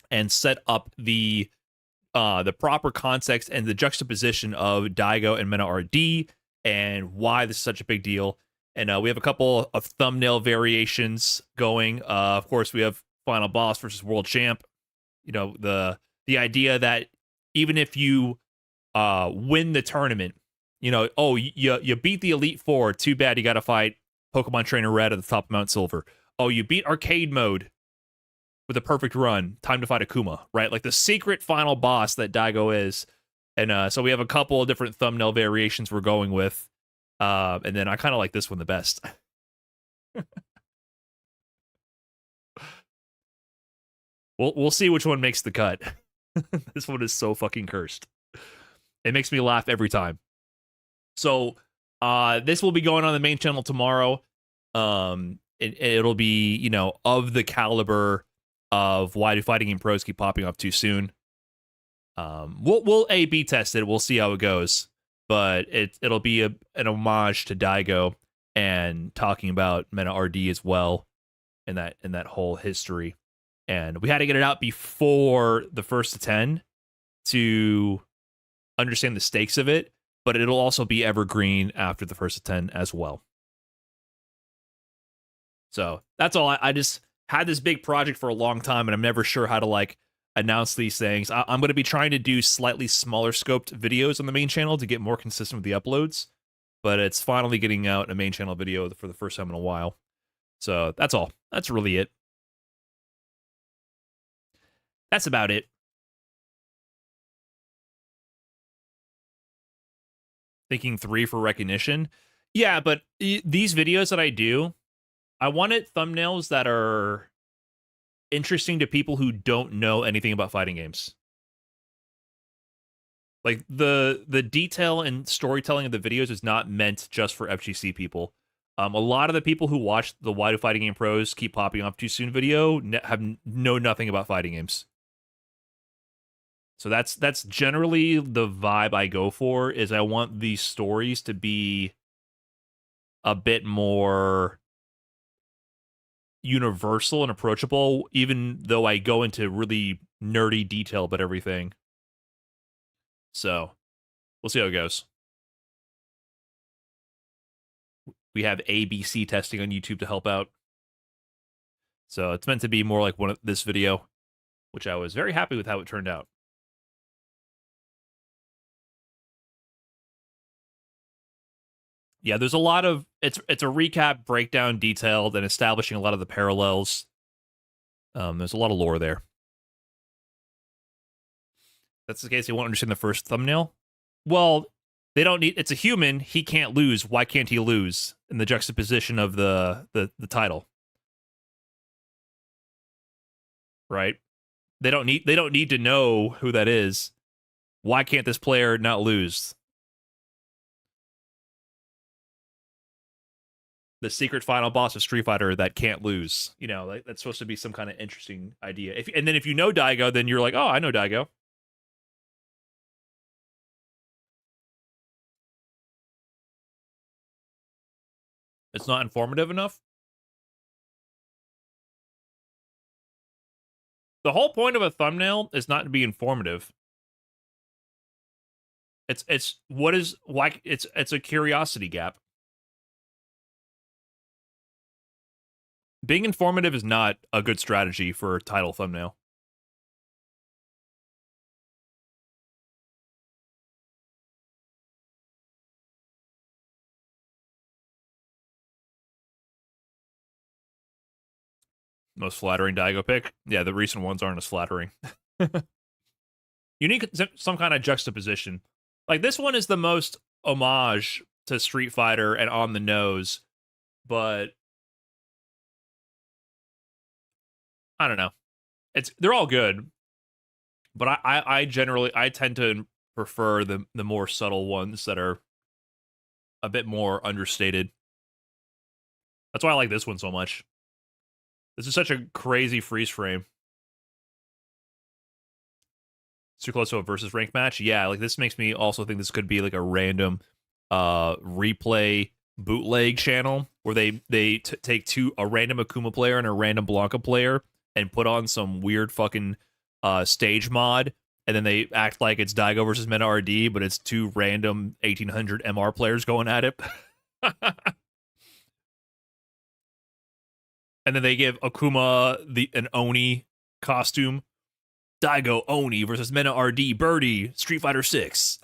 and set up the proper context and the juxtaposition of Daigo and Mena RD and why this is such a big deal. And we have a couple of thumbnail variations going. Of course, we have Final Boss versus World Champ. You know, the idea that even if you win the tournament, you know, oh, you beat the Elite Four. Too bad you got to fight Pokemon Trainer Red at the top of Mount Silver. Oh, you beat Arcade Mode with a perfect run. Time to fight Akuma, right? Like the secret final boss that Daigo is. And so we have a couple of different thumbnail variations we're going with. And then I kind of like this one the best. We'll see which one makes the cut. This one is so fucking cursed. It makes me laugh every time. So this will be going on the main channel tomorrow. It'll be, you know, of the caliber of why do fighting game pros keep popping up too soon. We'll A/B test it. We'll see how it goes. But it'll be an homage to Daigo and talking about Mena RD as well in that whole history. And we had to get it out before the first to 10 to understand the stakes of it, but it'll also be evergreen after the first to 10 as well. So that's all. I just had this big project for a long time, and I'm never sure how to like announce these things. I'm going to be trying to do slightly smaller scoped videos on the main channel to get more consistent with the uploads, but it's finally getting out a main channel video for the first time in a while. So that's all. That's really it. That's about it. Thinking 3 for recognition. Yeah, but these videos that I do, I wanted thumbnails that are interesting to people who don't know anything about fighting games. Like the detail and storytelling of the videos is not meant just for FGC people. A lot of the people who watch the Why Do Fighting Game Pros Keep Popping Up Too Soon video know nothing about fighting games. So that's generally the vibe I go for, is I want these stories to be a bit more universal and approachable, even though I go into really nerdy detail about everything. So we'll see how it goes. We have ABC testing on YouTube to help out. So it's meant to be more like this video, which I was very happy with how it turned out. Yeah, there's a lot of it's a recap, breakdown, detailed, and establishing a lot of the parallels. There's a lot of lore there. That's the case. You won't understand the first thumbnail. Well, they don't need. It's a human. He can't lose. Why can't he lose? In the juxtaposition of the title, right? They don't need to know who that is. Why can't this player not lose? The secret final boss of Street Fighter that can't lose. You know, like, that's supposed to be some kind of interesting idea. And then if you know Daigo, then you're like, oh, I know Daigo. It's not informative enough. The whole point of a thumbnail is not to be informative. It's a curiosity gap. Being informative is not a good strategy for a title thumbnail. Most flattering Daigo pick? Yeah, the recent ones aren't as flattering. You need some kind of juxtaposition. Like, this one is the most homage to Street Fighter and on the nose, but I don't know. They're all good, but I generally tend to prefer the more subtle ones that are a bit more understated. That's why I like this one so much. This is such a crazy freeze frame. It's too close to a versus rank match. Yeah, like this makes me also think this could be like a random replay bootleg channel where they take a random Akuma player and a random Blanca player and put on some weird fucking stage mod, and then they act like it's Daigo versus Mena RD, but it's two random 1800 MR players going at it. And then they give Akuma an Oni costume. Daigo Oni versus Mena RD Birdie Street Fighter 6.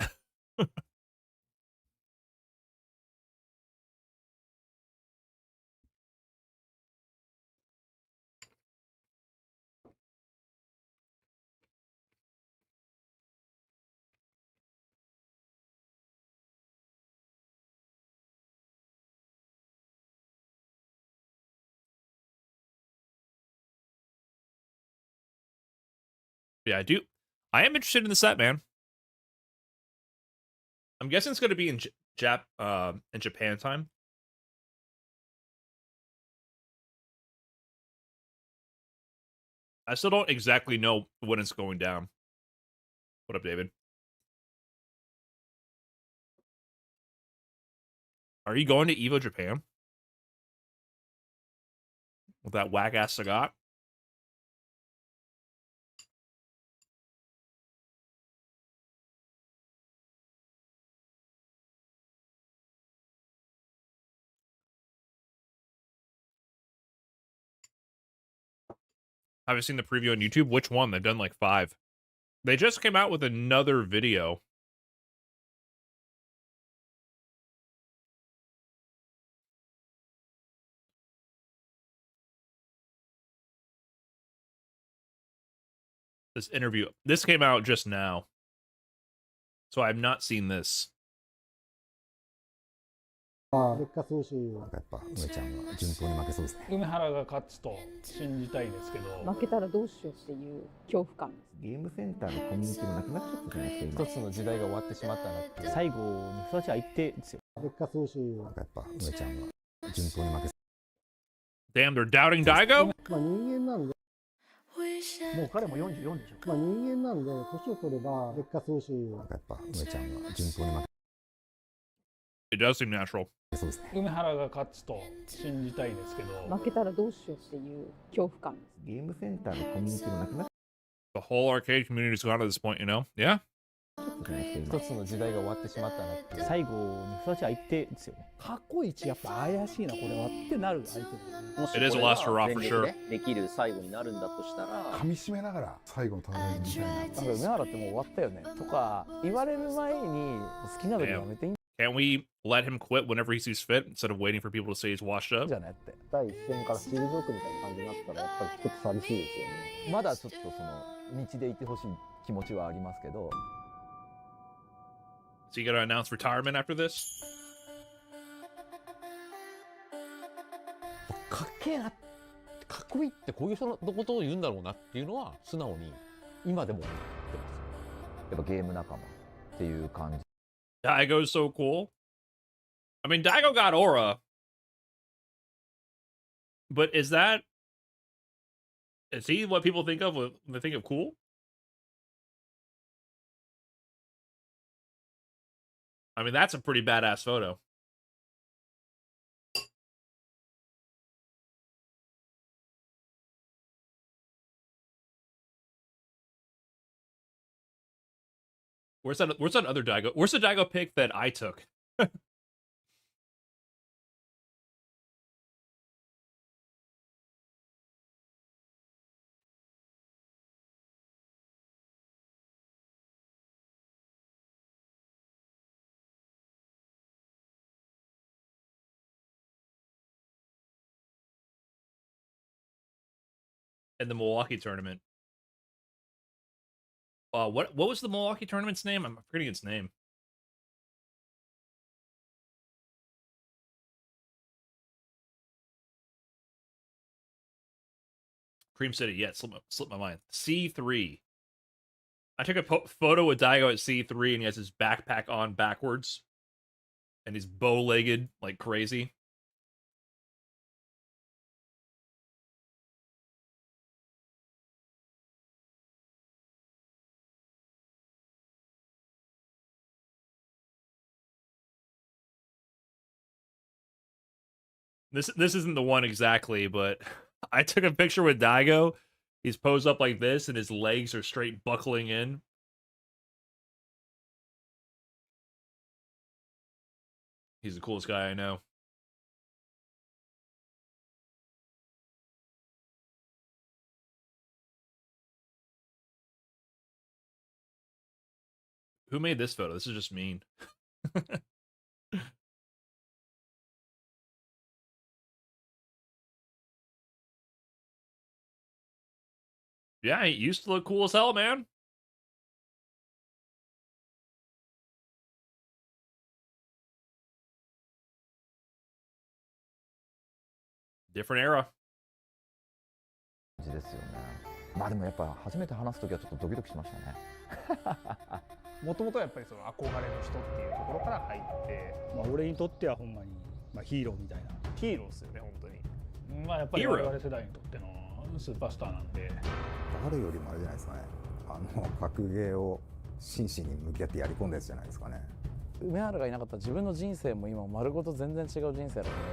Yeah, I do. I am interested in the set, man. I'm guessing it's going to be in Japan time. I still don't exactly know when it's going down. What up, David? Are you going to Evo Japan? With that whack ass Sagat? Haven't seen the preview on YouTube. Which one? They've done like 5. They just came out with another video. This interview. This came out just now. So I have not seen this. 結果数週やっぱ梅ちゃんが順当に負けそうですね。梅原が勝つと信じたいですけど、負けたらどうしようっていう恐怖感です。ゲームセンターのコミュニティもなくなっちゃったじゃないですか。一つの時代が終わってしまったなって。最後にふさわしい相手ですよ。結果数週やっぱ梅ちゃんが順当に負けそう。 Damn, they're doubting Daigo? まあ人間なんで、もう彼も44でしょ。まあ人間なんで年を取れば結果数週やっぱ梅ちゃんが順当に負け It does seem natural. そうですね。梅原が勝つと信じたいですけど、負けたらどうしようっていう恐怖感です。ゲームセンターのコミュニティもなくなっ The whole arcade community's gone at this point, you know? Yeah? ちゃったじゃないですか。一つの時代が終わってしまったなって。最後にふさわしい相手ですよね。過去一やっぱ怪しいなこれはってなる相手ですね。 It is a last hurrah for sure. できる最後になるんだとしたら、噛み締めながら最後の戦いみたいな。なんか梅原ってもう終わったよねとか言われる前に好きな時やめていいん Can't we let him quit whenever he sees fit instead of waiting for people to say he's washed up? じゃないって。第一線から退くみたいな感じになったらやっぱりちょっと寂しいですよね。まだちょっとその道でいてほしい気持ちはありますけど。 Is he gonna announce retirement after this? かっけえな、かっこいいってこういう人のことを言うんだろうなっていうのは素直に今でも思ってます。やっぱゲーム仲間っていう感じ。 Daigo's so cool. I mean, Daigo got aura. But is he what people think of when they think of cool? I mean, that's a pretty badass photo. Where's that other Daigo? Where's the Daigo pic that I took? In the Milwaukee tournament. What was the Milwaukee tournament's name? I'm forgetting its name. Cream City, yeah, slipped my mind. C3. I took a photo with Daigo at C3, and he has his backpack on backwards, and he's bow-legged like crazy. This isn't the one exactly, but I took a picture with Daigo. He's posed up like this, and his legs are straight buckling in. He's the coolest guy I know. Who made this photo? This is just mean. Yeah, he used to look cool as hell, man. Different era. ですよね。まあでもやっぱ初めて話すときはちょっとドキドキしましたね。もともとやっぱりその憧れの人っていうところから入って、まあ俺にとってはほんまにまあヒーローみたいなヒーローですよね本当に。まあやっぱり我々世代にとってのスーパースターなんで。誰よりもあれじゃないですかね。格ゲーを真摯に向き合ってやり込んだやつじゃないですかね。梅原がいなかったら自分の人生も今丸ごと全然違う人生だと思っ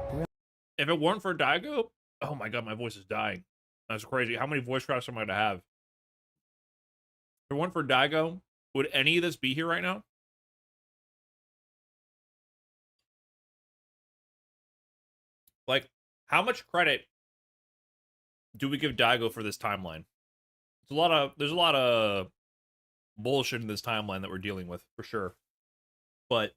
てるんで。If it weren't for Daigo, oh my god, my voice is dying. That's crazy. How many voice cracks am I to have? If it weren't for Daigo, would any of this be here right now? Like, how much credit do we give Daigo for this timeline? There's a lot of bullshit in this timeline that we're dealing with, for sure. But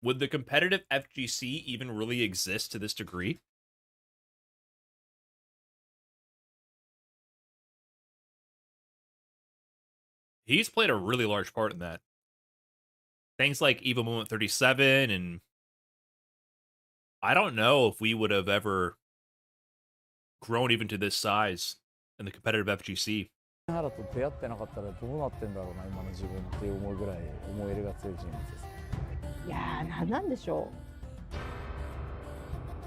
would the competitive FGC even really exist to this degree? He's played a really large part in that. Things like Evo Moment 37, and I don't know if we would have ever grown even to this size in the competitive FGC. 原と出会ってなかったらどうなってんだろうな今の自分って思うぐらい思い入れが強い人物です。いやー、なんでしょう。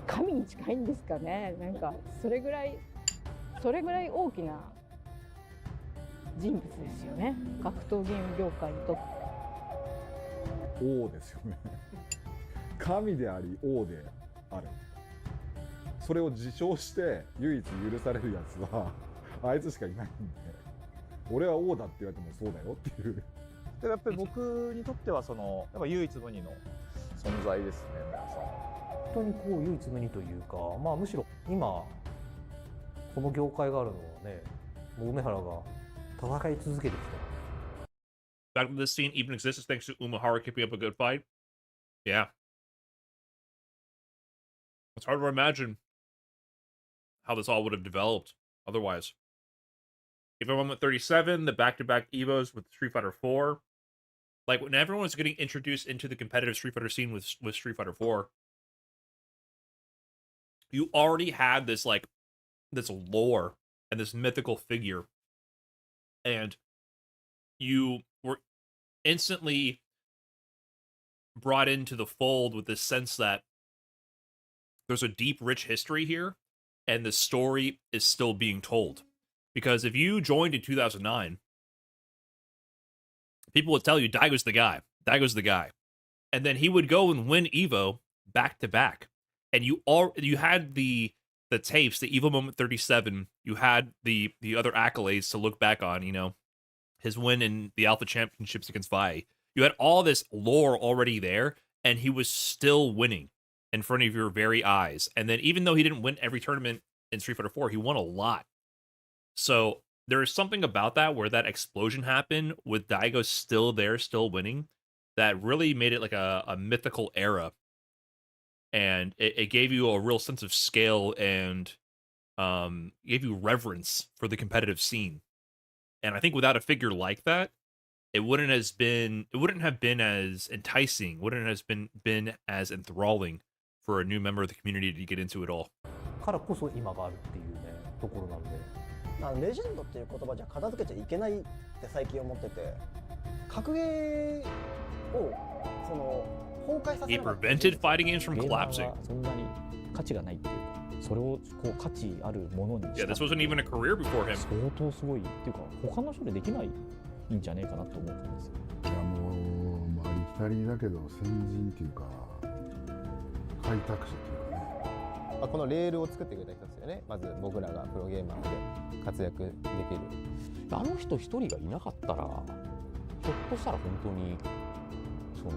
神に近いんですかね。なんかそれぐらい大きな人物ですよね。格闘ゲーム業界にとって。王ですよね。神であり王である。それを自称して唯一許されるやつはあいつしかいないんで、俺は王だって言われてもそうだよっていう。でやっぱり僕にとってはそのやっぱ唯一無二の存在ですね、皆さん。本当にこう唯一無二というか、まあむしろ今この業界があるのはね、もう梅原が戦い続けてきた。The fact that this scene even exists is thanks to Umehara keeping up a good fight. Yeah. It's hard to imagine how this all would have developed otherwise. Evo Moment 37, the back-to-back Evos with Street Fighter 4. Like, when everyone was getting introduced into the competitive Street Fighter scene with Street Fighter 4, you already had this, like, this lore and this mythical figure. And you were instantly brought into the fold with this sense that there's a deep, rich history here, and the story is still being told. Because if you joined in 2009, people would tell you Daigo's the guy. Daigo's the guy. And then he would go and win Evo back to back. And you had the tapes, the Evo Moment 37, you had the other accolades to look back on, you know, his win in the Alpha Championships against Vi. You had all this lore already there, and he was still winning in front of your very eyes. And then even though he didn't win every tournament in Street Fighter 4, he won a lot. So there is something about that where that explosion happened with Daigo still there, still winning, that really made it like a mythical era. And it gave you a real sense of scale and gave you reverence for the competitive scene. And I think without a figure like that, it wouldn't have been as enticing, wouldn't have been as enthralling for a new member of the community to get into it all. からこそ今があるっていうねところなんで。レジェンドっていう言葉じゃ片付けちゃいけないって最近思ってて、格ゲーをその崩壊させ He る。prevented fighting games from collapsing. そんなに価値がないっていうか、それをこう価値あるものにした。Yeah, this wasn't even a career before him. 相当すごいっていうか、他の人でできないんじゃねえかなと思うんですよ。いやもうありきたりだけど先人っていうか開拓者っていうかね。このレールを作ってくれた人ですよね。まず僕らがプロゲーマーで活躍できる。あの人一人がいなかったら、ひょっとしたら本当にその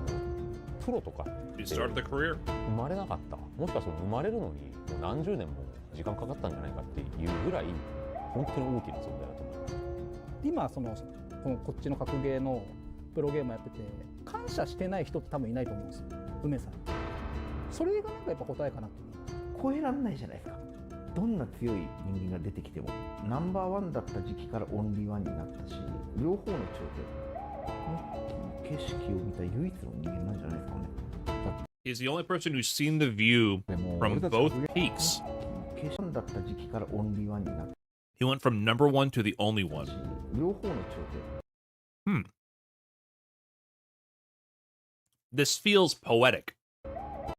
プロとかって生まれなかった。もしかしたら生まれるのにもう何十年も時間かかったんじゃないかっていうぐらい本当に大きな存在だと思います。今こっちの格ゲーのプロゲームやってて感謝してない人って多分いないと思うんですよ。梅さん。それがなんかやっぱ答えかなと。超えらんないじゃないですか。どんな強い人間が出てきてもナンバーワンだった時期からオンリーワンになったし、両方の頂点、景色を見た唯一の人間なんじゃないですかね。He's the only person who's seen the view from both peaks. He went from number one to the only one. This feels poetic,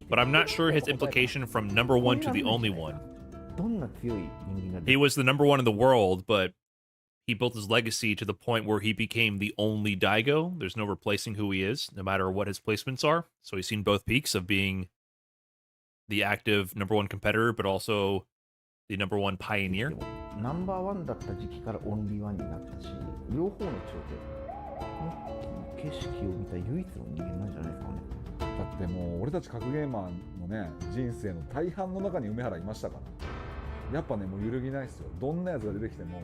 but I'm not sure his implication from number one to the only one. He was the number one in the world, but he built his legacy to the point where he became the only Daigo. There's no replacing who he is, no matter what his placements are. So he's seen both peaks of being the active number one competitor, but also the number one pioneer. ナンバーワンだった時期からオンリーワンになったし、両方の頂点、景色を見た唯一の人間なんじゃないですかね。だってもう俺たち格ゲーマーのね人生の大半の中に梅原いましたから。やっぱねもう揺るぎないですよ。どんなやつが出てきても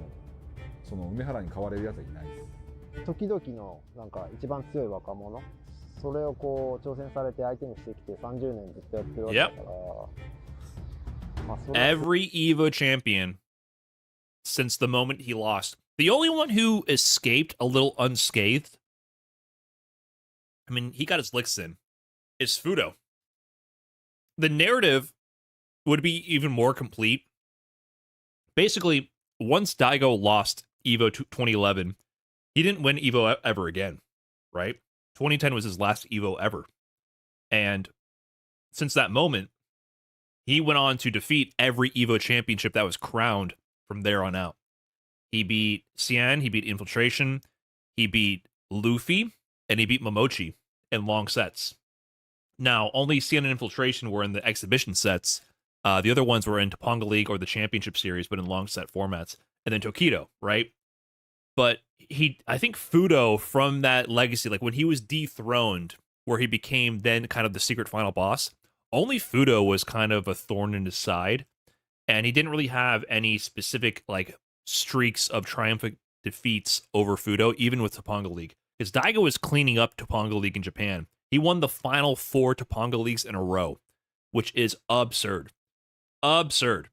その梅原に変われるやつはいないです。時々のなんか一番強い若者、それをこう挑戦されて相手にしてきて30年ずっとやってるわけだから、まあ、それは Every Evo champion since the moment he lost. The only one who escaped a little unscathed, I mean, he got his licks in, is Fudo. The narrative would be even more complete. Basically, once Daigo lost Evo 2011, he didn't win Evo ever again, right? 2010 was his last Evo ever. And since that moment, he went on to defeat every Evo championship that was crowned from there on out. He beat Xian, he beat Infiltration, he beat Luffy, and he beat Momochi in long sets. Now, only Xian and Infiltration were in the exhibition sets. The other ones were in Topanga League or the Championship Series, but in long set formats. And then Tokido, right? But I think Fudo from that legacy, like when he was dethroned, where he became then kind of the secret final boss, only Fudo was kind of a thorn in his side. And he didn't really have any specific like streaks of triumphant defeats over Fudo, even with Topanga League. Because Daigo was cleaning up Topanga League in Japan. He won the final 4 Topanga Leagues in a row, which is absurd. Absurd.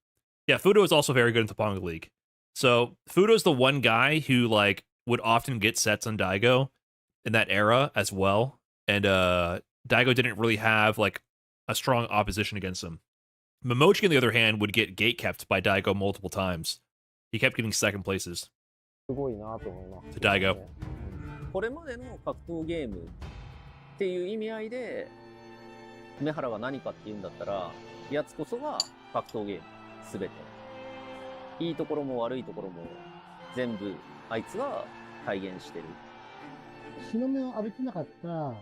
Yeah, Fudo is also very good in Topanga League. So Fudo's the one guy who like would often get sets on Daigo in that era as well. And Daigo didn't really have like a strong opposition against him. Momochi, on the other hand, would get gatekept by Daigo multiple times. He kept getting second places. すごいなと思います。 To Daigo. これまでの格闘ゲームっていう意味合いで、梅原が何かっていうんだったら、やつこそが格闘ゲームすべて。いいところも悪いところも全部あいつが体現してる。日の目を浴びてなかった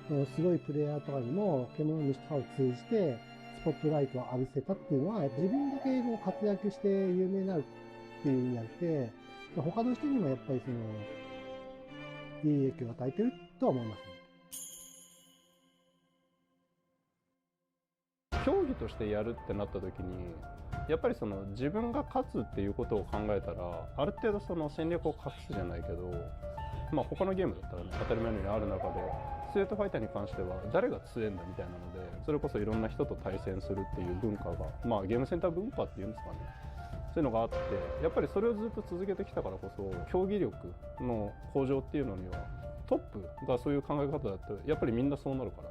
すごいプレイヤーとかにも獣の虫とかを通じてスポットライトを浴びせたっていうのは自分だけの活躍して有名になるっていう意味にあって他の人にもやっぱりそのいい影響を与えてるとは思いますね。競技としてやるってなった時にやっぱりその自分が勝つっていうことを考えたらある程度その戦略を隠すじゃないけど、まあ他のゲームだったらね当たり前のようにある中でストリートファイターに関しては誰が強いんだみたいなのでそれこそいろんな人と対戦するっていう文化がまあゲームセンター文化っていうんですかねそういうのがあってやっぱりそれをずっと続けてきたからこそ競技力の向上っていうのにはトップがそういう考え方だとやっぱりみんなそうなるから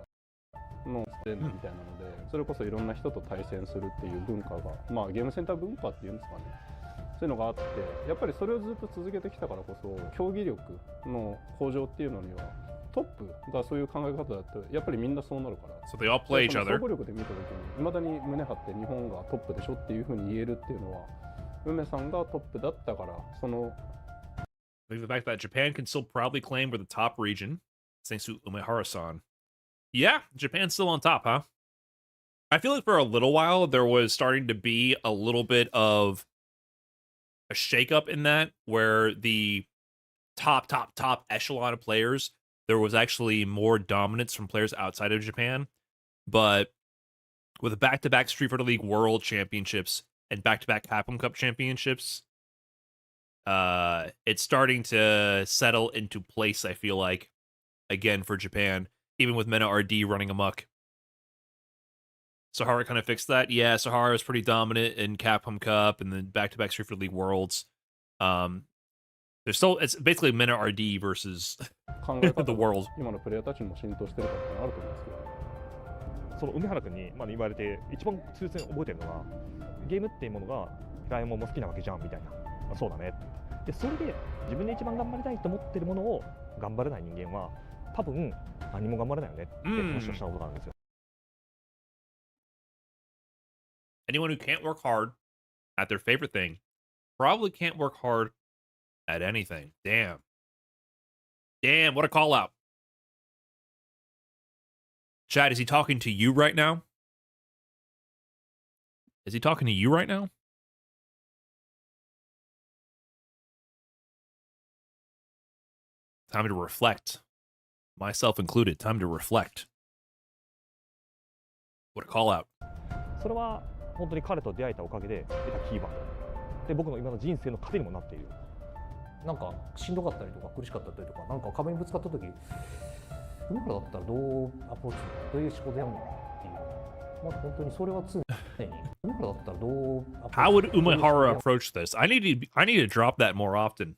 のステンドみたいなのでそれこそいろんな人と対戦するっていう文化がまあゲームセンター文化っていうんですかねそういうのがあってやっぱりそれをずっと続けてきたからこそ競技力の向上っていうのにはトップがそういう考え方だとやっぱりみんなそうなるから So they all play each other. 総合力で見た時に未だに胸張って日本がトップでしょっていうふうに言えるっていうのは梅さんがトップだったからその Like the fact that Japan can still proudly claim we're the top region thanks to Umehara-san. Yeah, Japan's still on top, huh? I feel like for a little while there was starting to be a little bit of a shakeup in that where the top echelon of players, there was actually more dominance from players outside of Japan. But with back-to-back Street Fighter League World Championships and back-to-back Capcom Cup Championships, it's starting to settle into place, I feel like, again for Japan, even with Mena RD running amok. Sahara kind of fixed that. Yeah, Sahara is pretty dominant in Capcom Cup and then back-to-back Street Fighter League Worlds. There's still, it's basically Mena RD versus the world. 今のプレイヤーたちにも浸透してるかってあると思うんですけどその梅原君に、言われて一番痛烈に覚えてるのがゲームっていうものが平山も好きなわけじゃんみたいなそうだねでそれで自分で一番頑張りたいと思ってるものを頑張れない人間は多分何も頑張れないよねって話をしたことがあるんですよ。Anyone who can't work hard at their favorite thing probably can't work hard at anything. Damn. Damn, what a call out. Chad, is he talking to you right now? Is he talking to you right now? Time to reflect. Myself included. Time to reflect. What a call out. それは本当に彼と出会えたおかげで得たキーワードで僕の今の人生の糧にもなっている。なんかしんどかったりとか苦しかったりとか、なんか壁にぶつかった時、今からだったらどうアプローチするの、どういう仕事やるのっていう、まあ、本当にそれは常に今からだったらどうアプローチ How would Umehara approach this? I need to drop that more often.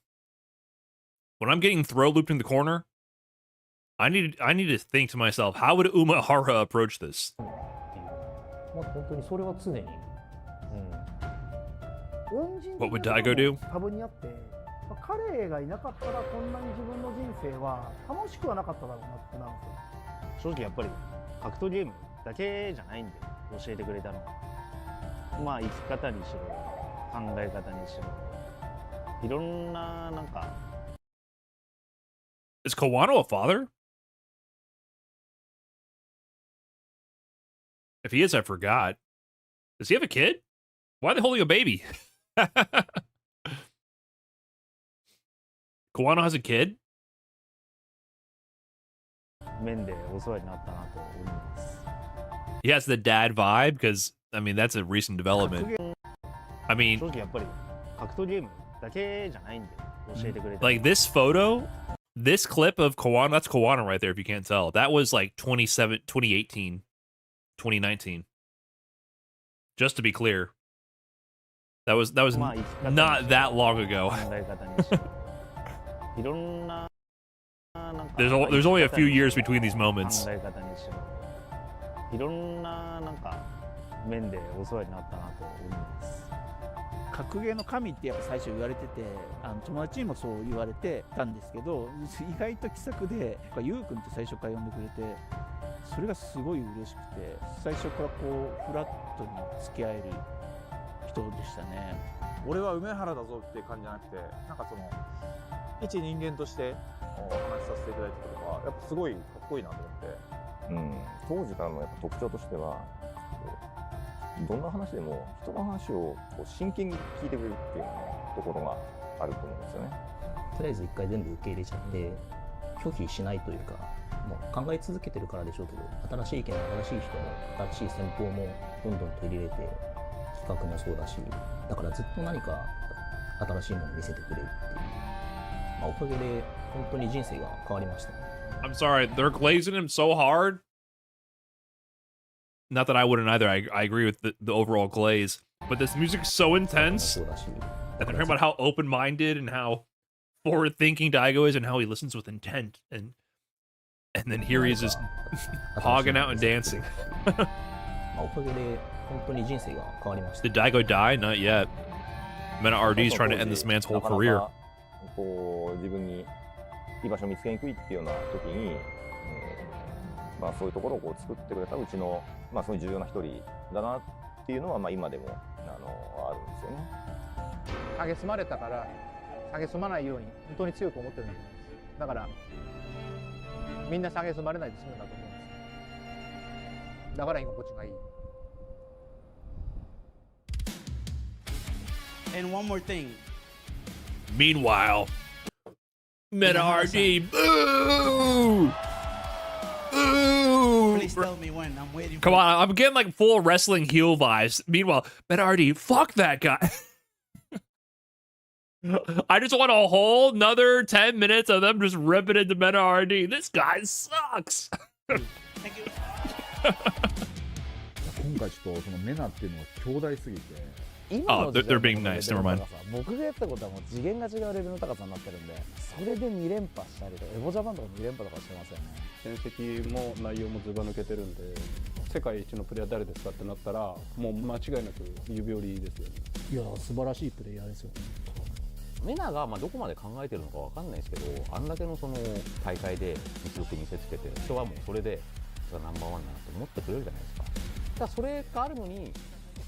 When I'm getting throw looped in the corner, I need to think to myself, how would Umehara approach this? まあ、本当にそれは常に、What would Daigo do? 多分にあって、まあ、彼がいなかったらこんなに自分の人生は楽しくはなかっただろうなってなるんですよ。正直やっぱり格闘ゲームだけじゃないんで教えてくれたのは、まあ生き方にしろ考え方にしろいろんななんか。 Is Kawano a father? If he is, I forgot. Does he have a kid? Why are they holding a baby? Kawano has a kid? 面でお世話になったなと思います。 He has the dad vibe? Because, I mean, that's a recent development. I mean, 正直やっぱり格闘ゲームだけじゃないんで教えてくれた。 like this photo, this clip of Kawano, that's Kawano right there if you can't tell. That was like 2018, 2019. Just to be clear. That was not that long ago. There's only a few years between these moments. いろんななんか面でお世話になったなと思います。格ゲーの神ってやっぱ最初言われてて、友達にもそう言われてたんですけど、意外と気さくで、ゆうくんって最初から呼んでくれて、それがすごい嬉しくて、最初からこうフラットに付き合える人でしたね。俺は梅原だぞっていう感じじゃなくて、なんかその一人間としてお話しさせていただいたことがやっぱすごいかっこいいなと思って。当時からのやっぱ特徴としては、どんな話でも人の話をこう真剣に聞いてくれるっていう、ところがあると思うんですよね。とりあえず一回全部受け入れちゃって拒否しないというか、もう考え続けてるからでしょうけど、新しい意見も新しい人も新しい戦法もどんどん取り入れて、企画もそうだし、だからずっと何か新しいものを見せてくれるっていう、おかげで本当に人生が変わりましたね。I'm sorry, they're glazing him so hard. Not that I wouldn't either. I agree with the overall glaze. But this music's so intense. And they're talking about how open-minded and how forward-thinking Daigo is and how he listens with intent. And then here he is just hogging out and dancing. Did Daigo die? Not yet. Mena RD is trying to end this man's whole career. 自分に居場所を見つけにくいっていうような時に、まあそういうところをこう作ってくれたうちの、まあそういう重要な一人だなっていうのは、まあ今でもあるんですよね。蔑まれたから蔑まないように本当に強く思ってるんだと思います。だからみんな蔑まれないで済むんだと思うんです。だから居心地がいい。And one more thing. Meanwhile, Mena RD, boo! Boo! Please tell me when. I'm waiting. Come on, I'm getting like full wrestling heel vibes. Meanwhile, Mena RD, fuck that guy. I just want a whole another 10 minutes of them just ripping into Mena RD. This guy sucks. Thank you. 今回ちょっとそのメナっていうのが強大すぎて。Oh, they're being nice. Never mind. 僕がやったことはもう次元が違うレベルの高さになってるんで、それで2連覇したりとか、エボジャパンとか2連覇とかしてますよね。戦績も内容もずば抜けてるんで、世界一のプレイヤー誰ですかってなったら、もう間違いなく指折りですよね。いや素晴らしいプレイヤーですよ。メナがどこまで考えてるのかわかんないですけど、あんだけのその大会で実力見せつけてる人はもうそれでナンバーワンだなと思ってくれるじゃないですか。だからそれがあるのに。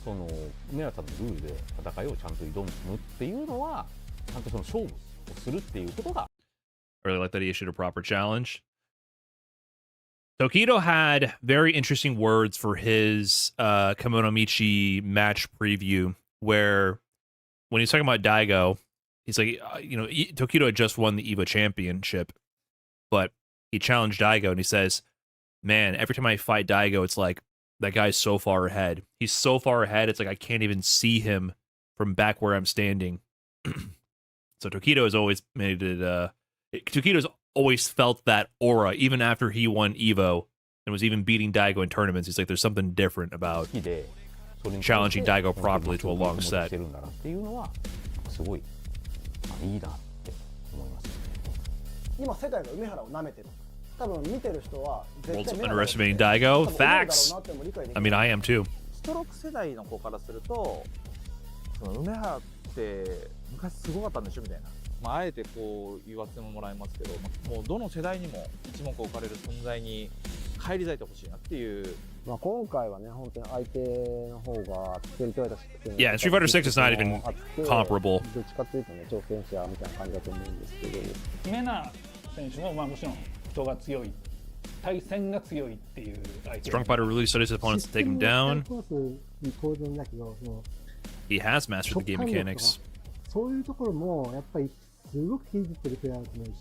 そのメナさんのルールで戦いをちゃんと挑むっていうのはちゃんとその勝負をするっていうことが I really like that he issued a proper challenge. Tokido had very interesting words for his Kimono Michi match preview, where when he's talking about Daigo, he's like, Tokido had just won the EVO championship, but he challenged Daigo and he says, man, every time I fight Daigo, it's like That guy's so far ahead. He's so far ahead, it's like I can't even see him from back where I'm standing. So Tokido has always made it, Tokido's always felt that aura, even after he won EVO and was even beating Daigo in tournaments. He's like, there's something different about challenging Daigo properly to a long set. 今世界が梅原を舐めてる。多分見てる人は World's underestimating Daigo. Facts. I mean, I am too. ストローク世代の子からすると、その梅原って昔すごかったんでしょみたいな。まああえてこう言わせてもらいますけど、もうどの世代にも一目置かれる存在に返り咲いてほしいなっていう。まあ今回はね本当に相手の方がステリトライター6 Yeah, Street Fighter 6 is not even comparable. どっちかっていうとね挑戦者みたいな感じだと思うんですけど。メナ選手もまあもちろん人が強い、対戦が強いっていう相手。Strong Fighter really studies his opponents to take him down. He has mastered the game mechanics. そういうところもやっぱりすごく気に入ってるプレイヤーだと思うし、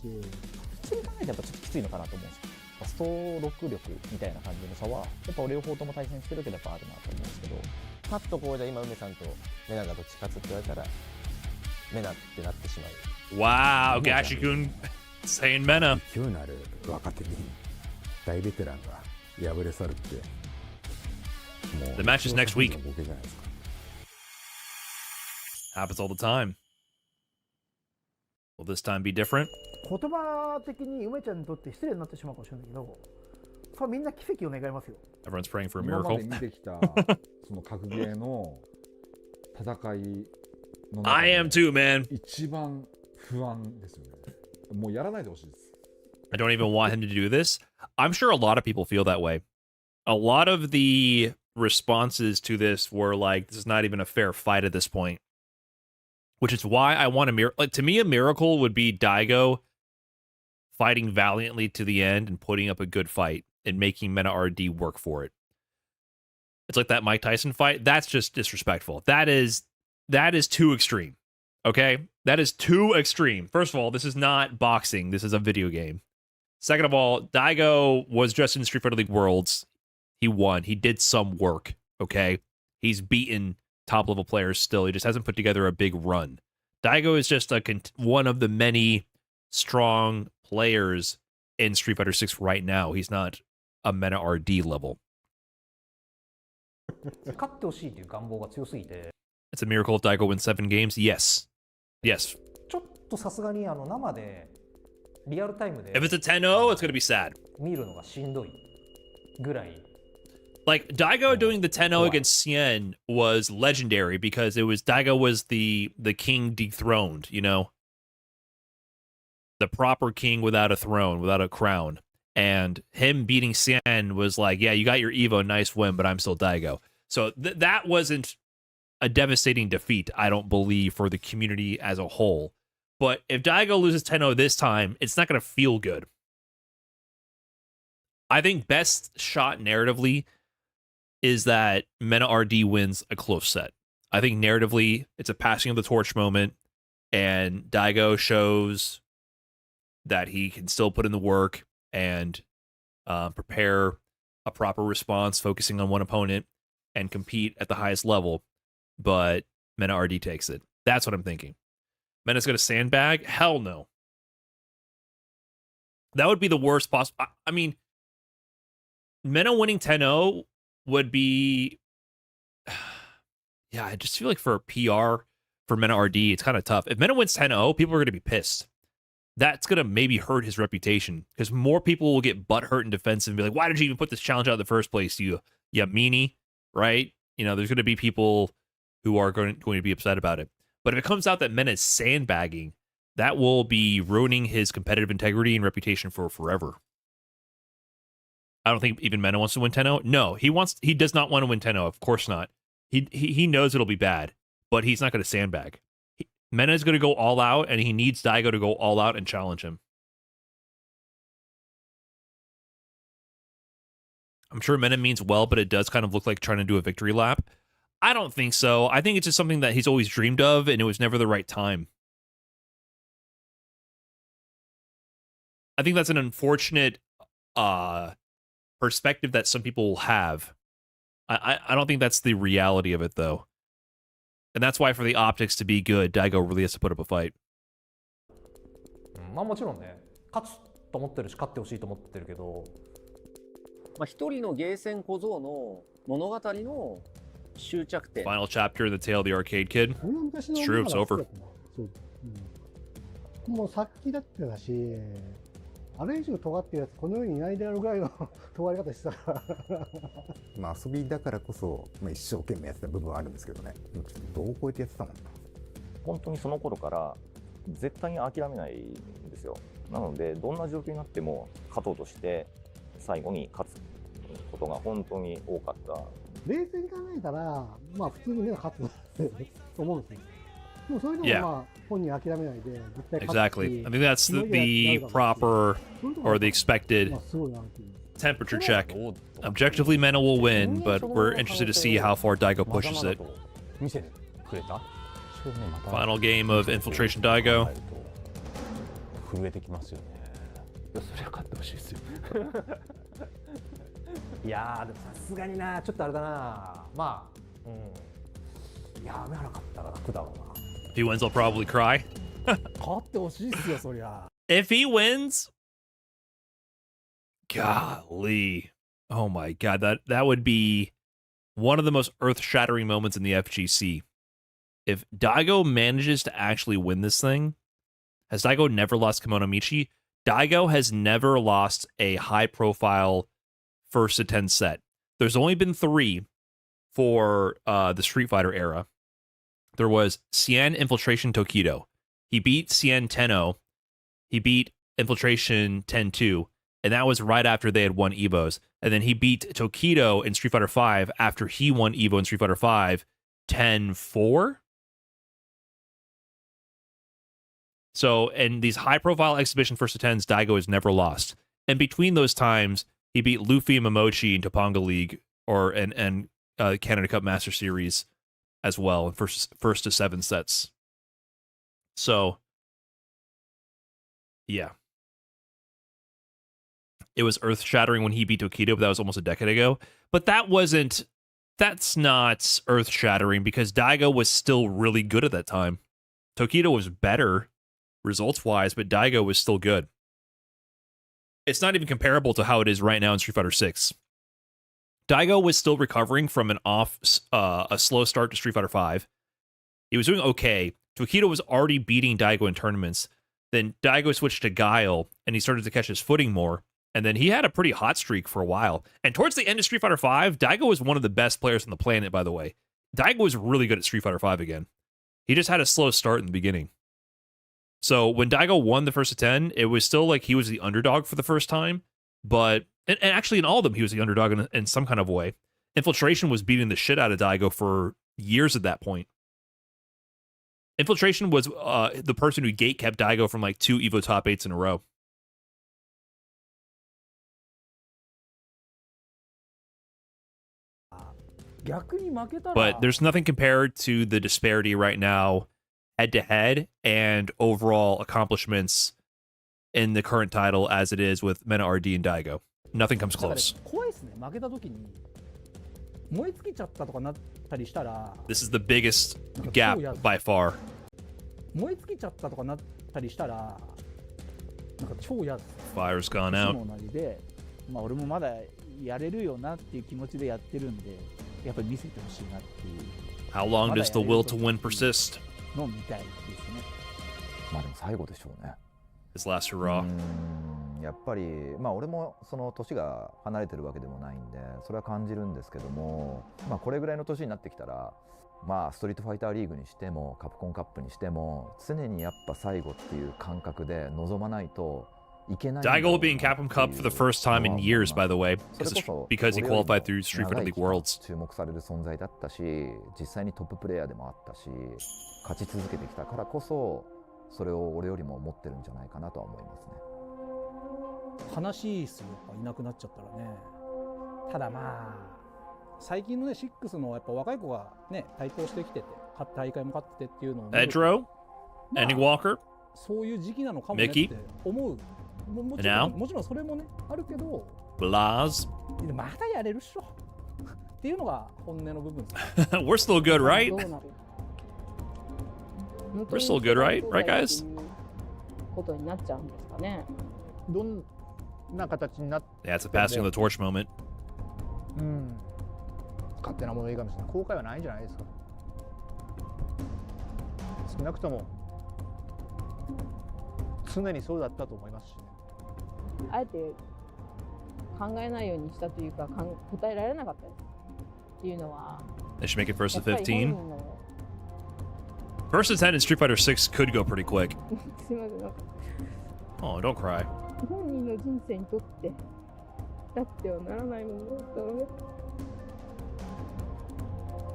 普通に考えてやっぱちょっときついのかなと思うんですよ。ストローク力みたいな感じの差はやっぱ両方とも対戦してるけどやっぱあるなと思うんですけど、パッとこうじゃ今梅さんとメナがどっち勝つって言われたらメナってなってしまう。 Wow, Gashi-kun saying Mena. 勢いのある若手に大ベテランが敗れ去るって The match is next week. Happens all the time. Will this time be different? 言葉的に梅ちゃんにとって失礼になってしまうかもしれないけど、それはみんな奇跡を願いますよ。 Everyone's praying for a 今ま miracle. で見てきたその格ゲーの戦いの I am too, man. 一番不安ですよね。もうやらないでほしいです。 I don't even want him to do this. I'm sure a lot of people feel that way. A lot of the responses to this were like, this is not even a fair fight at this point. Which is why I want a miracle. Like, to me, a miracle would be Daigo fighting valiantly to the end and putting up a good fight and making Mena RD work for it. It's like that Mike Tyson fight. That's just disrespectful. That is too extreme. Okay? That is too extreme. First of all, this is not boxing. This is a video game. Second of all, Daigo was just in Street Fighter League Worlds. He won. He did some work. Okay? He's beaten top level players still. He just hasn't put together a big run. Daigo is just one of the many strong players in Street Fighter 6 right now. He's not a Mena RD level. It's a miracle if Daigo wins 7 games. Yes. Yes. If it's a 10-0, it's going to be sad. Like, Daigo doing the 10-0 against Cien was legendary because Daigo was the king dethroned, you know? The proper king without a throne, without a crown. And him beating Cien was like, yeah, you got your Evo, nice win, but I'm still Daigo. So that wasn't a devastating defeat, I don't believe, for the community as a whole. But if Daigo loses 10-0 this time, it's not going to feel good. I think best shot narratively is that Mena RD wins a close set. I think narratively, it's a passing of the torch moment, and Daigo shows that he can still put in the work and prepare a proper response, focusing on one opponent, and compete at the highest level. But Mena RD takes it. That's what I'm thinking. Mena's going to sandbag? Hell no. That would be the worst possible. I mean, Mena winning 10-0 would be... Yeah, I just feel like for PR for Mena RD, it's kind of tough. If Mena wins 10-0, people are going to be pissed. That's going to maybe hurt his reputation because more people will get butthurt and defensive and be like, why did you even put this challenge out in the first place, you meanie, right? You know, there's going to be people who are going to be upset about it. But if it comes out that Mena is sandbagging, that will be ruining his competitive integrity and reputation for forever. I don't think even Mena wants to win 10-0. No, he does not want to win 10-0. Of course not. He knows it'll be bad, but he's not going to sandbag. Mena is going to go all out, and he needs Daigo to go all out and challenge him. I'm sure Mena means well, but it does kind of look like trying to do a victory lap. I don't think so. I think it's just something that he's always dreamed of, and it was never the right time. I think that's an unfortunate perspective that some people will have I don't think that's the reality of it, though. And that's why for the optics to be good, Daigo really has to put up a fight. まあもちろんね、勝つと思ってるし、勝ってほしいと思ってるけど、まあ一人のゲーセン小僧の物語の終着点。 Final chapter in the tale of the arcade kid. 俺は昔の It's true, it's 女の子 over. が好きだったなそう、もうさっきだってだし、あれ以上尖ってるやつこの世にいないであるぐらいの尖り方してたからまあ遊びだからこそ、まあ、一生懸命やってた部分はあるんですけどね、どう超えてやってたもんな。本当にその頃から絶対に諦めないんですよ。なのでどんな状況になっても勝とうとして最後に勝つことが本当に多かった。冷静に考えたら、まあ普通に目が勝つと思うんですよ。でもそれでもまあ本人諦めないで絶対勝つし。Exactly. I think that's the proper or the expected temperature check. Objectively, Mena will win, but we're interested to see how far Daigo pushes it. Final game of Infiltration Daigo. 震えてきますよね。いや、そりゃ勝ってほしいですよ。いやー、でもさすがにな、ちょっとあれだな。まあ、うん。いや、雨原勝ったら楽だろうな。If he wins, I'll probably cry. 勝ってほしいっすよ、そりゃ。If he wins, golly, oh my god, that would be one of the most earth-shattering moments in the FGC. If Daigo manages to actually win this thing, has Daigo never lost Kimono Michi? Daigo has never lost a high-profile first to 10 set. There's only been 3 for the Street Fighter era. There was Cien Infiltration Tokido. He beat Cien Tenno. He beat Infiltration 10-2, and that was right after they had won Evos. And then he beat Tokido in Street Fighter V after he won Evo in Street Fighter V 10-4. So, in these high-profile exhibition first to 10s, Daigo has never lost. And between those times, he beat Luffy and Momochi in Topanga League and Canada Cup Master Series as well in first to 7 sets. So, yeah. It was earth-shattering when he beat Tokido, but that was almost a decade ago. But that's not earth-shattering because Daigo was still really good at that time. Tokido was better results-wise, but Daigo was still good. It's not even comparable to how it is right now in Street Fighter 6. Daigo was still recovering from a slow start to Street Fighter 5. He was doing okay. Tokido was already beating Daigo in tournaments. Then Daigo switched to Guile, and he started to catch his footing more. And then he had a pretty hot streak for a while. And towards the end of Street Fighter 5, Daigo was one of the best players on the planet, by the way. Daigo was really good at Street Fighter 5 again. He just had a slow start in the beginning. So when Daigo won the first of 10, it was still like he was the underdog for the first time. But, and actually in all of them, he was the underdog in some kind of way. Infiltration was beating the shit out of Daigo for years at that point. Infiltration was the person who gate-kept Daigo from like 2 EVO top 8s in a row. But there's nothing compared to the disparity right now, head-to-head, and overall accomplishments in the current title as it is with Mena RD and Daigo. Nothing comes close. 怖いですね。負けた時に燃え尽きちゃったとかなったりしたら。 This is the biggest gap by far. 燃え尽きちゃったとかなったりしたら、なんか超嫌です。 Fire's gone out. 同じで、まあ俺もまだやれるよなっていう気持ちでやってるんで、やっぱり見せてほしいなっていう。 How long does the will to win persist? のみたいですね。まあでも最後でしょうね。 His last hurrah. やっぱりまあ俺もその年が離れてるわけでもないんでそれは感じるんですけども、まあこれぐらいの年になってきたらまあストリートファイターリーグにしてもカプコンカップにしても常にやっぱ最後っていう感覚で臨まないといけない。 Daigo will be in Capcom Cup for the first time in years, by the way, because he qualified through Street Fighter League Worlds. 注目される存在だったし実際にトッププレイヤーでもあったし勝ち続けてきたからこそそれを俺よりも持ってるんじゃないかなとは思いますね。悲しいっすよ、やっぱいなくなっちゃったらね。ただまあ最近のね6のやっぱ若い子がね台頭してきてて大会も勝っててっていうのを Edro, Ending Walker, そういう時期なのかもねって思う。もちろんそれもねあるけど Blaz. まだやれるっしょ。っていうのが本音の部分です。We're still good, right? どうなる We're still good, right? Right, guys? ことになっちゃうんですかね。どんな形になって Yeah, it's a passing of the torch moment. うん。勝手なものいいかもしれない。後悔はないんじゃないですか。少なくとも常にそうだったと思いますしね。あえて考えないようにしたというか、答えられなかったですっていうのは。They should make it first to 15. First to 10 in Street Fighter 6 could go pretty quick. すいません、なんか Oh, don't cry. 本人の人生にとってだってはならないものだったので、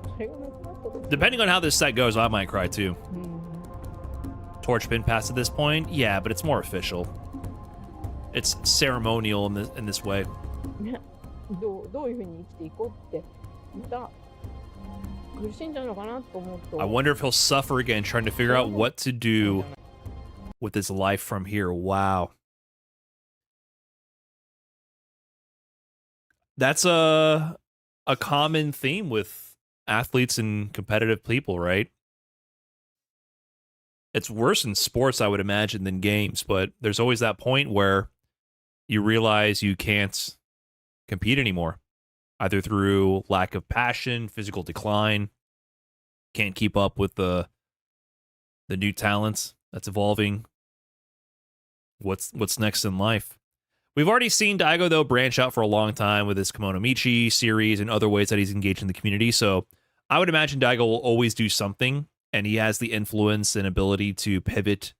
それがなくなった時。 Depending on how this set goes, I might cry too. Torch been passed at this point? Yeah, but it's more official. It's ceremonial in this way. どういうふうに生きていこうってまた苦しんじゃうのかなと思うと。 I wonder if he'll suffer again trying to figure out what to do with his life from here. Wow. That's a common theme with athletes and competitive people, right? It's worse in sports, I would imagine, than games, but there's always that point where you realize you can't compete anymore, either through lack of passion, physical decline, can't keep up with the new talents that's evolving. What's next in life? We've already seen Daigo, though, branch out for a long time with his Kimono Michi series and other ways that he's engaged in the community, so I would imagine Daigo will always do something, and he has the influence and ability to pivot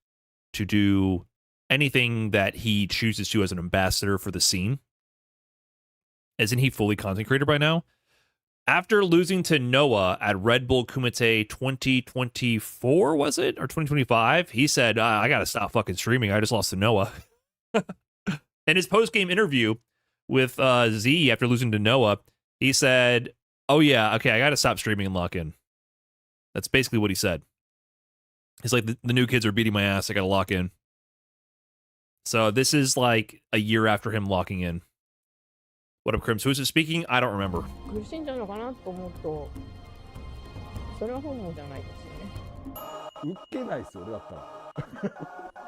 to do anything that he chooses to as an ambassador for the scene. Isn't he fully content creator by now? After losing to Noah at Red Bull Kumite 2024, was it? Or 2025? He said, I gotta stop fucking streaming. I just lost to Noah. In his post-game interview with Z after losing to Noah, he said, oh yeah, okay, I gotta stop streaming and lock in. That's basically what he said. He's like, the new kids are beating my ass. I gotta lock in. So this is like a year after him locking in. What up, Crims? Who's it speaking? I don't remember. 苦しんじゃうのかなと思うと、それは本望じゃないですよね。受けないですよ、俺だったら。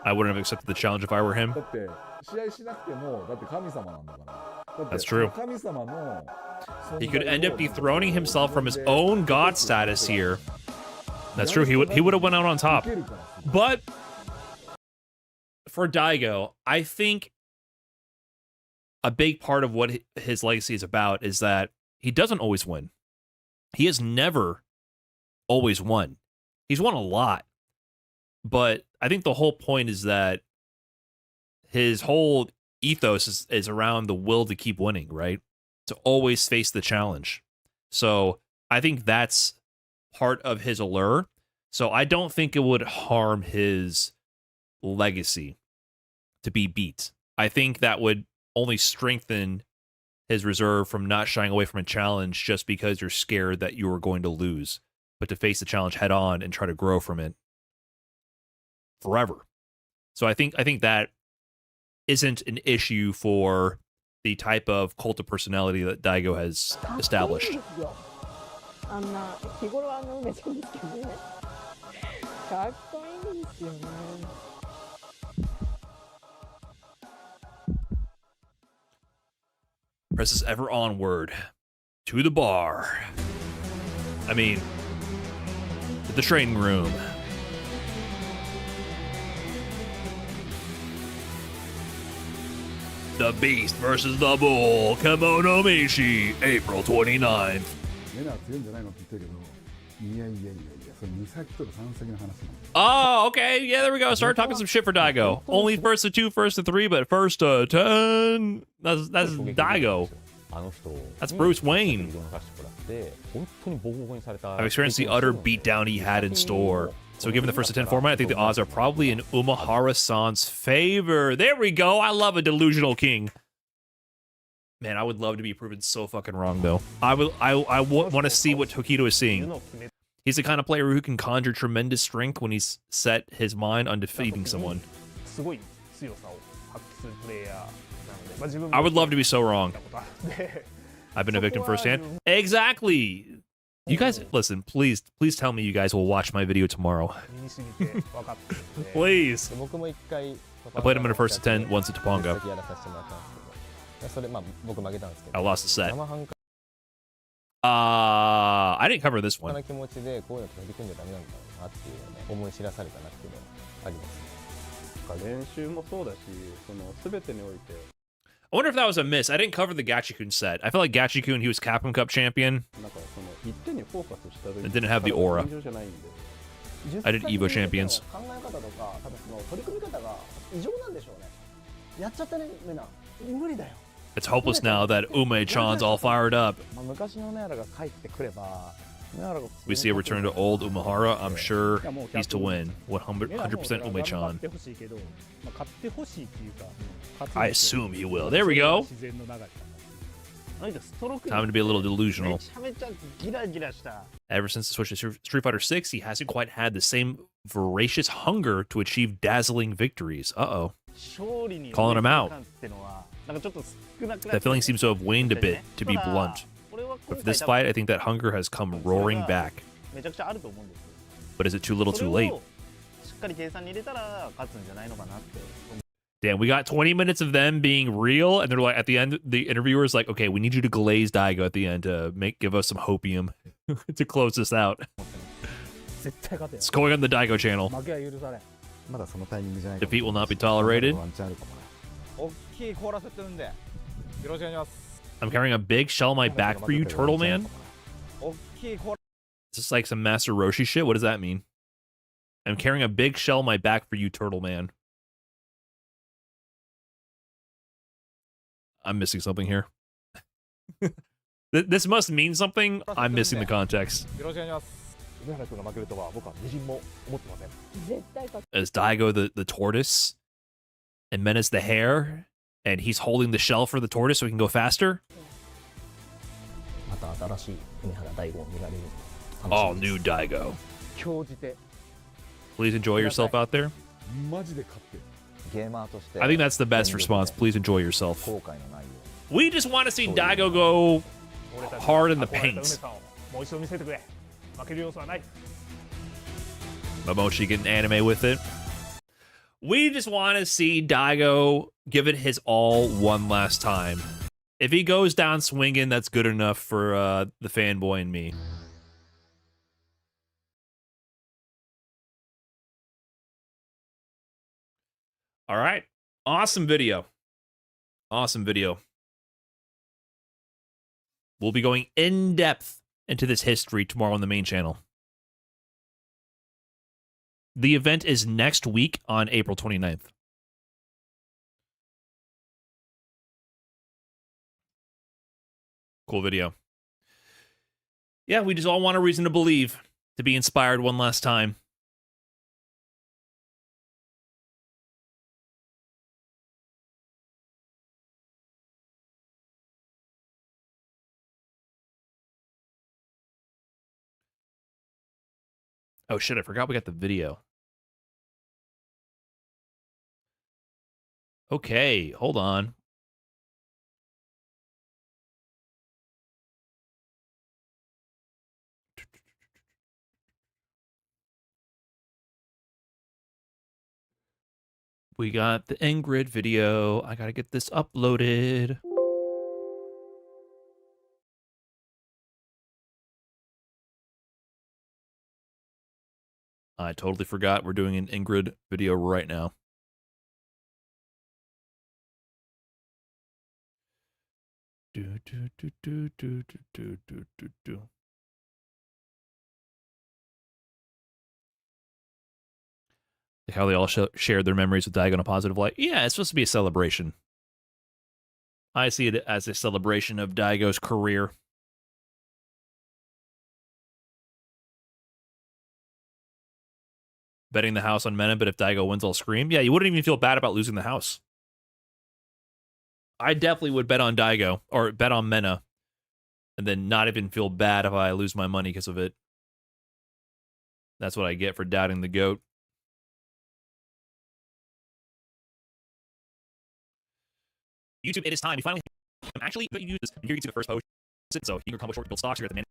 I wouldn't have accepted the challenge if I were him. だって試合しなくてもだって神様なんだから。だって That's true. 神様の He could end up dethroning himself from his own god status here. That's true. He would have went out on top. But for Daigo, I think a big part of what his legacy is about is that he doesn't always win. He has never always won. He's won a lot. But I think the whole point is that his whole ethos is around the will to keep winning, right? To always face the challenge. So I think that's part of his allure. So I don't think it would harm his legacy to be beat. I think that would only strengthen his reserve from not shying away from a challenge just because you're scared that you are going to lose, but to face the challenge head on and try to grow from it forever. So I think that isn't an issue for the type of cult of personality that Daigo has established. あんな日頃は梅ちゃんですけどね。かっこいいですよね。Presses ever onward to the bar. I mean, to the training room. The Beast versus the Bull, Kimono Michi, April 29th. メナー強いんじゃないのって言ってるけど、いやいやいやいや、それ2先とか3先の話なんです。 Oh, okay. Yeah, there we go. Start talking some shit for Daigo. Only first to 2, first to 3, but first to 10. That's Daigo. That's Bruce Wayne. I've experienced the utter beatdown he had in store. So given the first to 10 format, I think the odds are probably in Umahara-san's favor. There we go. I love a delusional king. Man, I would love to be proven so fucking wrong, though. I want to see what Tokido is seeing. He's the kind of player who can conjure tremendous strength when he's set his mind on defeating someone. I would love to be so wrong. I've been a victim firsthand. Exactly. You guys, listen, please tell me you guys will watch my video tomorrow. Please. I played him in a first to 10 once at Topongo. I lost the set. I didn't cover this one. I wonder if that was a miss. I didn't cover the Gachikun set. I feel like Gachikun, he was Capcom Cup champion. It didn't have the aura. I did Evo champions. It's hopeless now that Ume-chan's all fired up. We see a return to old Umehara. I'm sure he's to win. 100% Ume-chan. I assume he will. There we go. Time to be a little delusional. Ever since the switch to Street Fighter 6, he hasn't quite had the same voracious hunger to achieve dazzling victories. Uh-oh. Calling him out. That feeling seems to have waned a bit, to be blunt. But for this fight, I think that hunger has come roaring back. But is it too little too late? Damn, we got 20 minutes of them being real, and they're like, at the end, the interviewer's like, okay, we need you to glaze Daigo at the end to give us some hopium to close this out. It's going on the Daigo channel. Defeat will not be tolerated. I'm carrying a big shell on my back for you, Turtle Man. Is this like some Master Roshi shit? What does that mean? I'm carrying a big shell on my back for you, Turtle Man. I'm missing something here. This must mean something. I'm missing the context. As Daigo the tortoise, and Mena's the hare, and he's holding the shell for the tortoise so he can go faster. All new Daigo. Please enjoy yourself out there. I think that's the best response. Please enjoy yourself. We just want to see Daigo go hard in the paint. Momoshi getting anime with it. We just want to see Daigo give it his all one last time. If he goes down swinging, that's good enough for the fanboy and me. All right. Awesome video. Awesome video. We'll be going in depth into this history tomorrow on the main channel. The event is next week on April 29th. Cool video. Yeah, we just all want a reason to believe, to be inspired one last time. Oh shit, I forgot we got the video. Okay, hold on. We got the Ingrid video. I gotta get this uploaded. I totally forgot we're doing an Ingrid video right now. Like how they all shared their memories with Daigo in a positive light. Yeah, it's supposed to be a celebration. I see it as a celebration of Daigo's career. Betting the house on Mena, but if Daigo wins, I'll scream. Yeah, you wouldn't even feel bad about losing the house. I definitely would bet on Daigo, or bet on Mena, and then not even feel bad if I lose my money because of it. That's what I get for doubting the GOAT. YouTube, it is time. We finally actually use this. Here you see the first post. So you can accomplish short build stocks here at the man.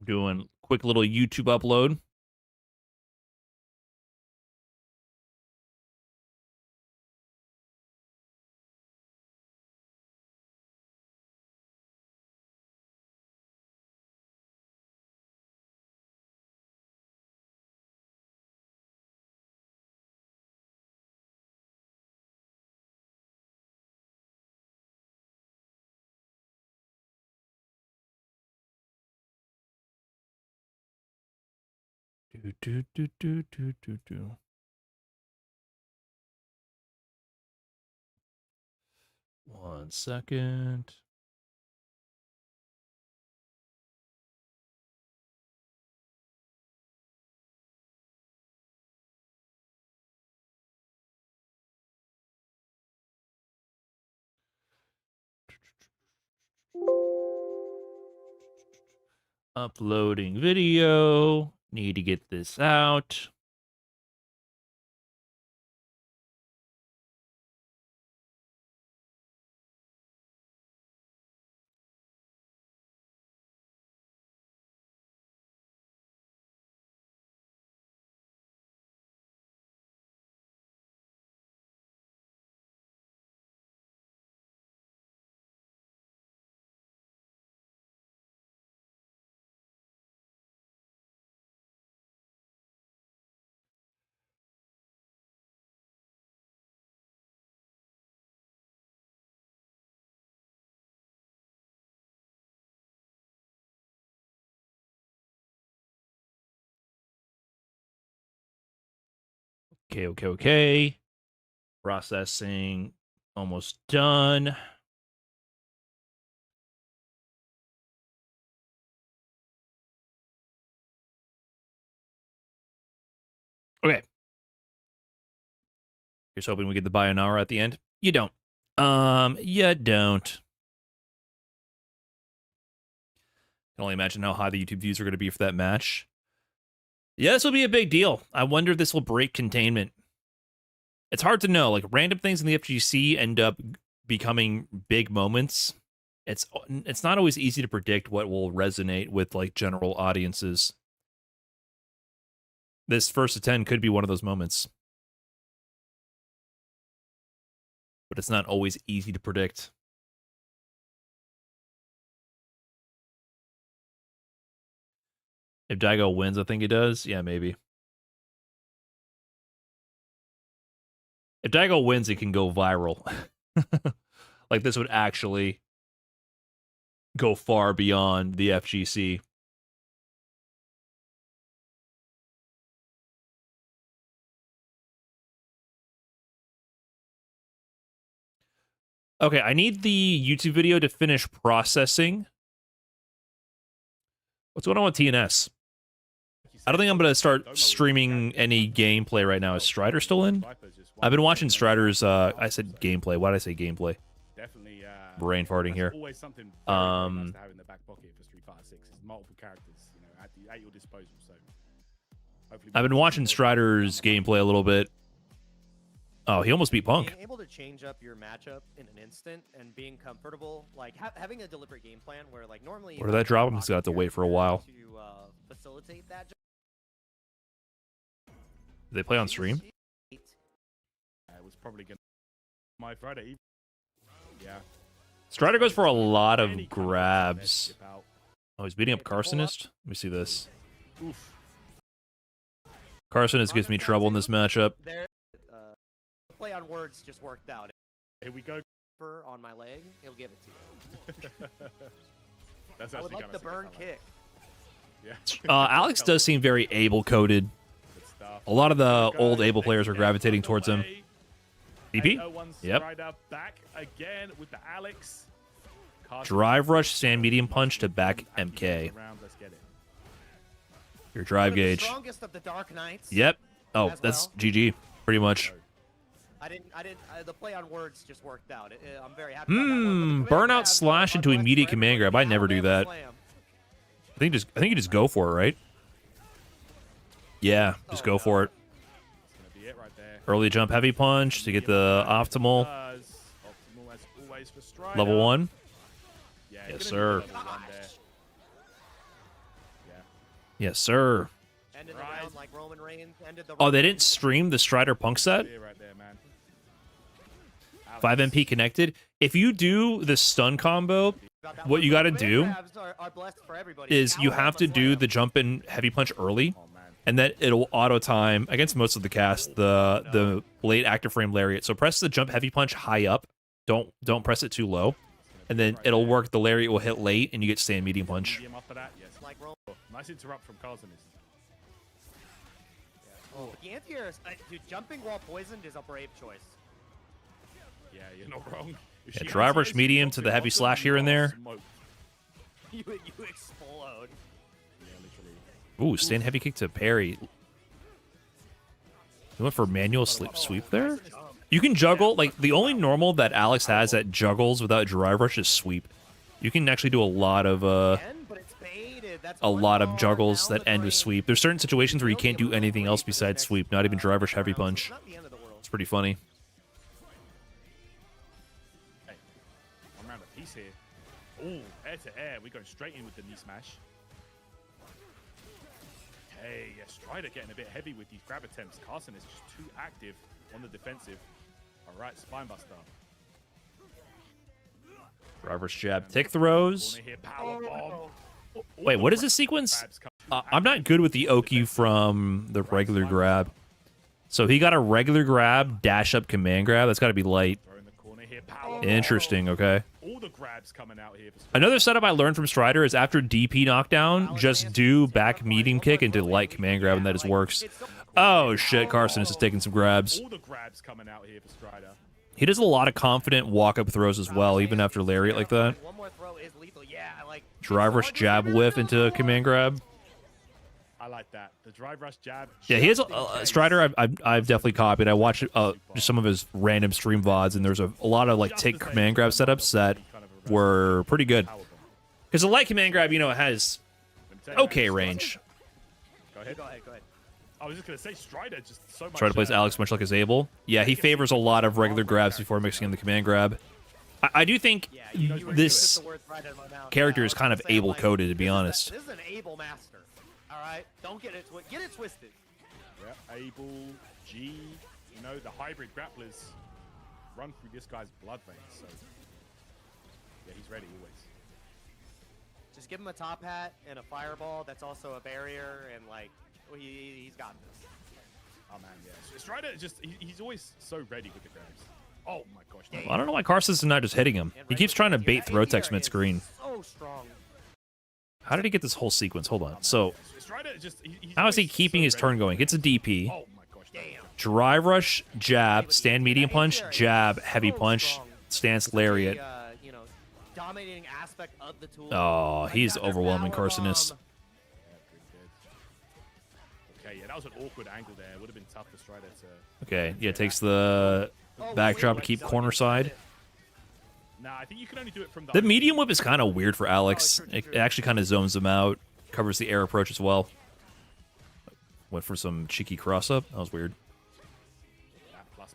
Doing quick little YouTube upload. Do. 1 second. Uploading video. Need to get this out. Okay. Processing. Almost done. Okay. Here's hoping we get the Bayonara at the end. You don't. You don't. I can only imagine how high the YouTube views are going to be for that match. Yeah, this will be a big deal. I wonder if this will break containment. It's hard to know. Like, random things in the FGC end up becoming big moments. It's not always easy to predict what will resonate with, like, general audiences. This first to 10 could be one of those moments. But it's not always easy to predict. If Daigo wins, I think he does. Yeah, maybe. If Daigo wins, it can go viral. Like, this would actually go far beyond the FGC. Okay, I need the YouTube video to finish processing. What's going on with TNS? I don't think I'm going to start streaming any gameplay right now. Is Strider still in? I've been watching Strider's, I said gameplay. Why did I say gameplay? Definitely, brain farting here. Always something very nice to have in the back pocket for Street Fighter 6. There's multiple characters, you know, at your disposal. So I've been watching Strider's gameplay a little bit. Oh, he almost beat Punk. Being able to change up your matchup in an instant and being comfortable, like having a deliberate game plan where, like, normally. Where did that drop him? He's got to wait for a while. To facilitate that. They play on stream. it was probably gonna my Friday. Yeah. Strider goes for a lot of grabs. Oh, he's beating up Carsonist. Let me see this. Carsonist gives me trouble in this matchup. Play on words just worked out. Here we go. On my leg, he'll give it to you. That's I would actually like the burn kick. Yeah. Alex does seem very able-coded. A lot of the old able players are gravitating towards him. DP? Yep. Back again with the Alex. Drive rush, sand medium punch to back MK. Your drive gauge. Strongest of the Dark Knights. Yep. Oh, that's GG, pretty much. The play on words just worked out. I'm very happy about that one. But the command Burnout grab, slash into immediate command grab. I never do that. I think you just go for it, right? Yeah, just go for it. Early jump heavy punch to get the optimal. Level 1. Yes, sir. Yes, sir. Ended the round like Roman Reigns ended the Oh, they didn't stream the Strider Punk set? 5 MP connected. If you do the stun combo, what you got to do is you have to do the jump in heavy punch early, and then it'll auto time against most of the cast the late active frame lariat. So press the jump heavy punch high up. Don't press it too low, and then it'll work. The lariat will hit late, and you get stand medium punch. Nice interrupt from Carson. Oh, the anti-air, dude, jumping while poisoned is a brave choice. Yeah, you're not wrong. Yeah, drive rush medium to the heavy slash here and there. You explode. Ooh, stand heavy kick to parry. You went for manual sweep there? You can juggle, like, the only normal that Alex has that juggles without drive rush is sweep. You can actually do a lot of juggles that end with sweep. There's certain situations where you can't do anything else besides sweep, not even drive rush heavy punch. It's pretty funny. Hey, one round a piece here. Ooh, air to air. We're going straight in with the knee smash. Hey, yeah, Strider getting a bit heavy with these grab attempts. Carson is just too active on the defensive. All right, Spinebuster. Driver's jab, tick throws. Wait, what is this sequence? I'm not good with the Oki from the regular grab. So he got a regular grab, dash up command grab. That's got to be light. Interesting, okay. Another setup I learned from Strider is after DP knockdown, just do back medium kick into light command grab, and that just works. Oh shit, Carson is just taking some grabs. He does a lot of confident walk-up throws as well, even after lariat like that. Drive rush jab whiff into command grab. I like that. The drive rush jab. Yeah, he has Strider. I've definitely copied. I watched just some of his random stream VODs, and there's a lot of like take command grab setups that were pretty good. Because the light command grab, you know, it has okay range. Go ahead. I was just gonna say Strider just so much. Strider plays Alex much like his Able. Yeah, he favors a lot of regular grabs before mixing in the command grab. I do think this character is kind of Able coded, to be honest. This is an Able master. All right, don't get it twisted. Yeah, Able, G, you know, the hybrid grapplers run through this guy's blood veins. So yeah, he's ready always. Just give him a top hat and a fireball that's also a barrier, and like he's got this. Oh man, yeah. Strider just he's always so ready with the grabs. Oh my gosh. I don't know why Carson's not just hitting him. He keeps trying to bait throw text mid screen. So strong. How did he get this whole sequence? Hold on. So how is he keeping his turn going? Gets a DP. Drive rush, jab, stand medium punch, jab, heavy punch, stance lariat. Dominating aspect of the tool. Oh, he's overwhelming Carsonist. Okay, yeah, that was an awkward angle there. Would have been tough for Strider to. Okay, yeah, takes the backdrop to keep corner side. Nah, I think you can only do it from the medium whip is kind of weird for Alex. It actually kind of zones him out, covers the air approach as well. Went for some cheeky cross up. That was weird.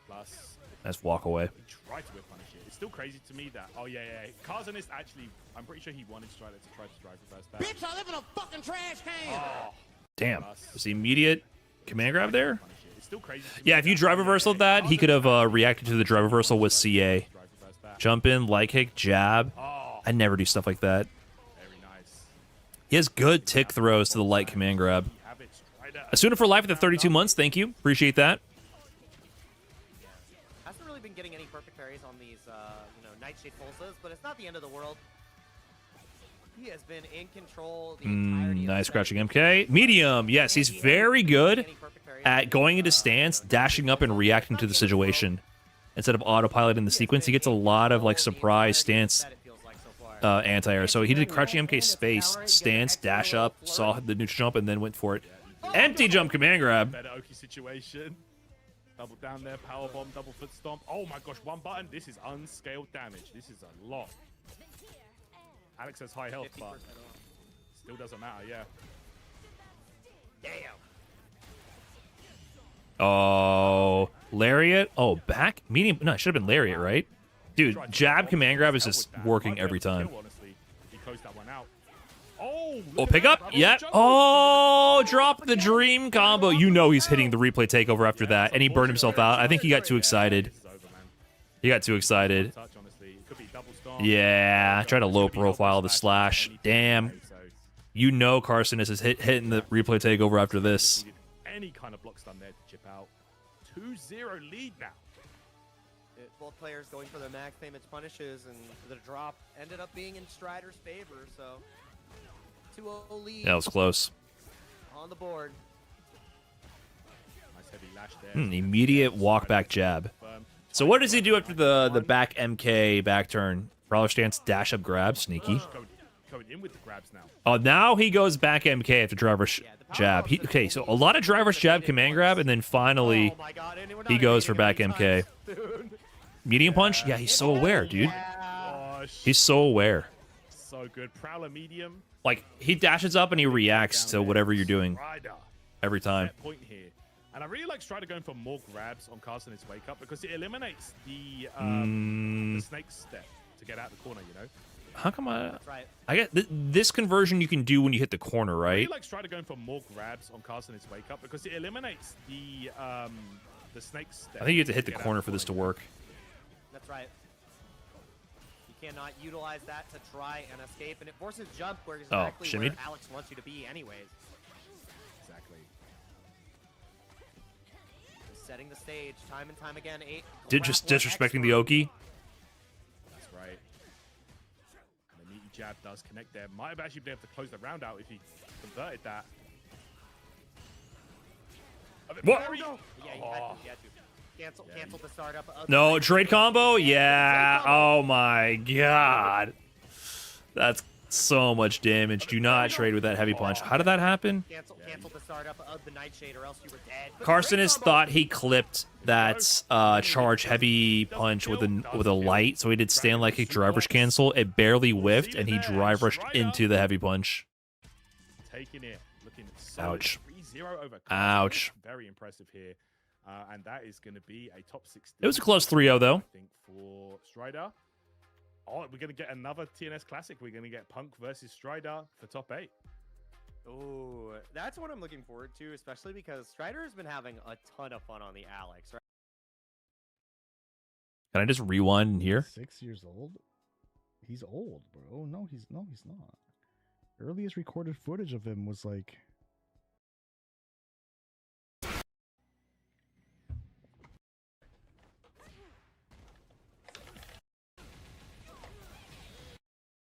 Plus. Nice walk away. He tried to whip punish it. It's still crazy to me that. Oh yeah. Carsonist actually. I'm pretty sure he wanted Strider to try to drive reverse that. Bitch, I live in a fucking trash can. Oh. Damn. Was the immediate command grab there? It's still crazy. Yeah, if you drive reversal that, he could have reacted to the drive reversal with CA. Jump in, light kick, jab. I never do stuff like that. He has good tick throws to the light command grab. Asuna for life at the 32 months. Thank you. Appreciate that. Hasn't really been getting any perfect parries on these, Nightshade pulses, but it's not the end of the world. He has been in control the entirety nice scratching MK. Medium. Yes, he's very good at going into stance, dashing up, and reacting to the situation. Instead of autopiloting the sequence, he gets a lot of like surprise stance anti-air. So he did crouching MK space, stance, dash up, saw the neutral jump, and then went for it. Empty jump command grab. Better Oki situation. Double down there, power bomb, double foot stomp. Oh my gosh, one button. This is unscaled damage. This is a lot. Alex has high health, but still doesn't matter, yeah. Damn. Oh, Lariat. Oh, back medium. No, it should have been Lariat, right? Dude, jab command grab is just working every time. He closed that one out. Oh, pick up. Yeah. Oh, drop the dream combo. You know he's hitting the replay takeover after that, and he burned himself out. I think he got too excited. He got too excited. Yeah, try to low profile the slash. Damn. You know Carson is hitting the replay takeover after this. Any kind of block stun there to chip out. 2-0 lead now. Both players going for their max damage punishes, and the drop ended up being in Strider's favor, so 2-0 lead. That was close. On the board. Nice heavy lash there. Immediate walk back jab. So what does he do after the back MK back turn? Prowler stance, dash up grab, sneaky. Going in with the grabs now. Oh, now he goes back MK after driver's jab. Okay, so a lot of driver's jab, command grab, and then finally he goes for back MK. Medium punch? Yeah, he's so aware, dude. He's so aware. So good. Prowler medium. Like, he dashes up and he reacts to whatever you're doing every time. Point here. And I really like Strider going for more grabs on casting his wake up because it eliminates the snake step to get out the corner, you know? How come I get this conversion you can do when you hit the corner, I right? really like Strider going for more grabs on casting his wake up because it eliminates the snake step. I think you have to hit the corner for this to work. That's right. You cannot utilize that to try and escape, and it forces jump where exactly where Alex wants you to be anyways. Exactly. Setting the stage time and time again. Just disrespecting the Oki. That's right. And the meaty jab does connect there. Might have actually been able to close the round out if he converted that. What? There we go. Yeah, you had to. Cancel the startup. No, trade combo? Yeah. Oh my god. That's so much damage. Do not trade with that heavy punch. How did that happen? Cancel the startup of the Nightshade or else you were dead. Carson has thought he clipped that charge heavy punch with a light, so he did stand like a drive rush cancel. It barely whiffed, and he drive rushed into the heavy punch. Taking it, looking so Ouch. 3-0 over Carson. Ouch. Very impressive here. And that is going to be a top 16. It was a close 3-0 though. I think for Strider. Oh, we're going to get another TNS Classic. We're going to get Punk versus Strider for top 8. Oh, that's what I'm looking forward to, especially because Strider has been having a ton of fun on the Alex, right? Can I just rewind here? 6 years old? He's old, bro. No, he's not. Earliest recorded footage of him was like...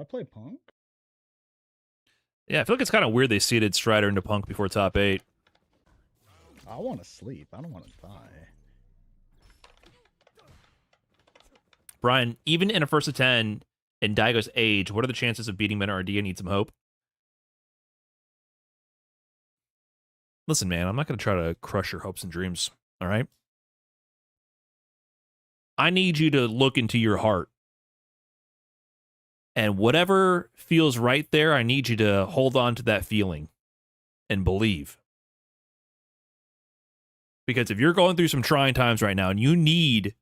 I play Punk. Yeah, I feel like it's kind of weird they seeded Strider into Punk before top 8. I want to sleep. I don't want to die. Brian, even in a first of 10 in Daigo's age, what are the chances of beating Mena RD? I need some hope. Listen, man, I'm not going to try to crush your hopes and dreams, all right? I need you to look into your heart. And whatever feels right there, I need you to hold on to that feeling and believe. Because if you're going through some trying times right now and you need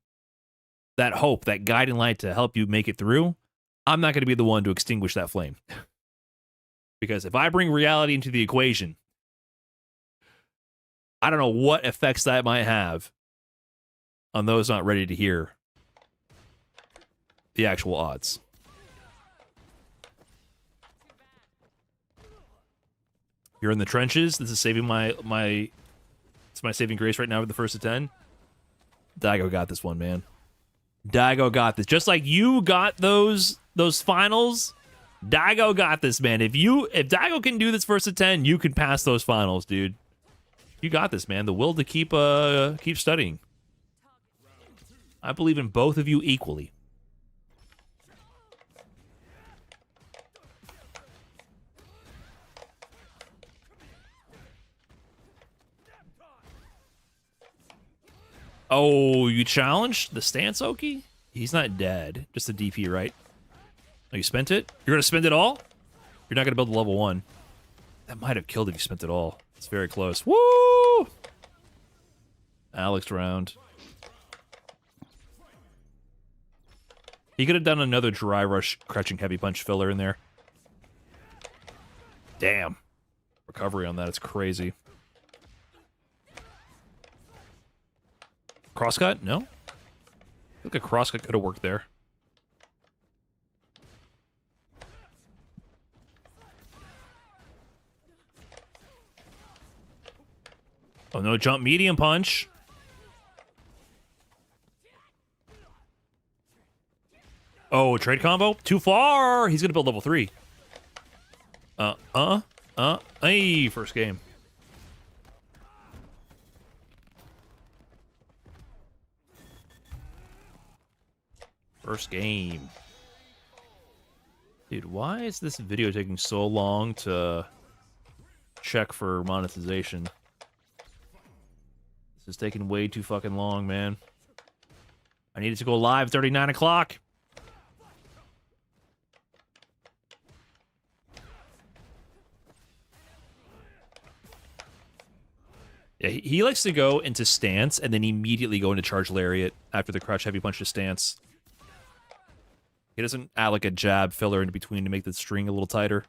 that hope, that guiding light to help you make it through, I'm not going to be the one to extinguish that flame. Because if I bring reality into the equation, I don't know what effects that might have on those not ready to hear the actual odds. You're in the trenches. This is saving it's my saving grace right now with the first of 10. Daigo got this one, man. Daigo got this. Just like you got those finals, Daigo got this, man. If Daigo can do this first of 10, you can pass those finals, dude. You got this, man. The will to keep studying. I believe in both of you equally. Oh, you challenged the stance, Oki? He's not dead. Just a DP, right? Oh, you spent it? You're gonna spend it all? You're not gonna build a level 1. That might have killed if you spent it all. It's very close. Woo! Alex round. He could have done another dry rush crouching heavy punch filler in there. Damn. Recovery on that is crazy. Crosscut? No? Look, a crosscut could have worked there. Oh, no jump medium punch. Oh, trade combo? Too far! He's gonna build level 3. Hey, first game. First game. Dude, why is this video taking so long to check for monetization? This is taking way too fucking long, man. I needed to go live 39 o'clock. Yeah, he likes to go into stance and then immediately go into charge lariat after the crouch heavy punch to stance. He doesn't add like a jab filler in between to make the string a little tighter.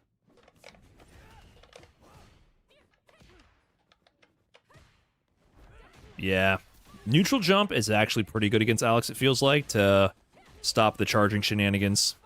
Yeah. Neutral jump is actually pretty good against Alex, it feels like, to stop the charging shenanigans.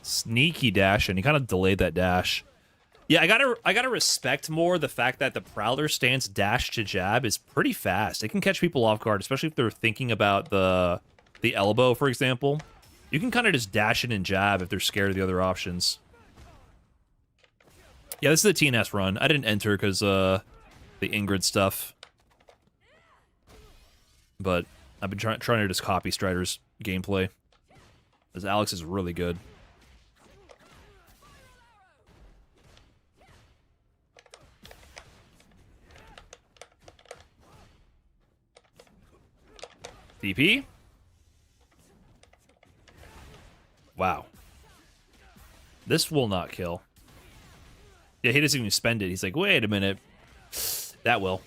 Sneaky dash, and he kind of delayed that dash. Yeah, I gotta respect more the fact that the Prowler stance dash to jab is pretty fast. It can catch people off guard, especially if they're thinking about the elbow, for example. You can kind of just dash in and jab if they're scared of the other options. Yeah, this is a TNS run. I didn't enter because the Ingrid stuff. But I've been trying to just copy Strider's gameplay. Because Alex is really good. DP? Wow. This will not kill. Yeah, he doesn't even spend it. He's like, wait a minute. That will.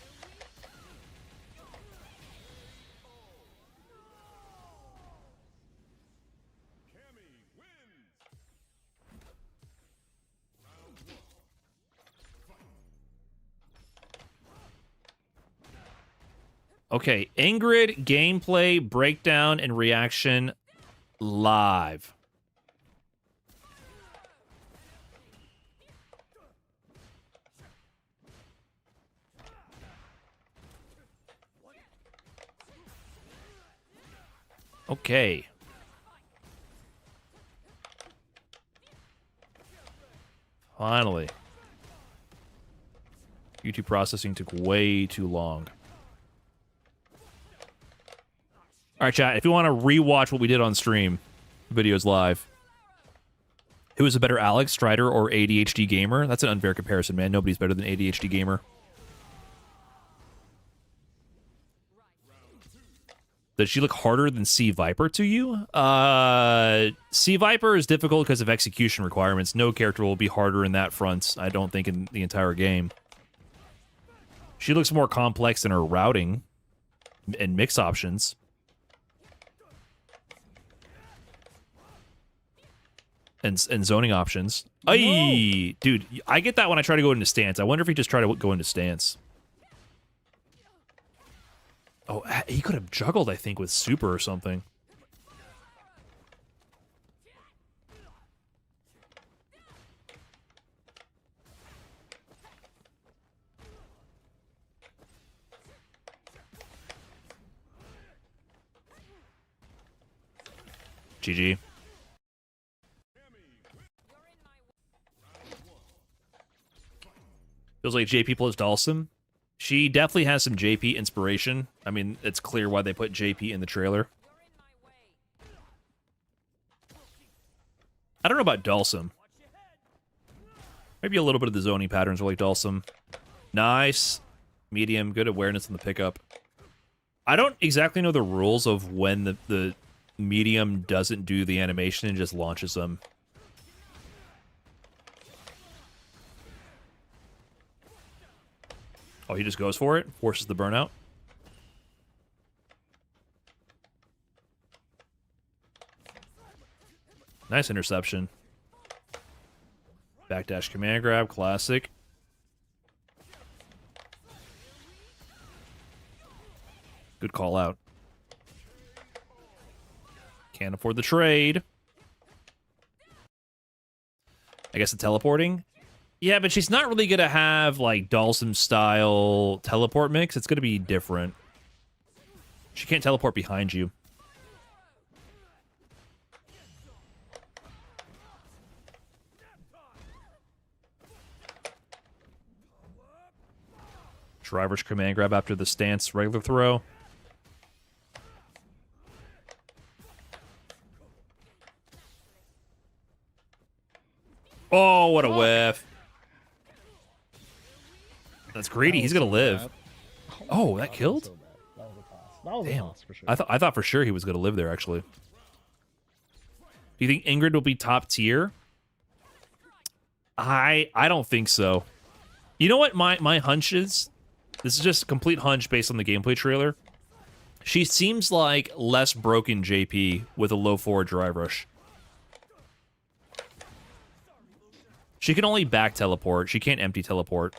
Okay, Ingrid gameplay, breakdown, and reaction live. Okay. Finally. YouTube processing took way too long. All right, chat, if you want to rewatch what we did on stream, the video's live. Who is a better Alex, Strider, or ADHD Gamer? That's an unfair comparison, man. Nobody's better than ADHD Gamer. Does she look harder than Sea Viper to you? Sea Viper is difficult because of execution requirements. No character will be harder in that front, I don't think, in the entire game. She looks more complex in her routing and mix options. And zoning options. Ay, dude, I get that when I try to go into stance. I wonder if he just tried to go into stance. Oh, he could have juggled, I think, with super or something. GG. Feels like JP plus Dalsum. She definitely has some JP inspiration. I mean, it's clear why they put JP in the trailer. I don't know about Dulcim. Maybe a little bit of the zoning patterns are like Dulcim. Nice. Medium, good awareness in the pickup. I don't exactly know the rules of when the medium doesn't do the animation and just launches them. Oh, he just goes for it? Forces the burnout? Nice interception. Backdash command grab, classic. Good call out. Can't afford the trade. I guess the teleporting? Yeah, but she's not really going to have, like, Dhalsim-style teleport mix. It's going to be different. She can't teleport behind you. Driver's command grab after the stance regular throw. Oh, what a whiff. That's greedy. He's going to live. Oh, that killed? Damn. I thought for sure he was going to live there, actually. Do you think Ingrid will be top tier? I don't think so. You know what my hunch is? This is just a complete hunch based on the gameplay trailer. She seems like less broken JP with a low forward drive rush. She can only back teleport. She can't empty teleport.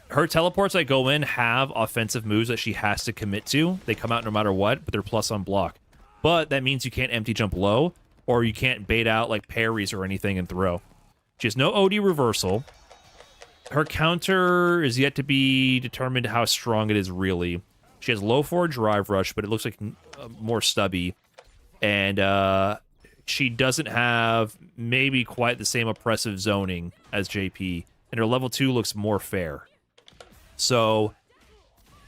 Her teleports that go in have offensive moves that she has to commit to. They come out no matter what, but they're plus on block. But that means you can't empty jump low, or you can't bait out like parries or anything and throw. She has no OD reversal. Her counter is yet to be determined how strong it is really. She has low forward drive rush, but it looks like more stubby. And she doesn't have maybe quite the same oppressive zoning as JP. And her level 2 looks more fair. So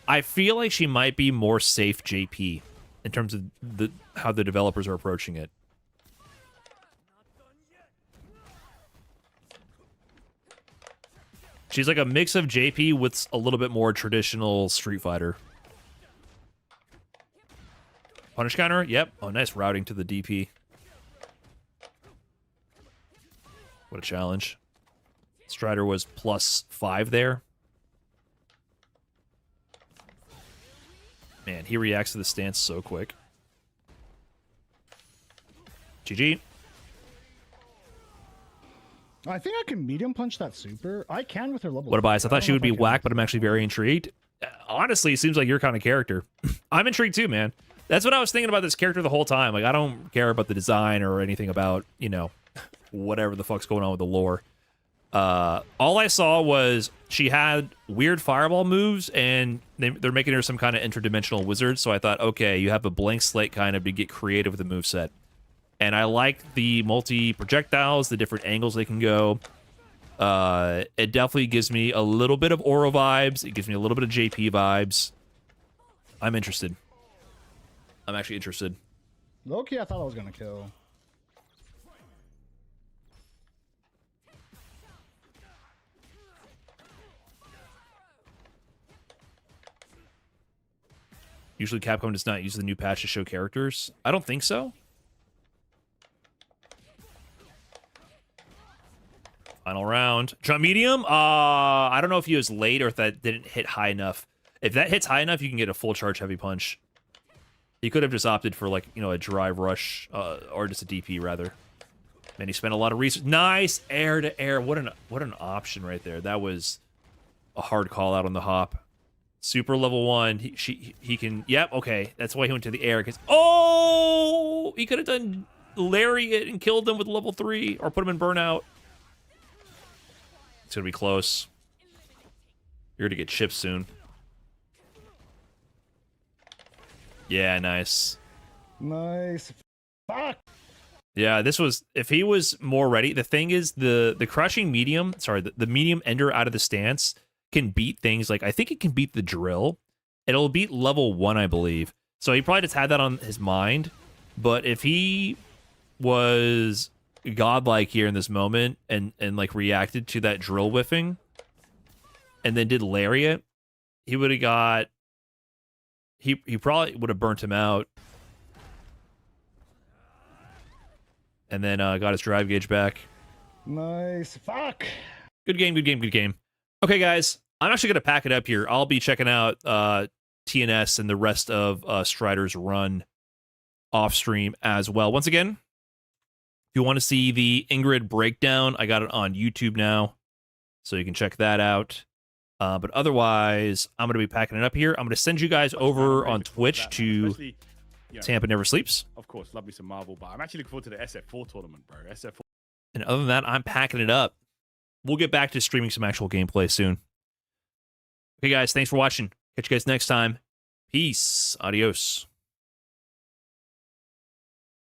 I feel like she might be more safe JP in terms of how the developers are approaching it. She's like a mix of JP with a little bit more traditional Street Fighter. Punish counter? Yep. Oh, nice routing to the DP. What a challenge. Strider was +5 there. Man, he reacts to the stance so quick. GG. I think I can medium punch that super. I can with her level. What a bias. I thought she would be I can. whack, but I'm actually very intrigued. Honestly, it seems like your kind of character. I'm intrigued too, man. That's what I was thinking about this character the whole time. Like, I don't care about the design or anything about, you know, whatever the fuck's going on with the lore. All I saw was she had weird fireball moves, and they're making her some kind of interdimensional wizard, so I thought, okay, you have a blank slate kind of to get creative with the moveset. And I like the multi-projectiles, the different angles they can go. It definitely gives me a little bit of Aura vibes. It gives me a little bit of JP vibes. I'm interested. I'm actually interested. Low-key, I thought I was going to kill. Usually Capcom does not use the new patch to show characters. I don't think so. Final round. Jump medium? I don't know if he was late or if that didn't hit high enough. If that hits high enough, you can get a full charge heavy punch. He could have just opted for, like, you know, a drive rush, or just a DP, rather. Man, he spent a lot of research. Nice! Air to air. What an option right there. That was a hard call out on the hop. Super level 1. He can... Yep, okay. That's why he went to the air. Oh! He could have done Lariat and killed him with level 3, or put him in burnout. It's gonna be close. You're gonna get chipped soon. Yeah, nice. Nice. Fuck! Yeah, this was... If he was more ready... The thing is, the crushing medium... Sorry, the medium ender out of the stance can beat things like, I think it can beat the drill. It'll beat level 1, I believe. So he probably just had that on his mind. But if he was godlike here in this moment and like reacted to that drill whiffing and then did lariat, he would have got, he probably would have burnt him out. And then got his drive gauge back. Nice. Fuck. Good game, good game, good game. Okay, guys, I'm actually going to pack it up here. I'll be checking out TNS and the rest of Strider's run off stream as well. Once again, if you want to see the Ingrid breakdown, I got it on YouTube now, so you can check that out. But otherwise, I'm going to be packing it up here. I'm going to send you guys over on Twitch to Tampa Never Sleeps. Of course, love me some Marvel, but I'm actually looking forward to the SF4 tournament, bro. SF4. And other than that, I'm packing it up. We'll get back to streaming some actual gameplay soon. Okay, guys, thanks for watching. Catch you guys next time. Peace. Adios.